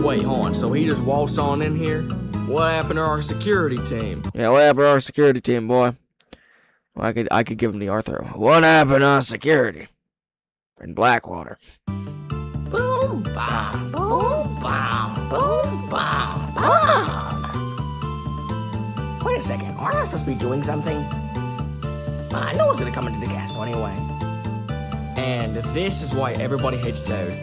Wait, hold on, so he just waltzed on in here? What happened to our security team? Yeah, what happened to our security team, boy? Well, I could give him the Arthur. What happened to our security? In Blackwater. Boom, bam, boom, bam, boom, bam, bam. Wait a second, aren't I supposed to be doing something? No one's gonna come into the castle anyway. And this is why everybody hates Toad.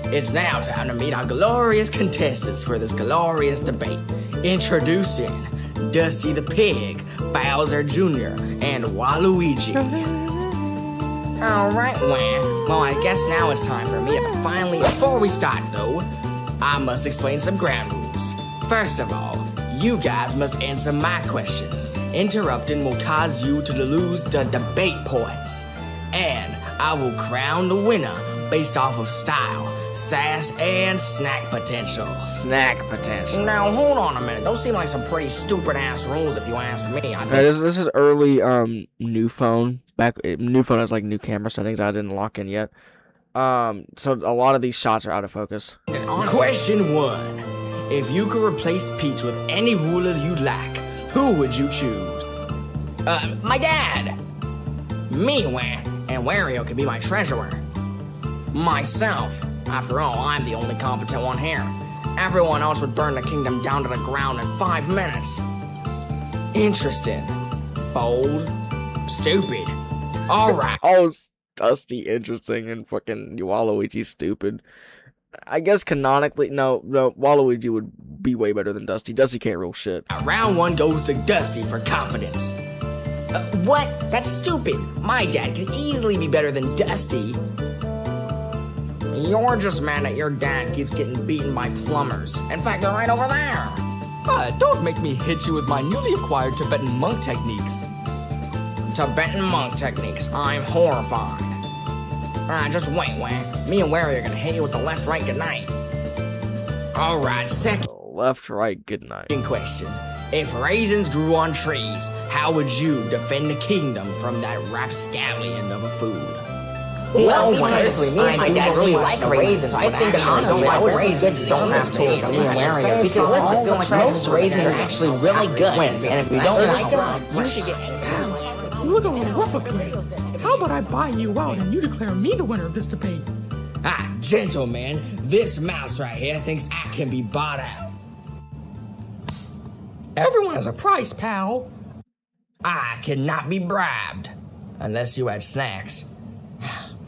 It's now time to meet our glorious contestants for this glorious debate. Introducing Dusty the Pig, Bowser Jr., and Waluigi. Alright, well, I guess now it's time for me to finally, before we start though, I must explain some ground rules. First of all, you guys must answer my questions. Interrupting will cause you to lose the debate points. And I will crown the winner based off of style, sass, and snack potential. Snack potential. Now, hold on a minute. Those seem like some pretty stupid-ass rules if you ask me. This is early new phone. New phone has like new camera settings I didn't lock in yet. So a lot of these shots are out of focus. Question 1. If you could replace Peach with any ruler you like, who would you choose? My dad. Me, and Wario could be my treasurer. Myself. After all, I'm the only competent one here. Everyone else would burn the kingdom down to the ground in 5 minutes. Interesting. Bold. Stupid. Alright. Oh, Dusty interesting and fucking Waluigi stupid. I guess canonically, no, Waluigi would be way better than Dusty. Dusty can't rule shit. Round 1 goes to Dusty for confidence. What? That's stupid. My dad could easily be better than Dusty. You're just mad that your dad keeps getting beaten by plumbers. In fact, they're right over there. Don't make me hit you with my newly acquired Tibetan monk techniques. Tibetan monk techniques. I'm horrified. Just wait. Me and Wario are gonna hit you with the left, right, good night. Alright, second. Left, right, good night. Question. If raisins grew on trees, how would you defend the kingdom from that rapscallion of a food? Well, honestly, me and my dad really like raisins. I think that honestly, I would raise good bonus tools to me and Wario. Because listen, like most raisins are actually really good. And if we don't like them, you should get... You're the Ruffaclay. How about I buy you out and you declare me the winner of this debate? Gentlemen, this mouse right here thinks I can be bought out. Everyone has a price, pal. I cannot be bribed. Unless you had snacks.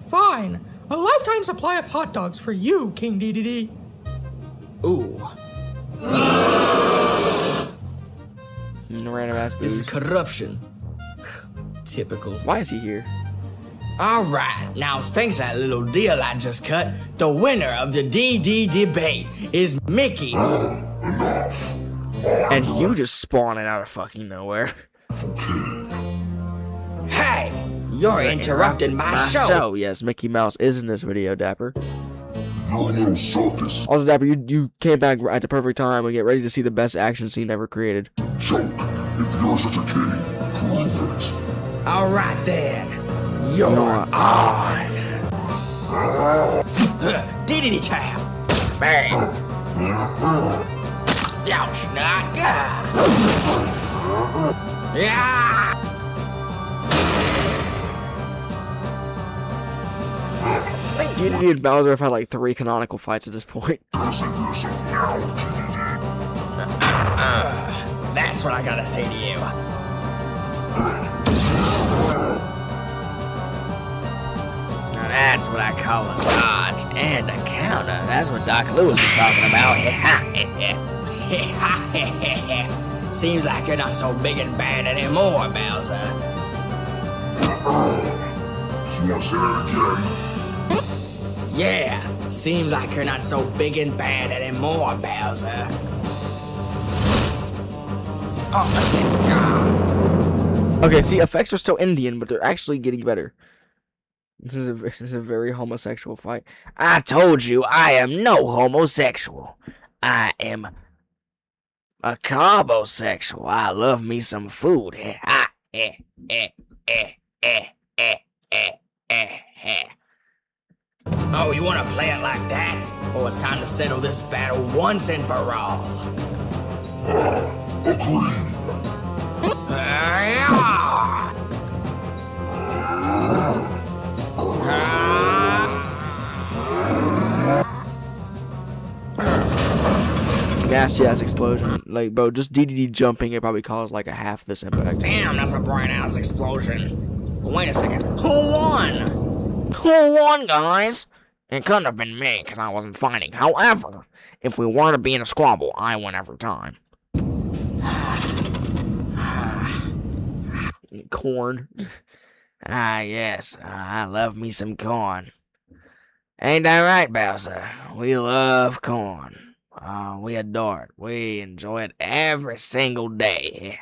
Fine. A lifetime supply of hot dogs for you, King DDD. Ooh. Random ass This is corruption. Typical. Why is he here? Alright, now thanks to that little deal I just cut, the winner of the DD debate is Mickey. Enough. And you just spawning out of fucking nowhere. Hey, you're interrupting my show. Yes, Mickey Mouse is in this video, Dapper. Your little circus. Also, Dapper, you came back at the perfect time and get ready to see the best action scene ever created. Joke. If you're such a king, prove it. Alright then. You're on. DDD Chow. Bang. Ouch. Yeah. I think DDD and Bowser have had like 3 canonical fights at this point. That's what I gotta say to you. Now that's what I call a dodge and a counter. That's what Doc Lewis was talking about. Seems like you're not so big and bad anymore, Bowser. You want to say that again? Yeah, seems like you're not so big and bad anymore, Bowser. Okay, see, effects are still Indian, but they're actually getting better. This is a very homosexual fight. I told you I am no homosexual. I am a carbosexual. I love me some food. Oh, you want to play it like that? Oh, it's time to settle this battle once and for all. Nasty ass explosion. Like, bro, just DDD jumping, it probably caused like a half this impact. Damn, that's a bright ass explosion. Wait a second. Who won? Who won, guys? It couldn't have been me, because I wasn't fighting. However, if we were to be in a squabble, I win every time. Corn. Ah, yes, I love me some corn. Ain't that right, Bowser? We love corn. We adore it. We enjoy it every single day.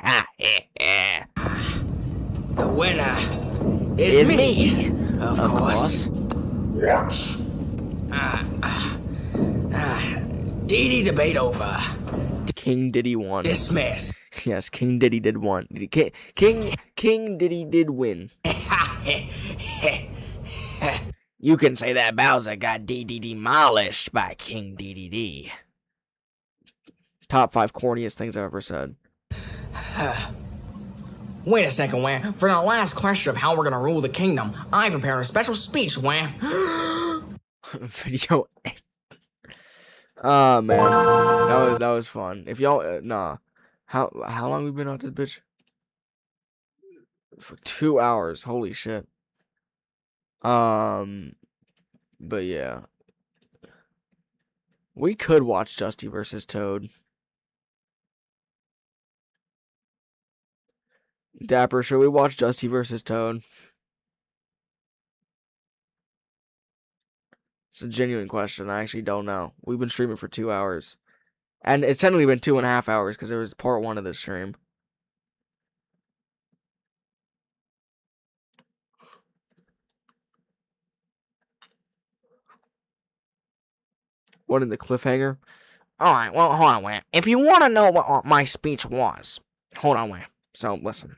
The winner is me, of course. What? DD debate over. King Diddy won. Dismiss. Yes, King Diddy did won. King Diddy did win. You can say that Bowser got demolished by King DDD. Top 5 corniest things I've ever said. Wait a second, Wham. For the last question of how we're gonna rule the kingdom, I prepared a special speech, Wham. Video. Oh man, that was fun. If y'all nah, how long we been on this bitch? For 2 hours. Holy shit. But yeah, we could watch Justy versus Toad. Dapper, should we watch Justy versus Toad? It's a genuine question. I actually don't know. We've been streaming for 2 hours. And it's technically been 2.5 hours because there was part 1 of the stream. What in the cliffhanger? Alright, well, hold on, Wham. If you want to know what my speech was, hold on, Wham. So, listen.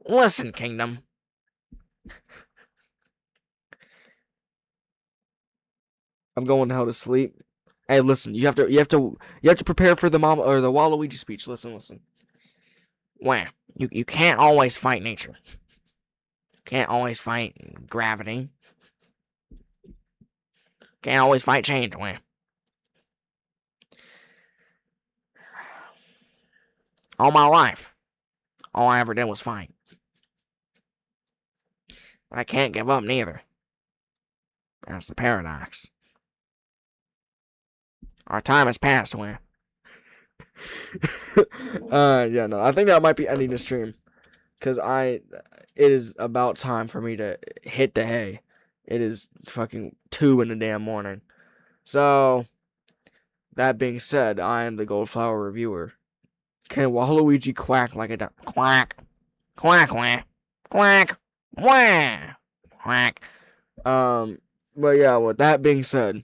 Listen, Kingdom. I'm going to hell to sleep. Hey, listen, you have to prepare for the mama or the Waluigi speech. Listen. Wham. You can't always fight nature. You can't always fight gravity. Can't always fight change, Wham. All my life, all I ever did was fight. But I can't give up neither. That's the paradox. Our time has passed, Wham. Yeah, no, I think that might be ending the stream. Because it is about time for me to hit the hay. It is fucking 2 in the damn morning. So, that being said, I am the Goldflower Reviewer. Can Waluigi quack like a duck? Quack. Quack, Wham. Quack. Wham. Quack. But yeah, with that being said,